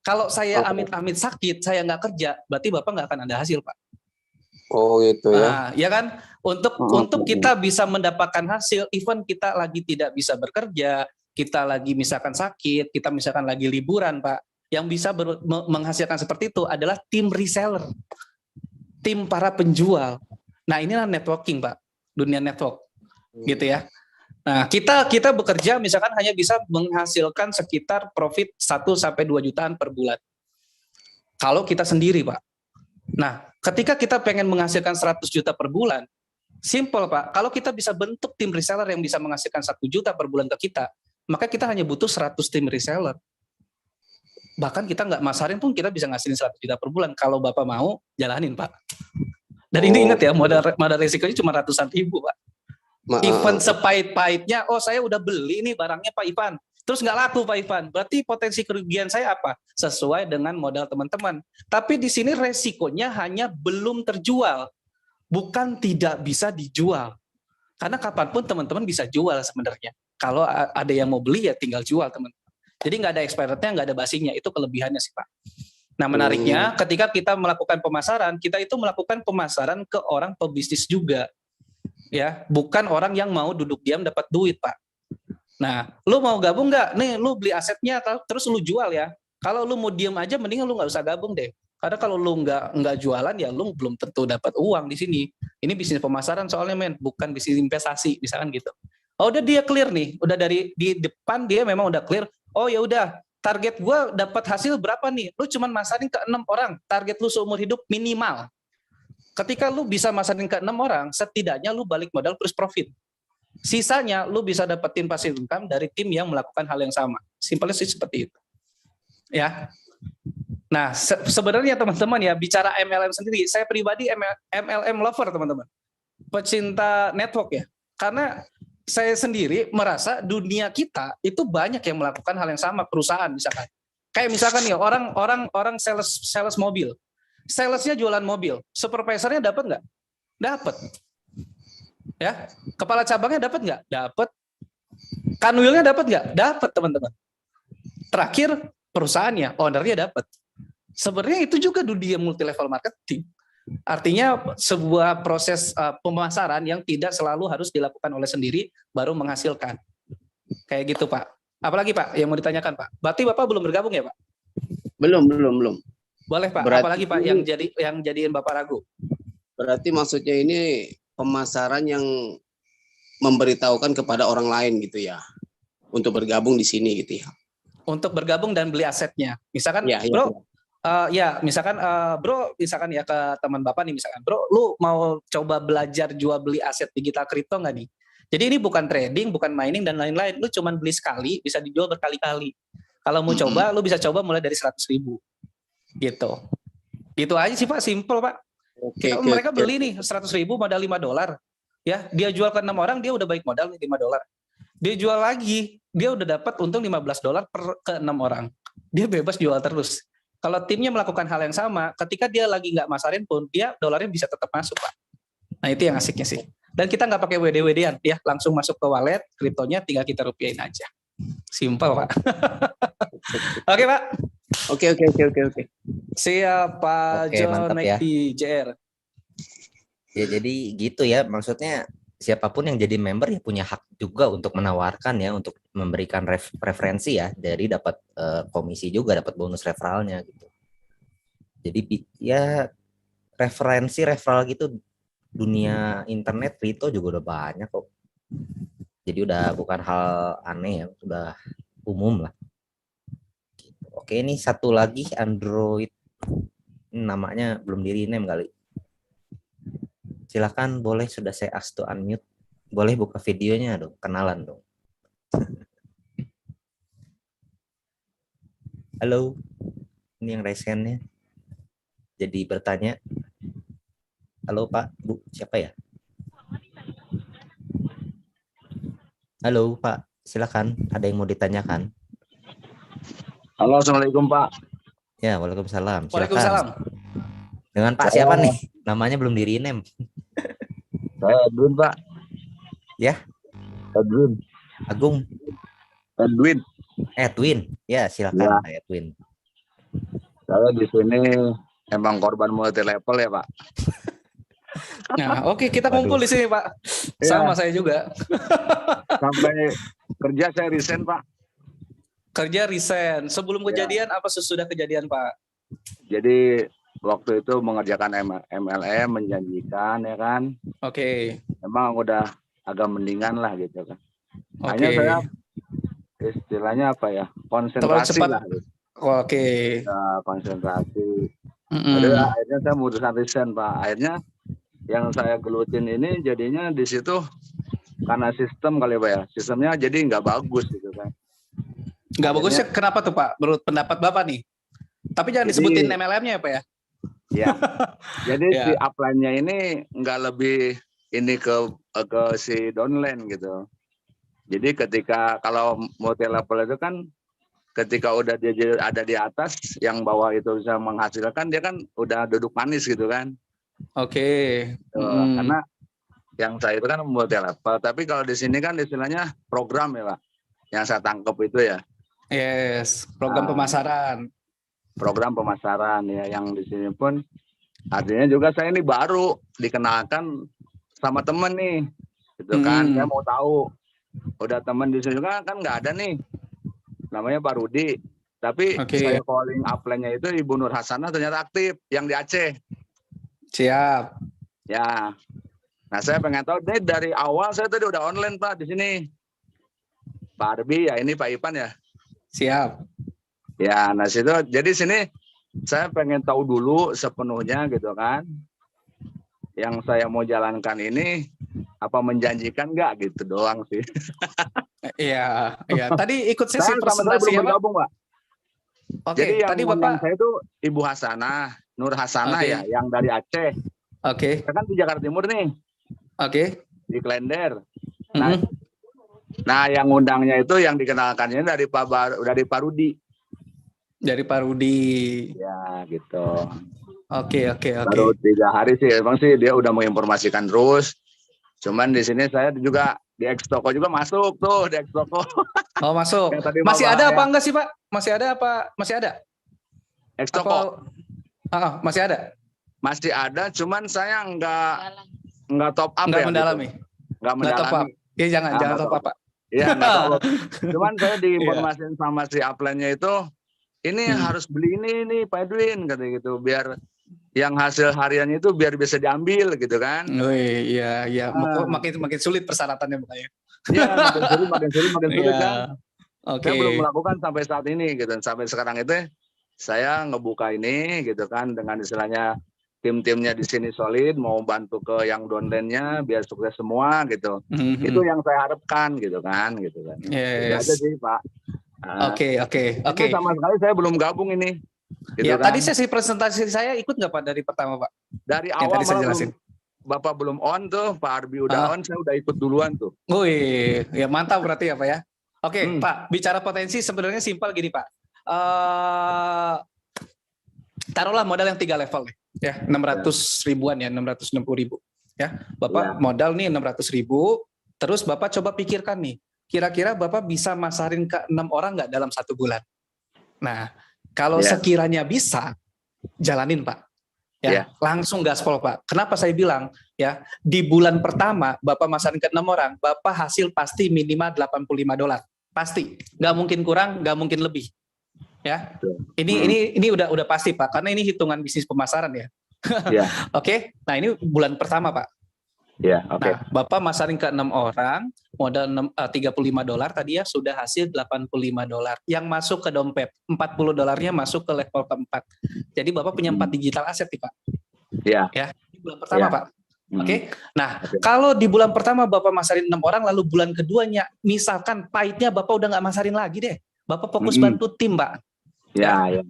Kalau saya amit-amit sakit, saya nggak kerja, berarti Bapak nggak akan ada hasil, Pak. Oh gitu ya. Nah, ya kan? Untuk kita bisa mendapatkan hasil, even kita lagi tidak bisa bekerja, kita lagi misalkan sakit, kita misalkan lagi liburan, Pak. Yang bisa menghasilkan seperti itu adalah tim reseller, tim para penjual. Nah, inilah networking, Pak. Dunia network, gitu ya. Nah, kita bekerja misalkan hanya bisa menghasilkan sekitar profit 1-2 jutaan per bulan. Kalau kita sendiri, Pak. Nah, ketika kita pengen menghasilkan 100 juta per bulan, simple Pak, kalau kita bisa bentuk tim reseller yang bisa menghasilkan 1 juta per bulan ke kita, maka kita hanya butuh 100 tim reseller. Bahkan kita nggak masarin pun kita bisa ngasilin 100 juta per bulan. Kalau Bapak mau, jalanin Pak. Dan ini ingat ya, modal risikonya cuma ratusan ribu Pak. Even sepahit-pahitnya, saya udah beli nih barangnya Pak Ivan, terus nggak laku Pak Ivan, berarti potensi kerugian saya apa? Sesuai dengan modal teman-teman. Tapi di sini resikonya hanya belum terjual, bukan tidak bisa dijual. Karena kapanpun teman-teman bisa jual sebenarnya. Kalau ada yang mau beli ya tinggal jual teman-teman. Jadi nggak ada expirednya, nggak ada basinya, itu kelebihannya sih Pak. Nah menariknya ketika kita melakukan pemasaran, kita itu melakukan pemasaran ke orang pebisnis juga. Ya, bukan orang yang mau duduk diam dapat duit, Pak. Nah, lu mau gabung nggak? Nih, lu beli asetnya terus lu jual ya. Kalau lu mau diam aja, mending lu nggak usah gabung deh. Karena kalau lu nggak jualan ya, lu belum tentu dapat uang di sini. Ini bisnis pemasaran soalnya men, bukan bisnis investasi, misalkan gitu. Oh, udah dia clear nih, udah dari di depan dia memang udah clear. Oh ya udah, target gua dapat hasil berapa nih? Lu cuman masarin ke 6 orang, target lu seumur hidup minimal. Ketika lu bisa masarin ke 6 orang, setidaknya lu balik modal plus profit. Sisanya lu bisa dapetin passive income dari tim yang melakukan hal yang sama. Simpelnya sih seperti itu. Ya. Nah, sebenarnya teman-teman ya, bicara MLM sendiri, saya pribadi MLM lover teman-teman. Pecinta network ya. Karena saya sendiri merasa dunia kita itu banyak yang melakukan hal yang sama, perusahaan misalkan. Kayak misalkan nih orang sales mobil. Salesnya jualan mobil, supervisornya dapat nggak? Dapat. Ya, kepala cabangnya dapat nggak? Dapat. Kanwilnya dapat nggak? Dapat teman-teman. Terakhir perusahaannya, ownernya dapat. Sebenarnya itu juga dunia multi level marketing. Artinya sebuah proses pemasaran yang tidak selalu harus dilakukan oleh sendiri baru menghasilkan. Kayak gitu Pak. Apalagi Pak yang mau ditanyakan Pak? Berarti Bapak belum bergabung ya Pak? Belum. Boleh Pak, Berarti, apalagi Pak yang jadiin Bapak ragu? Berarti maksudnya ini pemasaran yang memberitahukan kepada orang lain gitu ya untuk bergabung di sini gitu ya. Untuk bergabung dan beli asetnya. Misalkan Ya, ya, bro, misalkan bro, misalkan ya ke teman bapak nih, misalkan bro, lu mau coba belajar jual beli aset digital kripto nggak nih? Jadi ini bukan trading, bukan mining dan lain-lain. Lu cuman beli sekali, bisa dijual berkali-kali. Kalau mau coba, lu bisa coba mulai dari 100.000 gitu. Gitu aja sih Pak, simple Pak. Mereka beli nih 100.000 modal $5. Ya, dia jual ke 6 orang, dia udah baik modal nih $5. Dia jual lagi, dia udah dapat untung $15 ke 6 orang. Dia bebas jual terus. Kalau timnya melakukan hal yang sama, ketika dia lagi nggak masarin pun, dia dolarnya bisa tetap masuk Pak. Nah itu yang asiknya sih. Dan kita nggak pakai WD-WD-an, ya langsung masuk ke wallet, kriptonya tinggal kita rupiahin aja. Simple Pak. Oke Pak. Oke. Siap Pak Oke, John mantap naik ya. di JR. Ya jadi gitu ya, maksudnya siapapun yang jadi member ya punya hak juga untuk menawarkan ya, untuk memberikan preferensi ya, dari dapat komisi juga, dapat bonus referralnya gitu. Jadi ya referral gitu, dunia internet kripto juga udah banyak kok. Jadi udah bukan hal aneh ya, sudah umum lah. Oke, ini satu lagi Android, namanya belum di rename kali. Silakan, boleh, sudah saya ask to unmute. Boleh buka videonya dong, kenalan dong. Halo, ini yang raise hand-nya. Jadi bertanya. Halo Pak, Bu, siapa ya? Halo Pak, silakan. Ada yang mau ditanyakan? Halo, assalamualaikum Pak. Ya, waalaikumsalam. Silakan. Waalaikumsalam. Dengan Pak siapa nih? Namanya belum di rename. Saya Edwin Pak. Ya. Edwin. Agung. Edwin. Ya, silakan Ya. Pak Edwin. Saya di sini emang korban multi level ya Pak. Nah, oke, kita kumpul di sini Pak. Sama saya juga. Sampai kerja saya resign Pak. Kerja resign. Sebelum kejadian apa sesudah kejadian Pak? Jadi waktu itu mengerjakan MLM, menjanjikan ya kan. Oke. Emang udah agak mendingan lah gitu kan. Oke. Hanya saya istilahnya apa ya, konsentrasi lah gitu. Oke. Ya, konsentrasi. Akhirnya saya memutuskan resign Pak. Akhirnya yang saya gelutin ini jadinya di situ karena sistem kali Pak ya. Sistemnya jadi nggak bagus gitu kan. Nggak bagusnya kenapa tuh Pak? Menurut pendapat Bapak nih. Tapi jangan disebutin MLM-nya ya Pak ya. Ya. Jadi si upline-nya ini nggak lebih ini ke si downline gitu. Jadi ketika kalau multi level itu kan ketika udah dia ada di atas, yang bawah itu bisa menghasilkan, dia kan udah duduk manis gitu kan. Oke. Karena yang saya itu kan multi level, tapi kalau di sini kan istilahnya program ya Pak. Yang saya tangkap itu ya. Yes, program pemasaran. Program pemasaran ya, yang di sini pun artinya juga saya ini baru dikenalkan sama temen nih, gitu kan. Saya mau tahu, udah temen di sini juga kan nggak ada nih, namanya Pak Rudi. Tapi saya calling upline-nya itu Ibu Nur Hasanah ternyata aktif, yang di Aceh. Siap. Ya, nah saya pengen tahu nih dari awal saya tadi udah online Pak di sini. Pak Arbi ya, ini Pak Ipan ya. Siap. Ya, nah situ jadi sini saya pengen tahu dulu sepenuhnya gitu kan. Yang saya mau jalankan ini apa menjanjikan nggak gitu doang sih. Iya, iya. Tadi ikut sesi presentasi ya, Pak? Pak. Oke, jadi yang tadi Bapak saya itu Ibu Hasanah, Nur Hasanah ya, yang dari Aceh. Oke. Saya kan di Jakarta Timur nih. Oke. Di Klender. Nah, yang undangnya itu yang dikenalkannya dari Pak Rudi. Dari Pak Rudi. Ya, gitu. Oke. Baru 3 hari sih, emang sih dia udah mau informasikan terus. Cuman di sini saya juga di X-Toko juga masuk tuh, di X-Toko. Oh, masuk. Masih ada apa enggak sih, Pak? Masih ada apa? Masih ada? X-Toko. Masih ada? Masih ada, cuman saya enggak top up enggak ya. Mendalami. Gitu. Enggak mendalami. Iya, jangan top up, Pak. Iya, enggak top up. Cuman saya diinformasikan sama si upline-nya itu, ini harus beli ini nih Pak Edwin, kata gitu, biar yang hasil hariannya itu biar bisa diambil gitu kan. Wih, iya. Makin sulit persyaratannya Pak ya. Iya, makin sulit Iya. kan. Oke. Saya belum melakukan sampai saat ini gitu. Sampai sekarang itu saya ngebuka ini gitu kan dengan istilahnya tim-timnya di sini solid, mau bantu ke yang downline-nya biar sukses semua gitu. Itu yang saya harapkan gitu kan. Itu aja sih Pak. Oke. Ini sama sekali saya belum gabung ini. Gitu Ya, kan. tadi sesi presentasi saya ikut nggak Pak dari pertama Pak? Dari Yang awal tadi saya malah jelasin. Bapak belum on tuh, Pak Arbi udah on, saya udah ikut duluan tuh. Wih, ya mantap berarti ya Pak ya. Oke, Pak, bicara potensi sebenarnya simpel gini Pak. Taruhlah modal yang 3 level nih, ya 600 ribuan ya, 660 ribu. Ya, Bapak modal nih 600 ribu, terus Bapak coba pikirkan nih, kira-kira Bapak bisa masarin ke 6 orang nggak dalam 1 bulan? Nah, kalau sekiranya bisa, jalanin Pak. Ya, langsung gaspol Pak. Kenapa saya bilang ya, di bulan pertama Bapak masarin ke 6 orang, Bapak hasil pasti minimal $85. Pasti. Nggak mungkin kurang, nggak mungkin lebih. Ya. Ini udah pasti Pak, karena ini hitungan bisnis pemasaran ya. Oke. Nah, ini bulan pertama Pak. Nah, Bapak masarin ke 6 orang, modal $35 tadi ya, sudah hasil $85 yang masuk ke dompet. $40-nya masuk ke level keempat. Jadi Bapak punya 4 digital aset nih Pak. Ya, di bulan pertama Pak. Oke. Nah, kalau di bulan pertama Bapak masarin 6 orang, lalu bulan keduanya misalkan pahitnya Bapak udah nggak masarin lagi deh. Bapak fokus bantu tim Pak. Nah,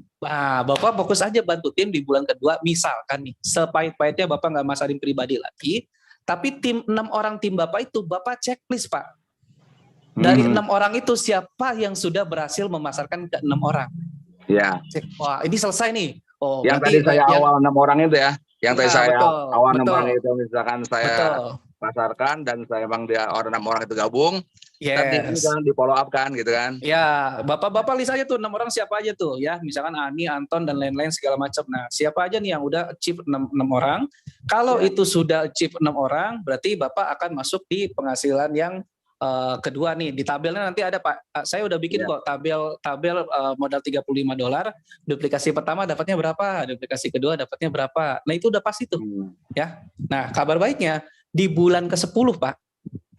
Bapak fokus aja bantu tim di bulan kedua, misalkan nih, sepahit-pahitnya Bapak nggak masarin pribadi lagi, tapi tim 6 orang tim Bapak itu Bapak checklist Pak. Dari 6 orang itu siapa yang sudah berhasil memasarkan ke 6 orang? Wah, ini selesai nih. Oh, yang tadi saya awal 6 orang itu ya. Yang tadi saya awal 6 orang itu misalkan saya pasarkan dan saya emang dia orang 6 orang itu gabung. Jangan di follow up kan gitu kan. Ya, Bapak list aja tuh 6 orang siapa aja tuh ya. Misalkan Ani, Anton dan lain-lain segala macam. Nah, siapa aja nih yang udah achieve 6 orang. Kalau itu sudah achieve 6 orang, berarti Bapak akan masuk di penghasilan yang kedua nih. Di tabelnya nanti ada Pak. Saya udah bikin kok tabel modal $35. Duplikasi pertama dapatnya berapa? Duplikasi kedua dapatnya berapa? Nah, itu udah pasti tuh. Ya. Nah, kabar baiknya di bulan ke-10 Pak.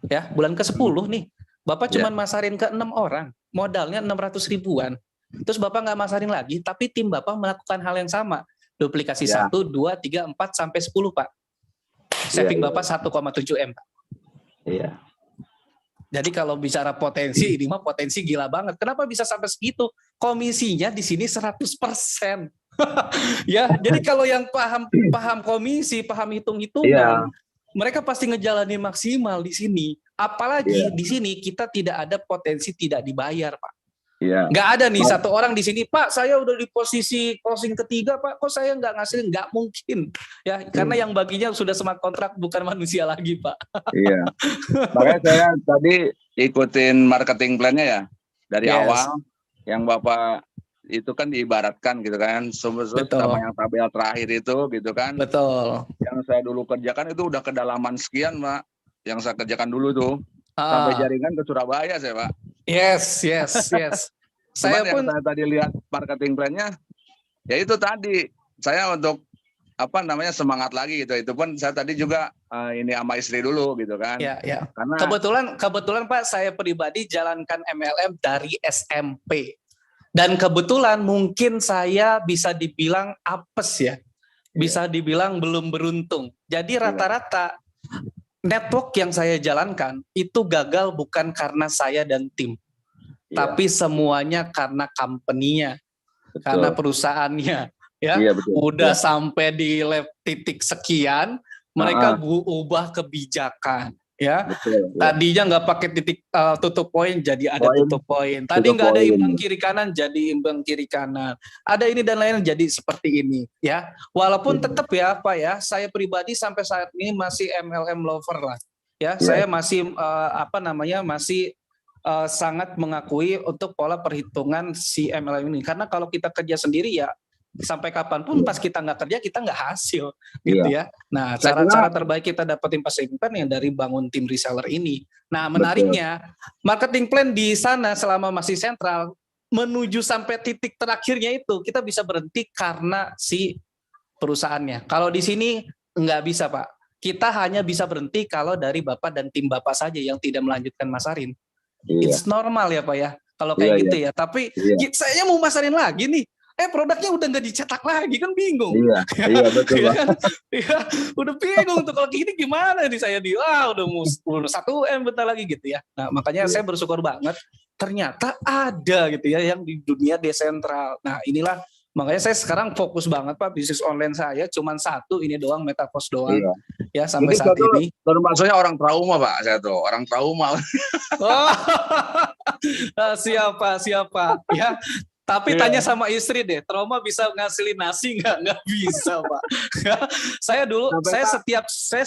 Ya, bulan ke-10 nih. Bapak cuma masarin ke 6 orang, modalnya 600 ribuan. Terus Bapak nggak masarin lagi, tapi tim Bapak melakukan hal yang sama. Duplikasi 1, 2, 3, 4, sampai 10 Pak. Saving Bapak 1,7 M Pak. Jadi kalau bicara potensi, ini mah potensi gila banget. Kenapa bisa sampai segitu? Komisinya di sini 100%. Ya, jadi kalau yang paham komisi, paham hitung-hitungan, mereka pasti ngejalani maksimal di sini. Apalagi di sini kita tidak ada potensi tidak dibayar, Pak. Nggak ada nih satu orang di sini, Pak, saya udah di posisi closing ketiga, Pak, kok saya nggak ngasilin? Nggak mungkin. Ya, karena yang baginya sudah smart kontrak, bukan manusia lagi, Pak. Makanya saya tadi ikutin marketing plan-nya ya. Dari awal, yang Bapak itu kan diibaratkan gitu kan, sama yang tabel terakhir itu gitu kan. Betul. Yang saya dulu kerjakan itu udah kedalaman sekian, Pak. Yang saya kerjakan dulu tuh. Sampai jaringan ke Surabaya saya, Pak. Yes. Saya pun saya tadi lihat marketing plan-nya, ya itu tadi saya untuk semangat lagi gitu. Itu pun saya tadi juga ini sama istri dulu gitu kan. Karena kebetulan Pak, saya pribadi jalankan MLM dari SMP. Dan kebetulan mungkin saya bisa dibilang apes ya. Bisa dibilang belum beruntung. Jadi rata-rata network yang saya jalankan itu gagal bukan karena saya dan tim. Tapi semuanya karena company-nya. Karena perusahaannya. Ya, udah sampai di titik sekian, mereka ubah kebijakan. Ya, tadinya nggak pakai titik tutup poin, jadi ada tutup poin. Tadi nggak ada imbang kiri kanan, jadi imbang kiri kanan. Ada ini dan lain jadi seperti ini. Ya, walaupun tetap ya Pak ya, saya pribadi sampai saat ini masih MLM lover lah. Ya, saya masih masih sangat mengakui untuk pola perhitungan si MLM ini. Karena kalau kita kerja sendiri ya, sampai kapanpun pas kita nggak kerja kita nggak hasil gitu ya. Nah, cara-cara terbaik kita dapetin passive income yang dari bangun tim reseller ini. Nah, menariknya marketing plan di sana selama masih sentral menuju sampai titik terakhirnya itu kita bisa berhenti karena si perusahaannya. Kalau di sini nggak bisa, Pak. Kita hanya bisa berhenti kalau dari Bapak dan tim Bapak saja yang tidak melanjutkan masarin. Iya. It's normal ya Pak ya, kalau kayak Iya, gitu ya. Tapi saya mau masarin lagi nih, produknya udah nggak dicetak lagi, kan bingung. Iya betul Pak. Ya, udah bingung tuh kalau gini gimana nih saya udah mau 1 M bentar lagi gitu ya. Nah makanya saya bersyukur banget, ternyata ada gitu ya yang di dunia desentral. Nah inilah makanya saya sekarang fokus banget Pak, bisnis online saya cuman satu ini doang, MetaPOS doang. Iya. Ya sampai Jadi saat ini. Termasuknya orang trauma Pak, saya tuh orang trauma. Oh, siapa ya. Tapi tanya sama istri deh, trauma bisa ngasilin nasi nggak? Nggak bisa Pak. Saya dulu, saya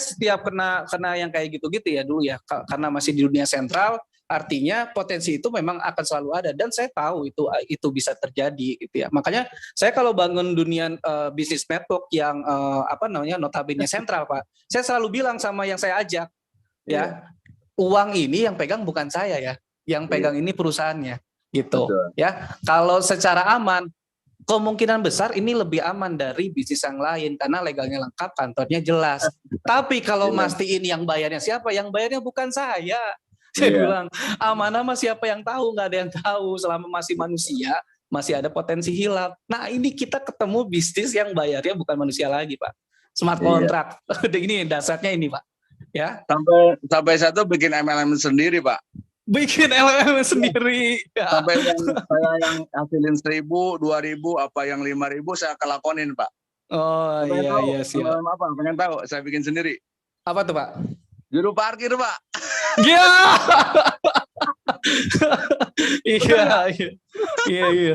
setiap kena yang kayak gitu-gitu ya dulu ya, karena masih di dunia sentral. Artinya potensi itu memang akan selalu ada dan saya tahu itu bisa terjadi gitu ya. Makanya saya kalau bangun dunia bisnis network yang notabene sentral Pak, saya selalu bilang sama yang saya ajak ya, uang ini yang pegang bukan saya ya, yang pegang ini perusahaannya gitu. Betul. Ya. Kalau secara aman, kemungkinan besar ini lebih aman dari bisnis yang lain karena legalnya lengkap, kantornya jelas. Tapi kalau mastiin yang bayarnya siapa? Yang bayarnya bukan saya. Saya bilang, amanah siapa yang tahu? Nggak ada yang tahu. Selama masih manusia, masih ada potensi hilap. Nah ini kita ketemu bisnis yang bayarnya bukan manusia lagi Pak. Smart contract. Ini dasarnya ini Pak. Ya. Sampai satu bikin MLM sendiri Pak. Bikin LLM sendiri. Sampai saya yang hasilin 1.000, 2.000, apa yang 5.000 saya kelakonin Pak. Oh iya siap. Apa? Pengen tahu? Saya bikin sendiri. Apa tuh Pak? Juru parkir Pak. Iya. Iya.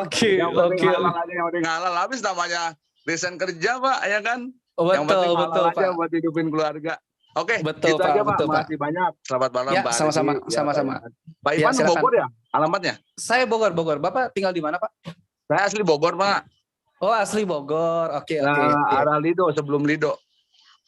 Oke. Yang penting halal, habis namanya desain kerja Pak, ya kan? Yang penting halal aja Pak, buat hidupin keluarga. Oke, betul gitu Pak, aja Pak. betul, Masih banyak. Selamat malam ya, Pak. Sama-sama. Pak Ivan Bogor ya alamatnya? Saya Bogor. Bapak tinggal di mana Pak? Saya asli Bogor Pak. Oh asli Bogor. Oke. Arah Lido, sebelum Lido.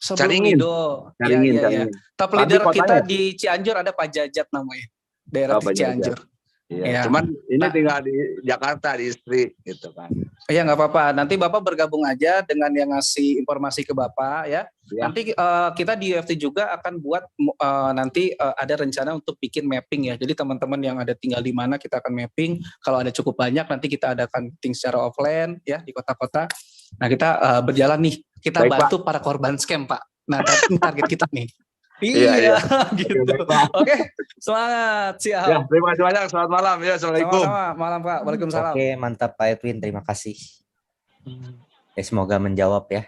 Caringin. Iya. Top leader kita di Cianjur ada Pak Jajat namanya. Daerah Cianjur. Iya. Cuman ini tinggal di Jakarta di istri gitu kan. Iya nggak apa-apa. Nanti Bapak bergabung aja dengan yang ngasih informasi ke Bapak ya. Nanti kita di UFT juga akan buat nanti ada rencana untuk bikin mapping ya. Jadi teman-teman yang ada tinggal di mana kita akan mapping. Kalau ada cukup banyak nanti kita adakan meeting secara offline ya di kota-kota. Nah kita berjalan nih. Kita bantu para korban scam Pak. Nah target kita nih. Iya, gitu. Oke, semangat, siap. Ya, terima kasih banyak. Selamat malam ya. Assalamualaikum. Sama-sama, malam Pak. Waalaikumsalam. Oke, mantap Pak Edwin. Terima kasih. Semoga menjawab ya.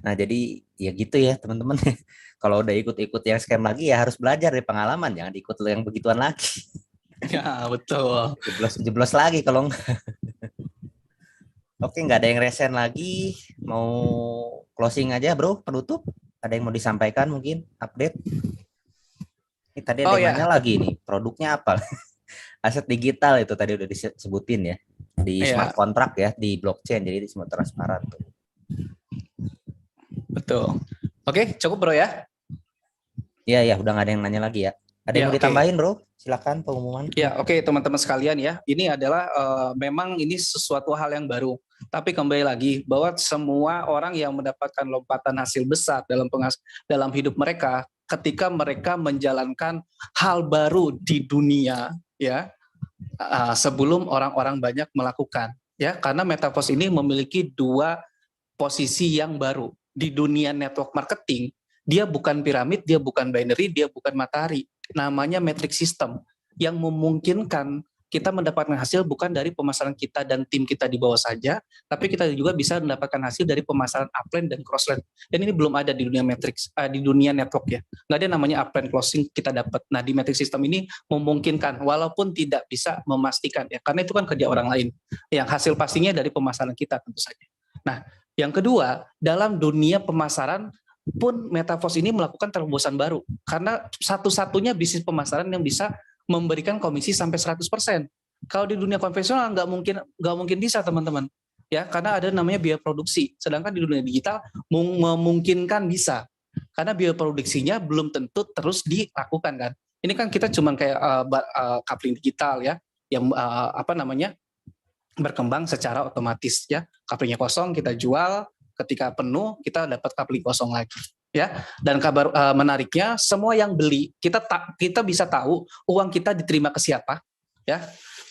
Nah, jadi ya gitu ya teman-teman. Kalau udah ikut-ikut yang scam lagi ya harus belajar dari pengalaman. Jangan ikut yang begituan lagi. Ya, betul. Jeblos lagi kalau enggak. Oke, nggak ada yang resen lagi. Mau closing aja bro, penutup. Ada yang mau disampaikan mungkin, update? Ini tadi ada yang nanya lagi nih, produknya apa? Aset digital itu tadi udah disebutin ya. Di smart contract ya, di blockchain, jadi di semua transparan. Betul. Oke, cukup bro ya? Iya, udah nggak ada yang nanya lagi ya. Ada yang mau ditambahin bro? Silakan pengumuman. Ya, oke teman-teman sekalian ya. Ini adalah memang ini sesuatu hal yang baru. Tapi kembali lagi bahwa semua orang yang mendapatkan lompatan hasil besar dalam hidup mereka ketika mereka menjalankan hal baru di dunia ya sebelum orang-orang banyak melakukan ya, karena MetaPOS ini memiliki 2 posisi yang baru di dunia network marketing. Dia bukan piramid, dia bukan binary, dia bukan matahari. Namanya matrix system yang memungkinkan kita mendapatkan hasil bukan dari pemasaran kita dan tim kita di bawah saja, tapi kita juga bisa mendapatkan hasil dari pemasaran upline dan crossline. Dan ini belum ada di dunia matrix, di dunia network ya. Nggak ada namanya upline closing kita dapat. Nah di matrix system ini memungkinkan, walaupun tidak bisa memastikan ya, karena itu kan kerja orang lain. Yang hasil pastinya dari pemasaran kita tentu saja. Nah yang kedua, dalam dunia pemasaran pun MetaPOS ini melakukan terobosan baru, karena satu-satunya bisnis pemasaran yang bisa memberikan komisi sampai 100%. Kalau di dunia konvensional nggak mungkin bisa teman-teman. Ya, karena ada namanya biaya produksi. Sedangkan di dunia digital memungkinkan bisa. Karena biaya produksinya belum tentu terus dilakukan kan. Ini kan kita cuman kayak coupling digital ya, yang berkembang secara otomatis ya. Couplingnya kosong kita jual, ketika penuh kita dapat coupling kosong lagi ya. Dan kabar menariknya, semua yang beli kita bisa tahu uang kita diterima ke siapa ya.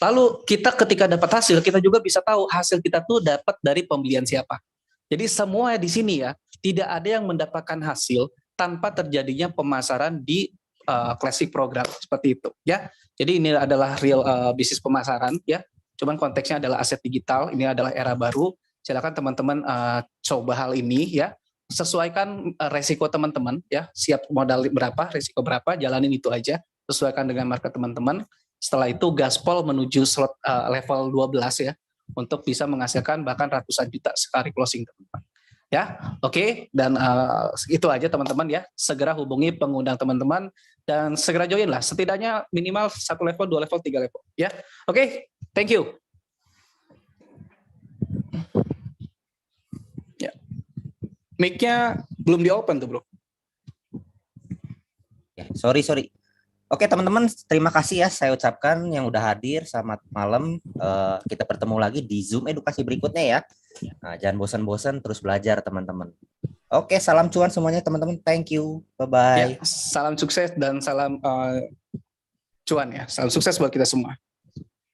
Lalu kita ketika dapat hasil, kita juga bisa tahu hasil kita tuh dapat dari pembelian siapa. Jadi semua di sini ya, tidak ada yang mendapatkan hasil tanpa terjadinya pemasaran di classic program seperti itu ya. Jadi ini adalah real bisnis pemasaran ya. Cuman konteksnya adalah aset digital, ini adalah era baru. Silakan teman-teman coba hal ini ya. Sesuaikan resiko teman-teman ya. Siap modal berapa, resiko berapa, jalanin itu aja. Sesuaikan dengan market teman-teman. Setelah itu gaspol menuju slot level 12 ya. Untuk bisa menghasilkan bahkan ratusan juta sekali closing teman-teman. Ya, oke. Dan itu aja teman-teman ya. Segera hubungi pengundang teman-teman dan segera join lah. Setidaknya minimal 1 level, 2 level, 3 level. Ya, oke. Thank you. Ya. Mic-nya belum di-open tuh, bro. Ya, sorry. Oke teman-teman, terima kasih ya saya ucapkan yang udah hadir. Selamat malam. Kita bertemu lagi di Zoom edukasi berikutnya ya. Nah, jangan bosan-bosan, terus belajar teman-teman. Oke, salam cuan semuanya teman-teman. Thank you. Bye-bye. Ya, salam sukses dan salam cuan ya. Salam sukses buat kita semua.